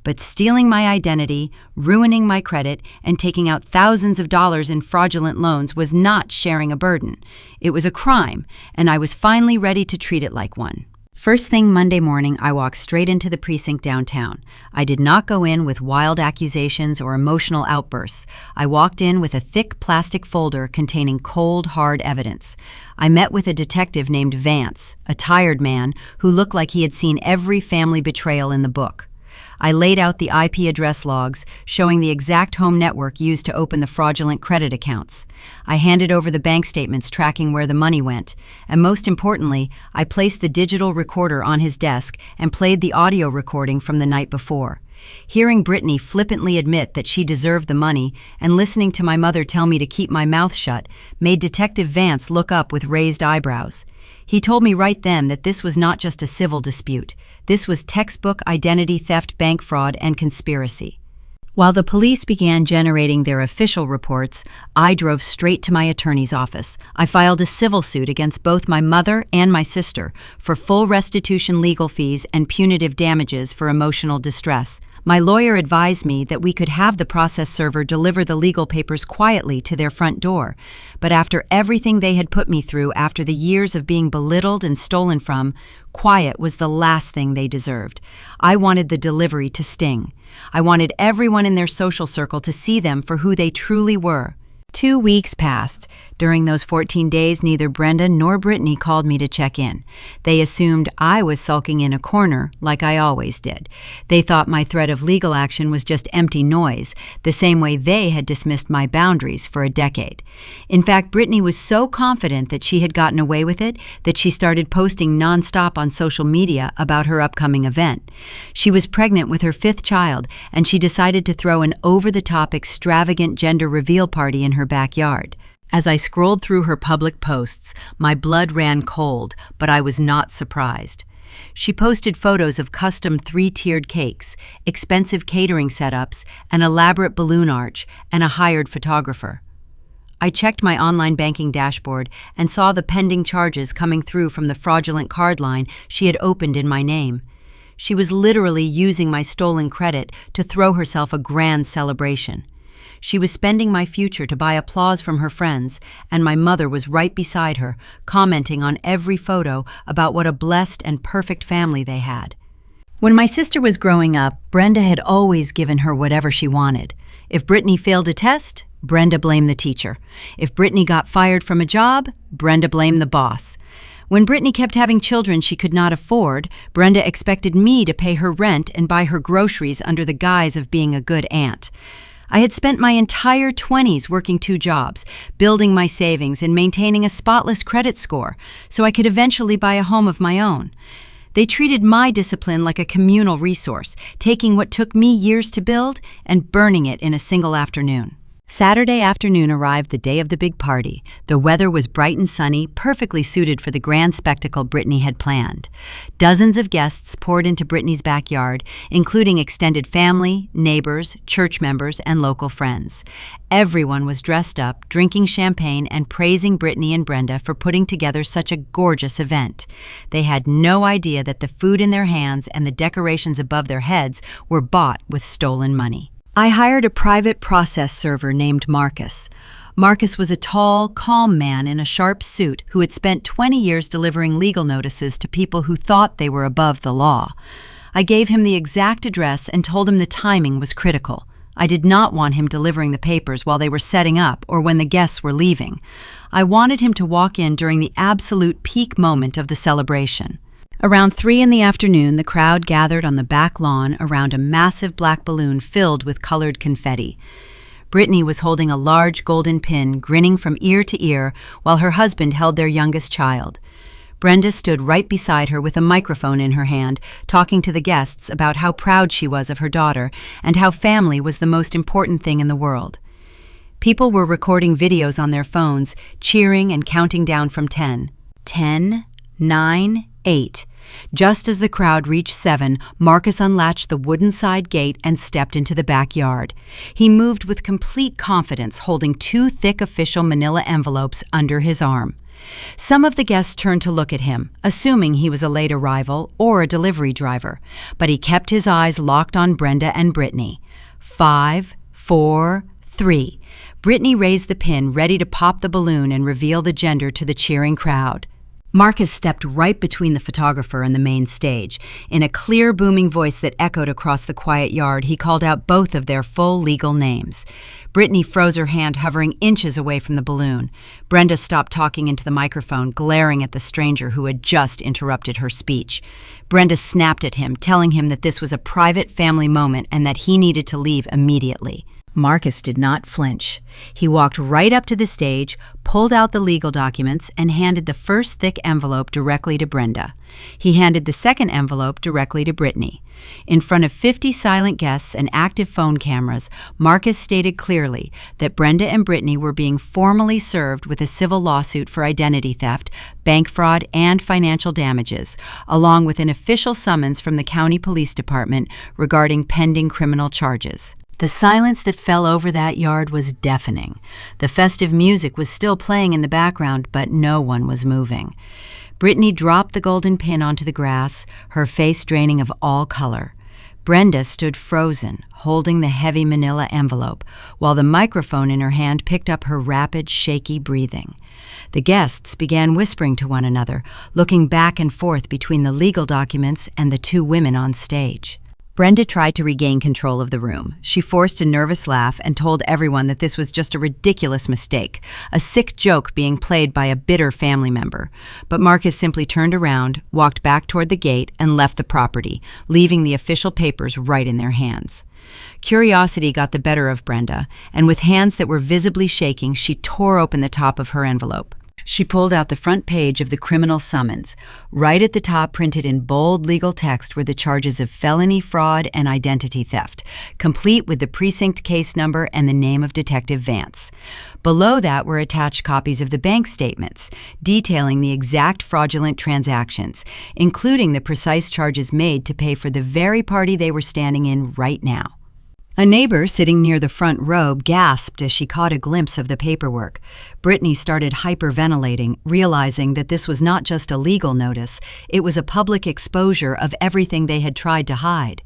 But stealing my identity, ruining my credit, and taking out thousands of dollars in fraudulent loans was not sharing a burden. It was a crime, and I was finally ready to treat it like one. First thing Monday morning, I walked straight into the precinct downtown. I did not go in with wild accusations or emotional outbursts. I walked in with a thick plastic folder containing cold, hard evidence. I met with a detective named Vance, a tired man who looked like he had seen every family betrayal in the book. I laid out the IP address logs, showing the exact home network used to open the fraudulent credit accounts. I handed over the bank statements tracking where the money went, and most importantly, I placed the digital recorder on his desk and played the audio recording from the night before. Hearing Brittany flippantly admit that she deserved the money and listening to my mother tell me to keep my mouth shut made Detective Vance look up with raised eyebrows. He told me right then that this was not just a civil dispute. This was textbook identity theft, bank fraud, and conspiracy. While the police began generating their official reports, I drove straight to my attorney's office. I filed a civil suit against both my mother and my sister for full restitution legal fees and punitive damages for emotional distress. My lawyer advised me that we could have the process server deliver the legal papers quietly to their front door. But after everything they had put me through after the years of being belittled and stolen from, quiet was the last thing they deserved. I wanted the delivery to sting. I wanted everyone in their social circle to see them for who they truly were. 2 weeks passed. During those 14 days, neither Brenda nor Brittany called me to check in. They assumed I was sulking in a corner, like I always did. They thought my threat of legal action was just empty noise, the same way they had dismissed my boundaries for a decade. In fact, Brittany was so confident that she had gotten away with it that she started posting nonstop on social media about her upcoming event. She was pregnant with her 5th child, and she decided to throw an over-the-top extravagant gender reveal party in her backyard. As I scrolled through her public posts, my blood ran cold, but I was not surprised. She posted photos of custom 3-tiered cakes, expensive catering setups, an elaborate balloon arch, and a hired photographer. I checked my online banking dashboard and saw the pending charges coming through from the fraudulent card line she had opened in my name. She was literally using my stolen credit to throw herself a grand celebration. She was spending my future to buy applause from her friends, and my mother was right beside her, commenting on every photo about what a blessed and perfect family they had. When my sister was growing up, Brenda had always given her whatever she wanted. If Brittany failed a test, Brenda blamed the teacher. If Brittany got fired from a job, Brenda blamed the boss. When Brittany kept having children she could not afford, Brenda expected me to pay her rent and buy her groceries under the guise of being a good aunt. I had spent my entire 20s working 2 jobs, building my savings and maintaining a spotless credit score so I could eventually buy a home of my own. They treated my discipline like a communal resource, taking what took me years to build and burning it in a single afternoon. Saturday afternoon arrived, the day of the big party. The weather was bright and sunny, perfectly suited for the grand spectacle Brittany had planned. Dozens of guests poured into Brittany's backyard, including extended family, neighbors, church members, and local friends. Everyone was dressed up, drinking champagne and praising Brittany and Brenda for putting together such a gorgeous event. They had no idea that the food in their hands and the decorations above their heads were bought with stolen money. I hired a private process server named Marcus. Marcus was a tall, calm man in a sharp suit who had spent 20 years delivering legal notices to people who thought they were above the law. I gave him the exact address and told him the timing was critical. I did not want him delivering the papers while they were setting up or when the guests were leaving. I wanted him to walk in during the absolute peak moment of the celebration. Around 3 in the afternoon, the crowd gathered on the back lawn around a massive black balloon filled with colored confetti. Brittany was holding a large golden pin, grinning from ear to ear, while her husband held their youngest child. Brenda stood right beside her with a microphone in her hand, talking to the guests about how proud she was of her daughter and how family was the most important thing in the world. People were recording videos on their phones, cheering and counting down from 10. 10, 9, 8. Just as the crowd reached 7, Marcus unlatched the wooden side gate and stepped into the backyard. He moved with complete confidence, holding 2 thick official manila envelopes under his arm. Some of the guests turned to look at him, assuming he was a late arrival or a delivery driver, but he kept his eyes locked on Brenda and Brittany. 5, 4, 3. Brittany raised the pin, ready to pop the balloon and reveal the gender to the cheering crowd. Marcus stepped right between the photographer and the main stage. In a clear, booming voice that echoed across the quiet yard, he called out both of their full legal names. Brittany froze her hand, hovering inches away from the balloon. Brenda stopped talking into the microphone, glaring at the stranger who had just interrupted her speech. Brenda snapped at him, telling him that this was a private family moment and that he needed to leave immediately. Marcus did not flinch. He walked right up to the stage, pulled out the legal documents, and handed the first thick envelope directly to Brenda. He handed the second envelope directly to Brittany. In front of 50 silent guests and active phone cameras, Marcus stated clearly that Brenda and Brittany were being formally served with a civil lawsuit for identity theft, bank fraud, and financial damages, along with an official summons from the county police department regarding pending criminal charges. The silence that fell over that yard was deafening. The festive music was still playing in the background, but no one was moving. Brittany dropped the golden pin onto the grass, her face draining of all color. Brenda stood frozen, holding the heavy manila envelope, while the microphone in her hand picked up her rapid, shaky breathing. The guests began whispering to one another, looking back and forth between the legal documents and the two women on stage. Brenda tried to regain control of the room. She forced a nervous laugh and told everyone that this was just a ridiculous mistake, a sick joke being played by a bitter family member. But Marcus simply turned around, walked back toward the gate, and left the property, leaving the official papers right in their hands. Curiosity got the better of Brenda, and with hands that were visibly shaking, she tore open the top of her envelope. She pulled out the front page of the criminal summons. Right at the top, printed in bold legal text, were the charges of felony fraud and identity theft, complete with the precinct case number and the name of Detective Vance. Below that were attached copies of the bank statements, detailing the exact fraudulent transactions, including the precise charges made to pay for the very party they were standing in right now. A neighbor sitting near the front row gasped as she caught a glimpse of the paperwork. Brittany started hyperventilating, realizing that this was not just a legal notice, it was a public exposure of everything they had tried to hide.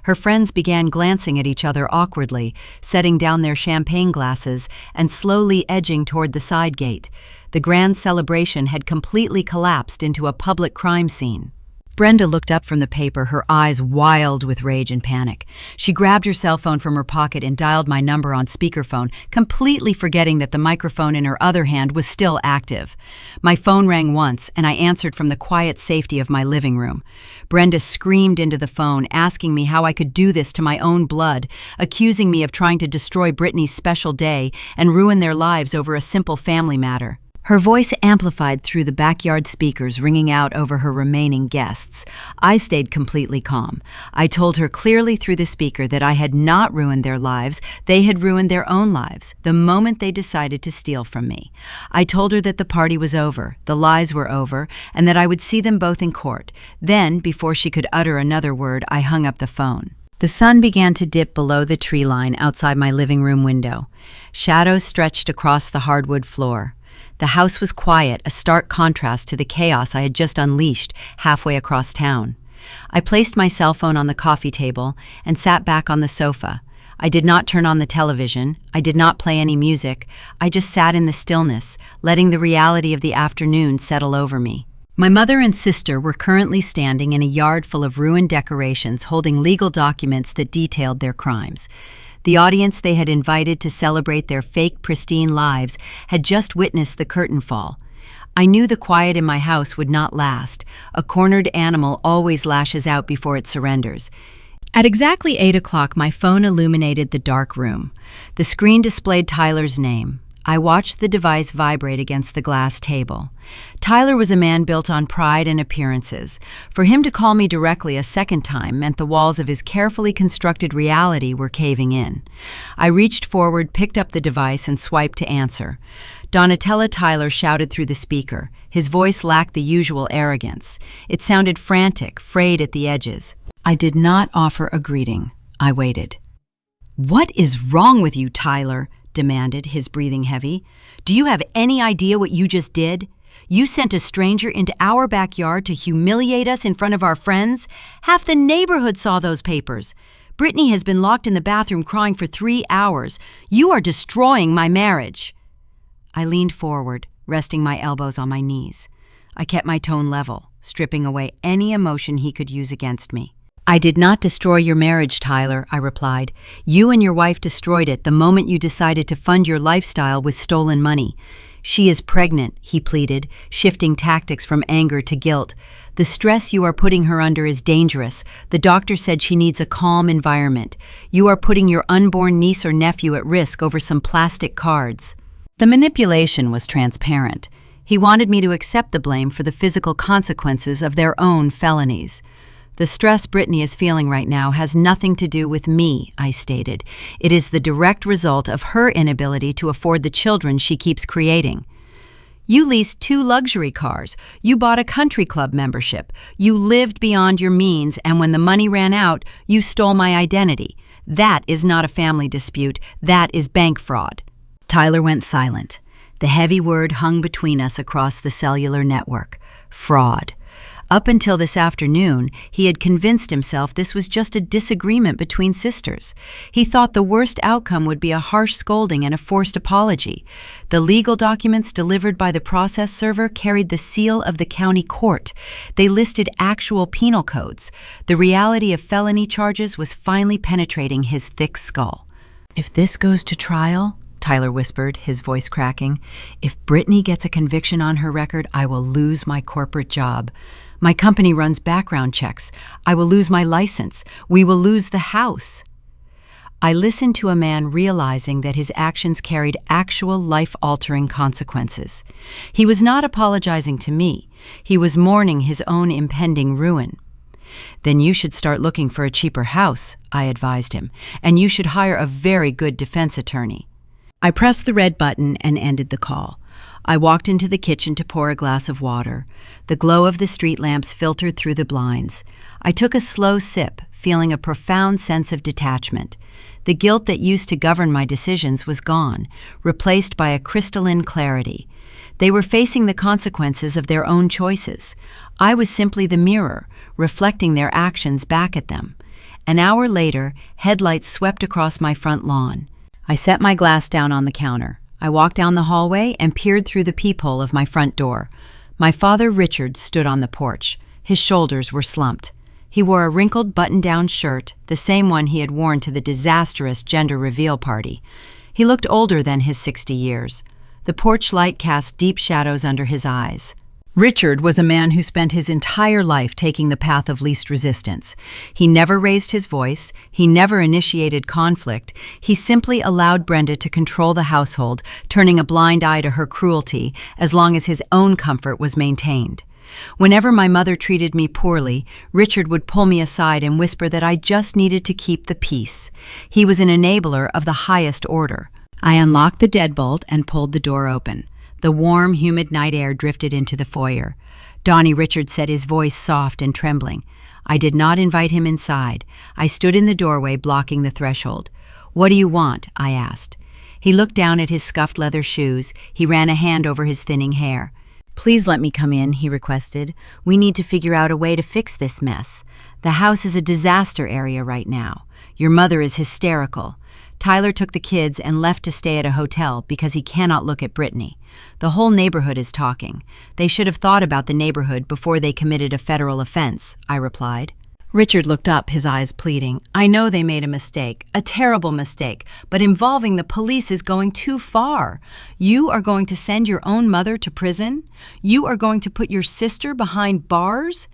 Her friends began glancing at each other awkwardly, setting down their champagne glasses and slowly edging toward the side gate. The grand celebration had completely collapsed into a public crime scene. Brenda looked up from the paper, her eyes wild with rage and panic. She grabbed her cell phone from her pocket and dialed my number on speakerphone, completely forgetting that the microphone in her other hand was still active. My phone rang once, and I answered from the quiet safety of my living room. Brenda screamed into the phone, asking me how I could do this to my own blood, accusing me of trying to destroy Brittany's special day and ruin their lives over a simple family matter. Her voice amplified through the backyard speakers, ringing out over her remaining guests. I stayed completely calm. I told her clearly through the speaker that I had not ruined their lives, they had ruined their own lives, the moment they decided to steal from me. I told her that the party was over, the lies were over, and that I would see them both in court. Then, before she could utter another word, I hung up the phone. The sun began to dip below the tree line outside my living room window. Shadows stretched across the hardwood floor. The house was quiet, a stark contrast to the chaos I had just unleashed halfway across town. I placed my cell phone on the coffee table and sat back on the sofa. I did not turn on the television. I did not play any music. I just sat in the stillness, letting the reality of the afternoon settle over me. My mother and sister were currently standing in a yard full of ruined decorations, holding legal documents that detailed their crimes. The audience they had invited to celebrate their fake, pristine lives had just witnessed the curtain fall. I knew the quiet in my house would not last. A cornered animal always lashes out before it surrenders. At exactly 8 o'clock, my phone illuminated the dark room. The screen displayed Tyler's name. I watched the device vibrate against the glass table. Tyler was a man built on pride and appearances. For him to call me directly a second time meant the walls of his carefully constructed reality were caving in. I reached forward, picked up the device, and swiped to answer. Donatella Tyler shouted through the speaker. His voice lacked the usual arrogance. It sounded frantic, frayed at the edges. I did not offer a greeting. I waited. "What is wrong with you, Tyler?" demanded, his breathing heavy. "Do you have any idea what you just did? You sent a stranger into our backyard to humiliate us in front of our friends? Half the neighborhood saw those papers. Brittany has been locked in the bathroom crying for 3 hours. You are destroying my marriage." I leaned forward, resting my elbows on my knees. I kept my tone level, stripping away any emotion he could use against me. "I did not destroy your marriage, Tyler," I replied. "You and your wife destroyed it the moment you decided to fund your lifestyle with stolen money. She is pregnant," he pleaded, shifting tactics from anger to guilt. "The stress you are putting her under is dangerous. The doctor said she needs a calm environment. You are putting your unborn niece or nephew at risk over some plastic cards." The manipulation was transparent. He wanted me to accept the blame for the physical consequences of their own felonies. "The stress Brittany is feeling right now has nothing to do with me," I stated. "It is the direct result of her inability to afford the children she keeps creating. You leased 2 luxury cars. You bought a country club membership. You lived beyond your means, and when the money ran out, you stole my identity. That is not a family dispute. That is bank fraud." Tyler went silent. The heavy word hung between us across the cellular network. Fraud. Up until this afternoon, he had convinced himself this was just a disagreement between sisters. He thought the worst outcome would be a harsh scolding and a forced apology. The legal documents delivered by the process server carried the seal of the county court. They listed actual penal codes. The reality of felony charges was finally penetrating his thick skull. "If this goes to trial," Tyler whispered, his voice cracking, "if Brittany gets a conviction on her record, I will lose my corporate job. My company runs background checks. I will lose my license. We will lose the house." I listened to a man realizing that his actions carried actual life-altering consequences. He was not apologizing to me. He was mourning his own impending ruin. "Then you should start looking for a cheaper house," I advised him, "and you should hire a very good defense attorney." I pressed the red button and ended the call. I walked into the kitchen to pour a glass of water. The glow of the street lamps filtered through the blinds. I took a slow sip, feeling a profound sense of detachment. The guilt that used to govern my decisions was gone, replaced by a crystalline clarity. They were facing the consequences of their own choices. I was simply the mirror, reflecting their actions back at them. An hour later, headlights swept across my front lawn. I set my glass down on the counter. I walked down the hallway and peered through the peephole of my front door. My father, Richard, stood on the porch. His shoulders were slumped. He wore a wrinkled button-down shirt, the same one he had worn to the disastrous gender reveal party. He looked older than his 60 years. The porch light cast deep shadows under his eyes. Richard was a man who spent his entire life taking the path of least resistance. He never raised his voice. He never initiated conflict. He simply allowed Brenda to control the household, turning a blind eye to her cruelty as long as his own comfort was maintained. Whenever my mother treated me poorly, Richard would pull me aside and whisper that I just needed to keep the peace. He was an enabler of the highest order. I unlocked the deadbolt and pulled the door open. The warm, humid night air drifted into the foyer. Donnie Richard said, his voice soft and trembling. I did not invite him inside. I stood in the doorway, blocking the threshold. "What do you want?" I asked. He looked down at his scuffed leather shoes. He ran a hand over his thinning hair. "Please let me come in," he requested. "We need to figure out a way to fix this mess. The house is a disaster area right now. Your mother is hysterical. Tyler took the kids and left to stay at a hotel because he cannot look at Brittany. The whole neighborhood is talking. They should have thought about the neighborhood before they committed a federal offense," I replied. Richard looked up, his eyes pleading. "I know they made a mistake, a terrible mistake, but involving the police is going too far. You are going to send your own mother to prison? You are going to put your sister behind bars?"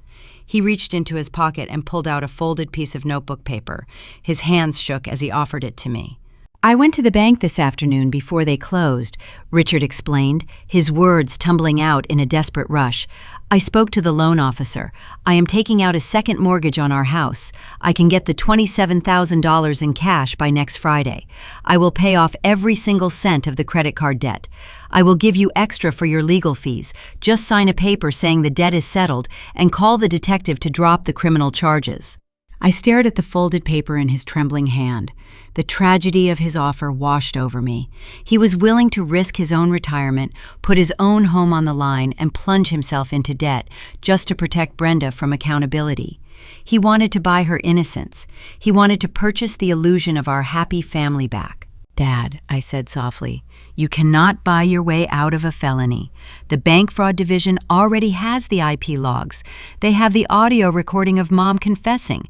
He reached into his pocket and pulled out a folded piece of notebook paper. His hands shook as he offered it to me. "I went to the bank this afternoon before they closed," Richard explained, his words tumbling out in a desperate rush. "I spoke to the loan officer. I am taking out a second mortgage on our house. I can get the $27,000 in cash by next Friday. I will pay off every single cent of the credit card debt. I will give you extra for your legal fees. Just sign a paper saying the debt is settled and call the detective to drop the criminal charges." I stared at the folded paper in his trembling hand. The tragedy of his offer washed over me. He was willing to risk his own retirement, put his own home on the line, and plunge himself into debt just to protect Brenda from accountability. He wanted to buy her innocence. He wanted to purchase the illusion of our happy family back. "Dad," I said softly, "you cannot buy your way out of a felony. The bank fraud division already has the IP logs. They have the audio recording of Mom confessing.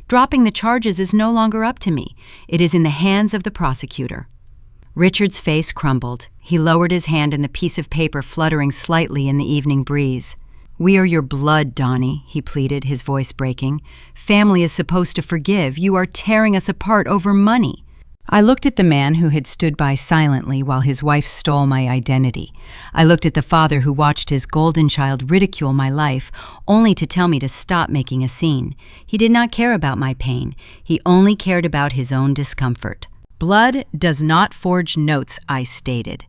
Dropping the charges is no longer up to me. It is in the hands of the prosecutor." Richard's face crumbled. He lowered his hand in the piece of paper fluttering slightly in the evening breeze. "We are your blood, Donnie," he pleaded, his voice breaking. "Family is supposed to forgive. You are tearing us apart over money." I looked at the man who had stood by silently while his wife stole my identity. I looked at the father who watched his golden child ridicule my life, only to tell me to stop making a scene. He did not care about my pain. He only cared about his own discomfort. "Blood does not forge notes," I stated.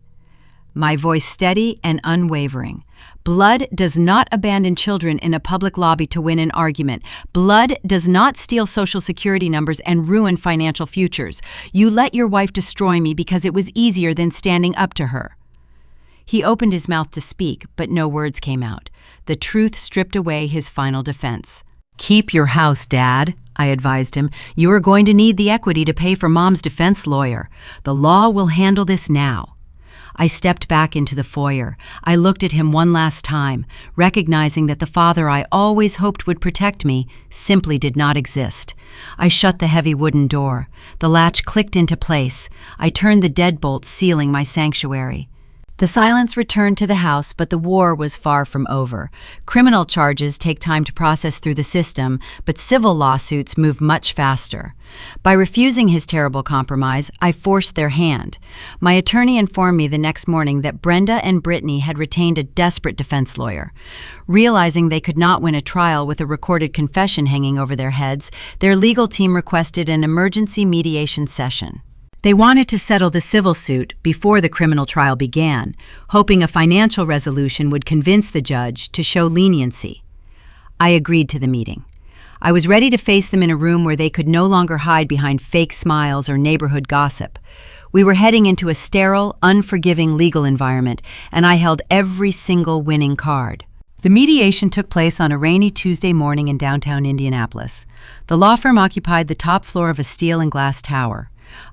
my voice steady and unwavering. Blood does not abandon children in a public lobby to win an argument. Blood does not steal Social Security numbers and ruin financial futures. You let your wife destroy me because it was easier than standing up to her. He opened his mouth to speak, but no words came out. The truth stripped away his final defense. "Keep your house, Dad," I advised him. "You are going to need the equity to pay for Mom's defense lawyer. The law will handle this now." I stepped back into the foyer. I looked at him one last time, recognizing that the father I always hoped would protect me simply did not exist. I shut the heavy wooden door. The latch clicked into place. I turned the deadbolt, sealing my sanctuary. The silence returned to the house, but the war was far from over. Criminal charges take time to process through the system, but civil lawsuits move much faster. By refusing his terrible compromise, I forced their hand. My attorney informed me the next morning that Brenda and Brittany had retained a desperate defense lawyer. Realizing they could not win a trial with a recorded confession hanging over their heads, their legal team requested an emergency mediation session. They wanted to settle the civil suit before the criminal trial began, hoping a financial resolution would convince the judge to show leniency. I agreed to the meeting. I was ready to face them in a room where they could no longer hide behind fake smiles or neighborhood gossip. We were heading into a sterile, unforgiving legal environment, and I held every single winning card. The mediation took place on a rainy Tuesday morning in downtown Indianapolis. The law firm occupied the top floor of a steel and glass tower.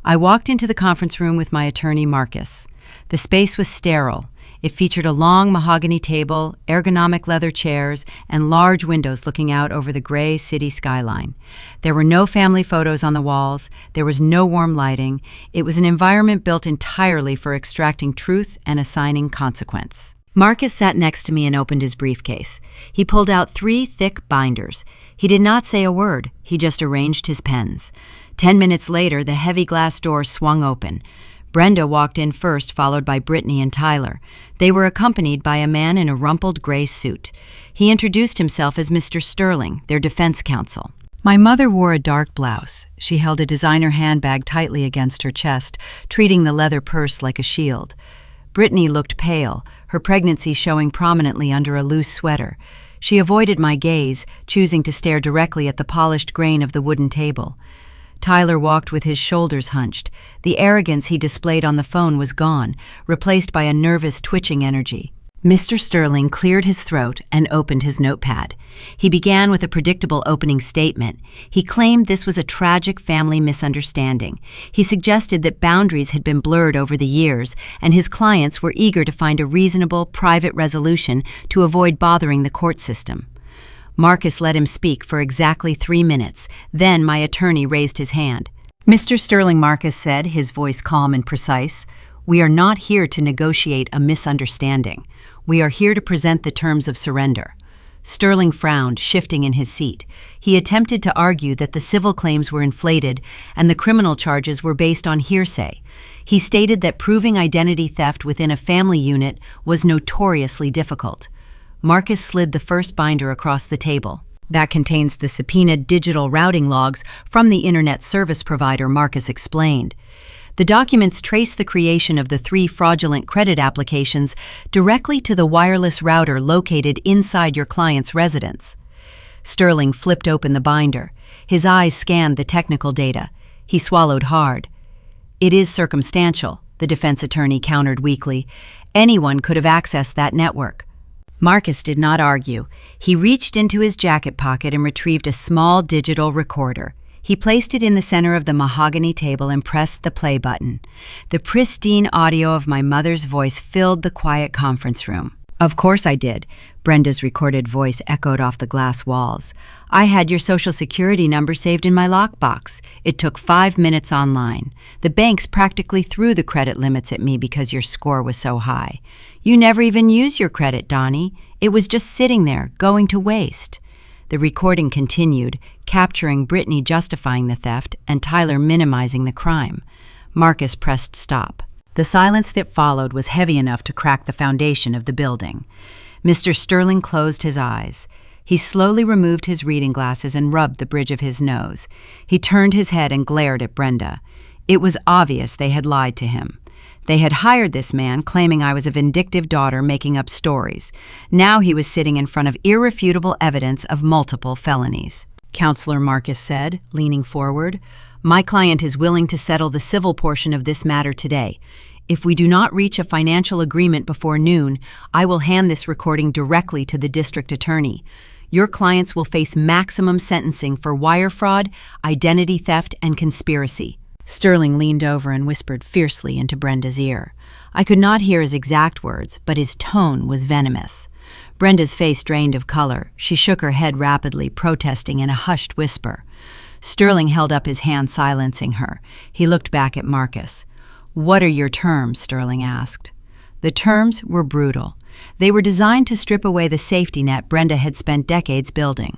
I walked into the conference room with my attorney, Marcus. The space was sterile. It featured a long mahogany table, ergonomic leather chairs, and large windows looking out over the gray city skyline. There were no family photos on the walls. There was no warm lighting. It was an environment built entirely for extracting truth and assigning consequence. Marcus sat next to me and opened his briefcase. He pulled out 3 thick binders. He did not say a word. He just arranged his pens. 10 minutes later, the heavy glass door swung open. Brenda walked in first, followed by Brittany and Tyler. They were accompanied by a man in a rumpled gray suit. He introduced himself as Mr. Sterling, their defense counsel. My mother wore a dark blouse. She held a designer handbag tightly against her chest, treating the leather purse like a shield. Brittany looked pale, her pregnancy showing prominently under a loose sweater. She avoided my gaze, choosing to stare directly at the polished grain of the wooden table. Tyler walked with his shoulders hunched. The arrogance he displayed on the phone was gone, replaced by a nervous, twitching energy. Mr. Sterling cleared his throat and opened his notepad. He began with a predictable opening statement. He claimed this was a tragic family misunderstanding. He suggested that boundaries had been blurred over the years, and his clients were eager to find a reasonable, private resolution to avoid bothering the court system. Marcus let him speak for exactly 3 minutes. Then my attorney raised his hand. "Mr. Sterling," Marcus said, his voice calm and precise, "we are not here to negotiate a misunderstanding. We are here to present the terms of surrender." Sterling frowned, shifting in his seat. He attempted to argue that the civil claims were inflated and the criminal charges were based on hearsay. He stated that proving identity theft within a family unit was notoriously difficult. Marcus slid the first binder across the table. "That contains the subpoenaed digital routing logs from the internet service provider," Marcus explained. The documents trace the creation of the 3 fraudulent credit applications directly to the wireless router located inside your client's residence. Sterling flipped open the binder. His eyes scanned the technical data. He swallowed hard. "It is circumstantial," the defense attorney countered weakly. "Anyone could have accessed that network." Marcus did not argue. He reached into his jacket pocket and retrieved a small digital recorder. He placed it in the center of the mahogany table and pressed the play button. The pristine audio of my mother's voice filled the quiet conference room. "Of course I did," Brenda's recorded voice echoed off the glass walls. "I had your Social Security number saved in my lockbox. It took 5 minutes online. The banks practically threw the credit limits at me because your score was so high. You never even used your credit, Donnie. It was just sitting there, going to waste." The recording continued, capturing Brittany justifying the theft and Tyler minimizing the crime. Marcus pressed stop. The silence that followed was heavy enough to crack the foundation of the building. Mr. Sterling closed his eyes. He slowly removed his reading glasses and rubbed the bridge of his nose. He turned his head and glared at Brenda. It was obvious they had lied to him. They had hired this man, claiming I was a vindictive daughter making up stories. Now he was sitting in front of irrefutable evidence of multiple felonies. Counselor Marcus said, leaning forward, "My client is willing to settle the civil portion of this matter today. If we do not reach a financial agreement before noon, I will hand this recording directly to the district attorney. Your clients will face maximum sentencing for wire fraud, identity theft, and conspiracy." Sterling leaned over and whispered fiercely into Brenda's ear. I could not hear his exact words, but his tone was venomous. Brenda's face drained of color. She shook her head rapidly, protesting in a hushed whisper. Sterling held up his hand, silencing her. He looked back at Marcus. "What are your terms?" Sterling asked. The terms were brutal. They were designed to strip away the safety net Brenda had spent decades building.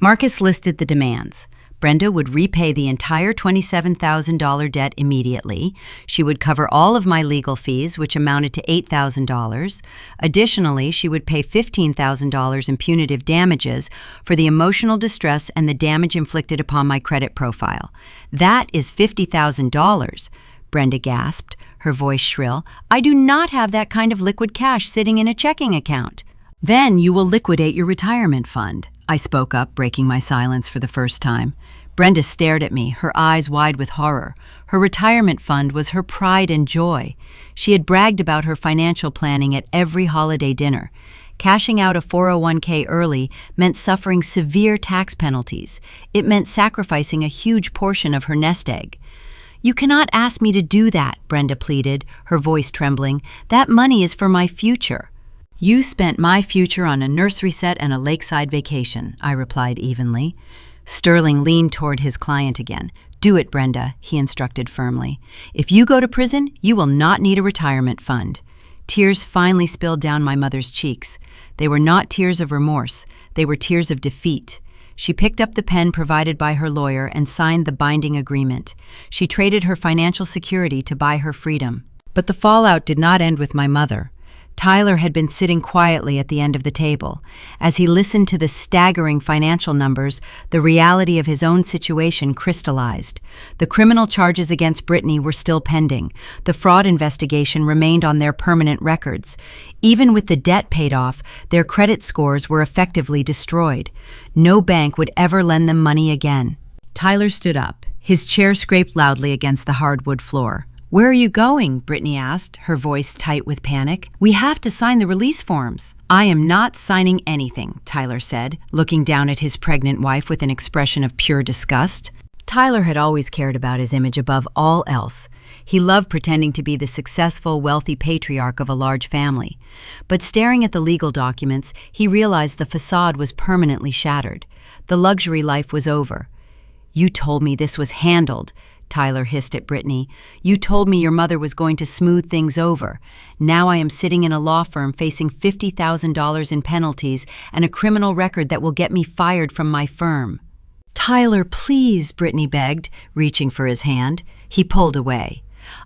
Marcus listed the demands. Brenda would repay the entire $27,000 debt immediately. She would cover all of my legal fees, which amounted to $8,000. Additionally, she would pay $15,000 in punitive damages for the emotional distress and the damage inflicted upon my credit profile. "That is $50,000. Brenda gasped, her voice shrill. "I do not have that kind of liquid cash sitting in a checking account." "Then you will liquidate your retirement fund," I spoke up, breaking my silence for the first time. Brenda stared at me, her eyes wide with horror. Her retirement fund was her pride and joy. She had bragged about her financial planning at every holiday dinner. Cashing out a 401k early meant suffering severe tax penalties. It meant sacrificing a huge portion of her nest egg. "You cannot ask me to do that," Brenda pleaded, her voice trembling. "That money is for my future." "You spent my future on a nursery set and a lakeside vacation," I replied evenly. Sterling leaned toward his client again. "Do it, Brenda," he instructed firmly. "If you go to prison, you will not need a retirement fund." Tears finally spilled down my mother's cheeks. They were not tears of remorse. They were tears of defeat. She picked up the pen provided by her lawyer and signed the binding agreement. She traded her financial security to buy her freedom. But the fallout did not end with my mother. Tyler had been sitting quietly at the end of the table. As he listened to the staggering financial numbers, the reality of his own situation crystallized. The criminal charges against Brittany were still pending. The fraud investigation remained on their permanent records. Even with the debt paid off, their credit scores were effectively destroyed. No bank would ever lend them money again. Tyler stood up. His chair scraped loudly against the hardwood floor. "Where are you going?" Brittany asked, her voice tight with panic. "We have to sign the release forms." "I am not signing anything," Tyler said, looking down at his pregnant wife with an expression of pure disgust. Tyler had always cared about his image above all else. He loved pretending to be the successful, wealthy patriarch of a large family. But staring at the legal documents, he realized the facade was permanently shattered. The luxury life was over. "You told me this was handled," Tyler hissed at Brittany. "You told me your mother was going to smooth things over. Now I am sitting in a law firm facing $50,000 in penalties and a criminal record that will get me fired from my firm." "Tyler, please," Brittany begged, reaching for his hand. He pulled away.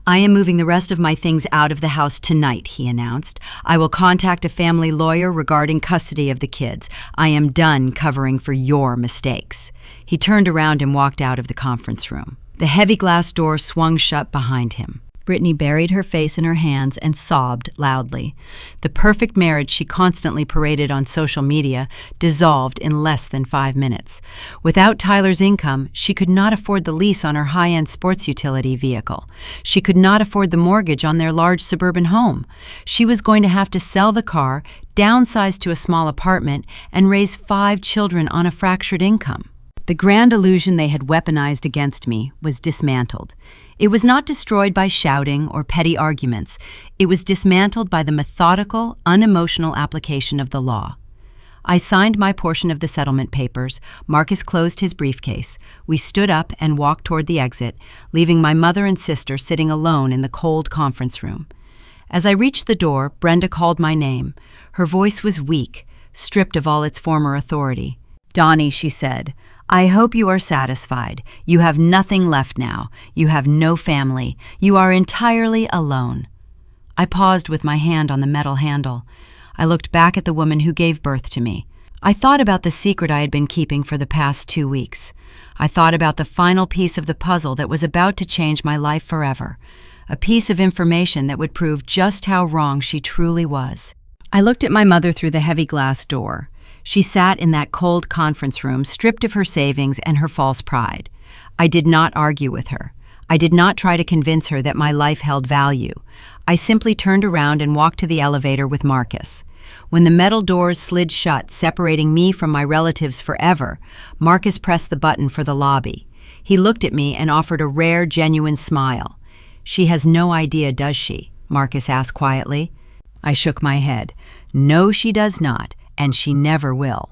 "I am moving the rest of my things out of the house tonight," he announced. "I will contact a family lawyer regarding custody of the kids. I am done covering for your mistakes." He turned around and walked out of the conference room. The heavy glass door swung shut behind him. Brittany buried her face in her hands and sobbed loudly. The perfect marriage she constantly paraded on social media dissolved in less than 5 minutes. Without Tyler's income, she could not afford the lease on her high-end sports utility vehicle. She could not afford the mortgage on their large suburban home. She was going to have to sell the car, downsize to a small apartment, and raise 5 children on a fractured income. The grand illusion they had weaponized against me was dismantled. It was not destroyed by shouting or petty arguments. It was dismantled by the methodical, unemotional application of the law. I signed my portion of the settlement papers. Marcus closed his briefcase. We stood up and walked toward the exit, leaving my mother and sister sitting alone in the cold conference room. As I reached the door, Brenda called my name. Her voice was weak, stripped of all its former authority. "Donnie," she said, "I hope you are satisfied. You have nothing left now. You have no family. You are entirely alone." I paused with my hand on the metal handle. I looked back at the woman who gave birth to me. I thought about the secret I had been keeping for the past 2 weeks. I thought about the final piece of the puzzle that was about to change my life forever. a piece of information that would prove just how wrong she truly was. I looked at my mother through the heavy glass door. She sat in that cold conference room, stripped of her savings and her false pride. I did not argue with her. I did not try to convince her that my life held value. I simply turned around and walked to the elevator with Marcus. When the metal doors slid shut, separating me from my relatives forever, Marcus pressed the button for the lobby. He looked at me and offered a rare, genuine smile. "She has no idea, does she?" Marcus asked quietly. I shook my head. "No, she does not, and she never will."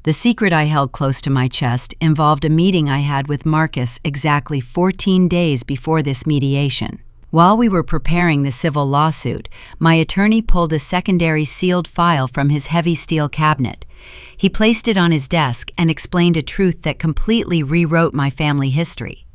The secret I held close to my chest involved a meeting I had with Marcus exactly 14 days before this mediation. While we were preparing the civil lawsuit, my attorney pulled a secondary sealed file from his heavy steel cabinet. He placed it on his desk and explained a truth that completely rewrote my family history.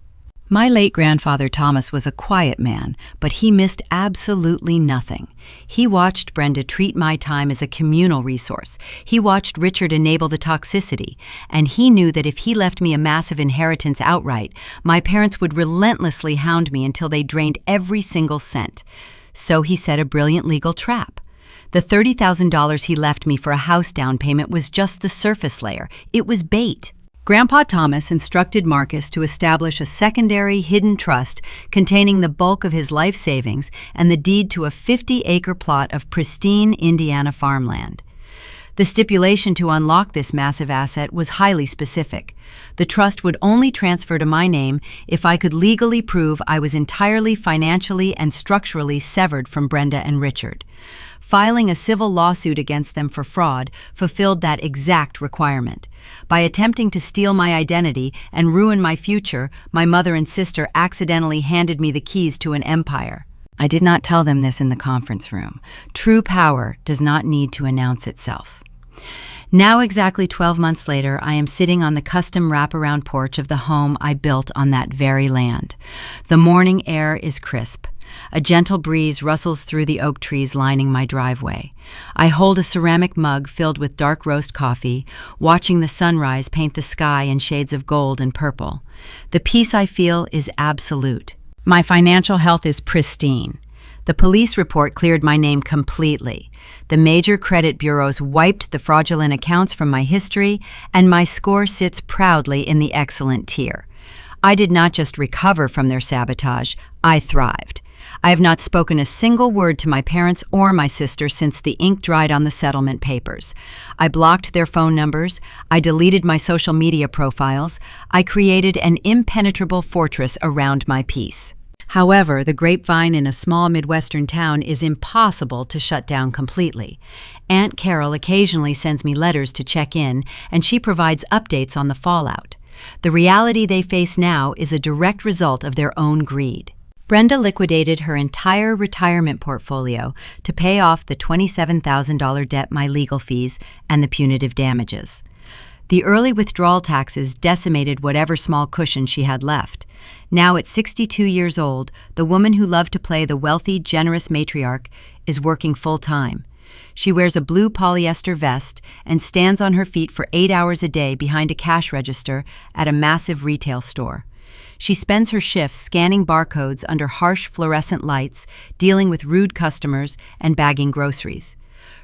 My late grandfather Thomas was a quiet man, but he missed absolutely nothing. He watched Brenda treat my time as a communal resource. He watched Richard enable the toxicity, and he knew that if he left me a massive inheritance outright, my parents would relentlessly hound me until they drained every single cent. So he set a brilliant legal trap. The $30,000 he left me for a house down payment was just the surface layer. It was bait. Grandpa Thomas instructed Marcus to establish a secondary hidden trust containing the bulk of his life savings and the deed to a 50-acre plot of pristine Indiana farmland. The stipulation to unlock this massive asset was highly specific. The trust would only transfer to my name if I could legally prove I was entirely financially and structurally severed from Brenda and Richard. Filing a civil lawsuit against them for fraud fulfilled that exact requirement. By attempting to steal my identity and ruin my future, my mother and sister accidentally handed me the keys to an empire. I did not tell them this in the conference room. True power does not need to announce itself. Now, exactly 12 months later, I am sitting on the custom wraparound porch of the home I built on that very land. The morning air is crisp. A gentle breeze rustles through the oak trees lining my driveway. I hold a ceramic mug filled with dark roast coffee, watching the sunrise paint the sky in shades of gold and purple. The peace I feel is absolute. My financial health is pristine. The police report cleared my name completely. The major credit bureaus wiped the fraudulent accounts from my history, and my score sits proudly in the excellent tier. I did not just recover from their sabotage, I thrived. I have not spoken a single word to my parents or my sister since the ink dried on the settlement papers. I blocked their phone numbers. I deleted my social media profiles. I created an impenetrable fortress around my peace. However, the grapevine in a small Midwestern town is impossible to shut down completely. Aunt Carol occasionally sends me letters to check in, and she provides updates on the fallout. The reality they face now is a direct result of their own greed. Brenda liquidated her entire retirement portfolio to pay off the $27,000 debt, my legal fees, and the punitive damages. The early withdrawal taxes decimated whatever small cushion she had left. Now at 62 years old, the woman who loved to play the wealthy, generous matriarch is working full-time. She wears a blue polyester vest and stands on her feet for 8 hours a day behind a cash register at a massive retail store. She spends her shifts scanning barcodes under harsh fluorescent lights, dealing with rude customers, and bagging groceries.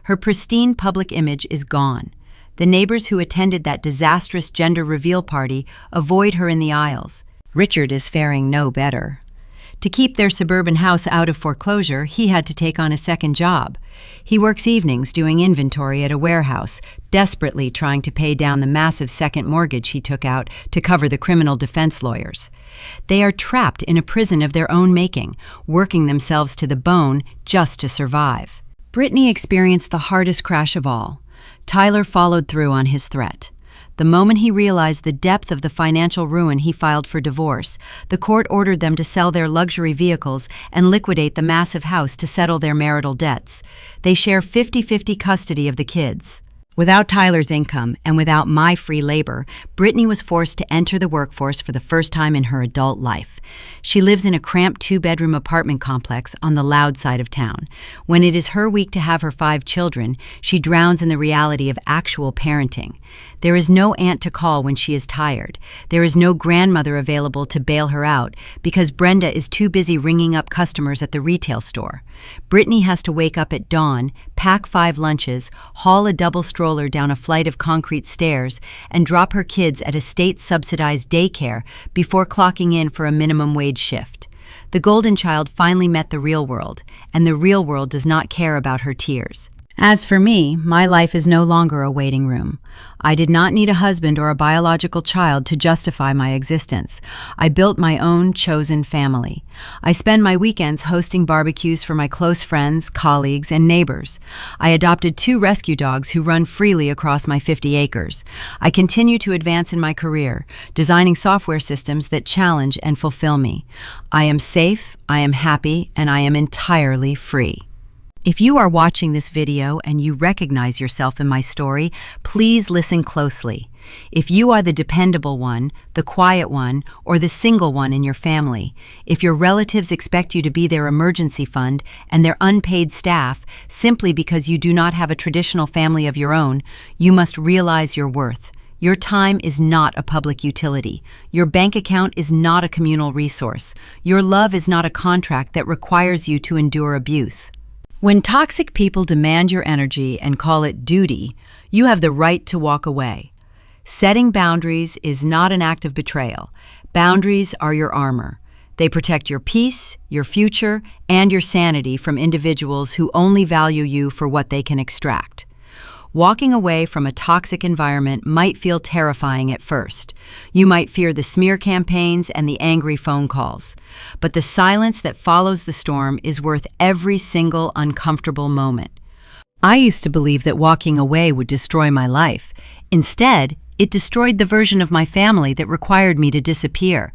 Her pristine public image is gone. The neighbors who attended that disastrous gender reveal party avoid her in the aisles. Richard is faring no better. To keep their suburban house out of foreclosure, he had to take on a second job. He works evenings doing inventory at a warehouse, desperately trying to pay down the massive second mortgage he took out to cover the criminal defense lawyers. They are trapped in a prison of their own making, working themselves to the bone just to survive. Brittany experienced the hardest crash of all. Tyler followed through on his threat. The moment he realized the depth of the financial ruin, he filed for divorce. The court ordered them to sell their luxury vehicles and liquidate the massive house to settle their marital debts. They share 50-50 custody of the kids. Without Tyler's income and without my free labor, Brittany was forced to enter the workforce for the first time in her adult life. She lives in a cramped 2-bedroom apartment complex on the loud side of town. When it is her week to have her 5 children, she drowns in the reality of actual parenting. There is no aunt to call when she is tired. There is no grandmother available to bail her out because Brenda is too busy ringing up customers at the retail store. Brittany has to wake up at dawn, pack 5 lunches, haul a double stroller down a flight of concrete stairs, and drop her kids at a state-subsidized daycare before clocking in for a minimum wage shift. The golden child finally met the real world, and the real world does not care about her tears. As for me, my life is no longer a waiting room. I did not need a husband or a biological child to justify my existence. I built my own chosen family. I spend my weekends hosting barbecues for my close friends, colleagues, and neighbors. I adopted 2 rescue dogs who run freely across my 50 acres. I continue to advance in my career, designing software systems that challenge and fulfill me. I am safe, I am happy, and I am entirely free. If you are watching this video and you recognize yourself in my story, please listen closely. If you are the dependable one, the quiet one, or the single one in your family, if your relatives expect you to be their emergency fund and their unpaid staff simply because you do not have a traditional family of your own, you must realize your worth. Your time is not a public utility. Your bank account is not a communal resource. Your love is not a contract that requires you to endure abuse. When toxic people demand your energy and call it duty, you have the right to walk away. Setting boundaries is not an act of betrayal. Boundaries are your armor. They protect your peace, your future, and your sanity from individuals who only value you for what they can extract. Walking away from a toxic environment might feel terrifying at first. You might fear the smear campaigns and the angry phone calls. But the silence that follows the storm is worth every single uncomfortable moment. I used to believe that walking away would destroy my life. Instead, it destroyed the version of my family that required me to disappear.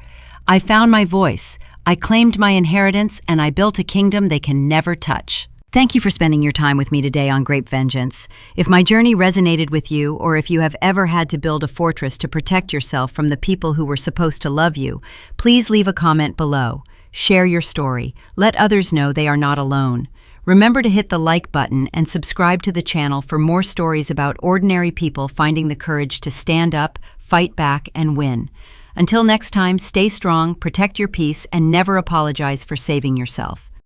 I found my voice, I claimed my inheritance, and I built a kingdom they can never touch. Thank you for spending your time with me today on Grape Vengeance. If my journey resonated with you, or if you have ever had to build a fortress to protect yourself from the people who were supposed to love you, please leave a comment below. Share your story. Let others know they are not alone. Remember to hit the like button and subscribe to the channel for more stories about ordinary people finding the courage to stand up, fight back, and win. Until next time, stay strong, protect your peace, and never apologize for saving yourself.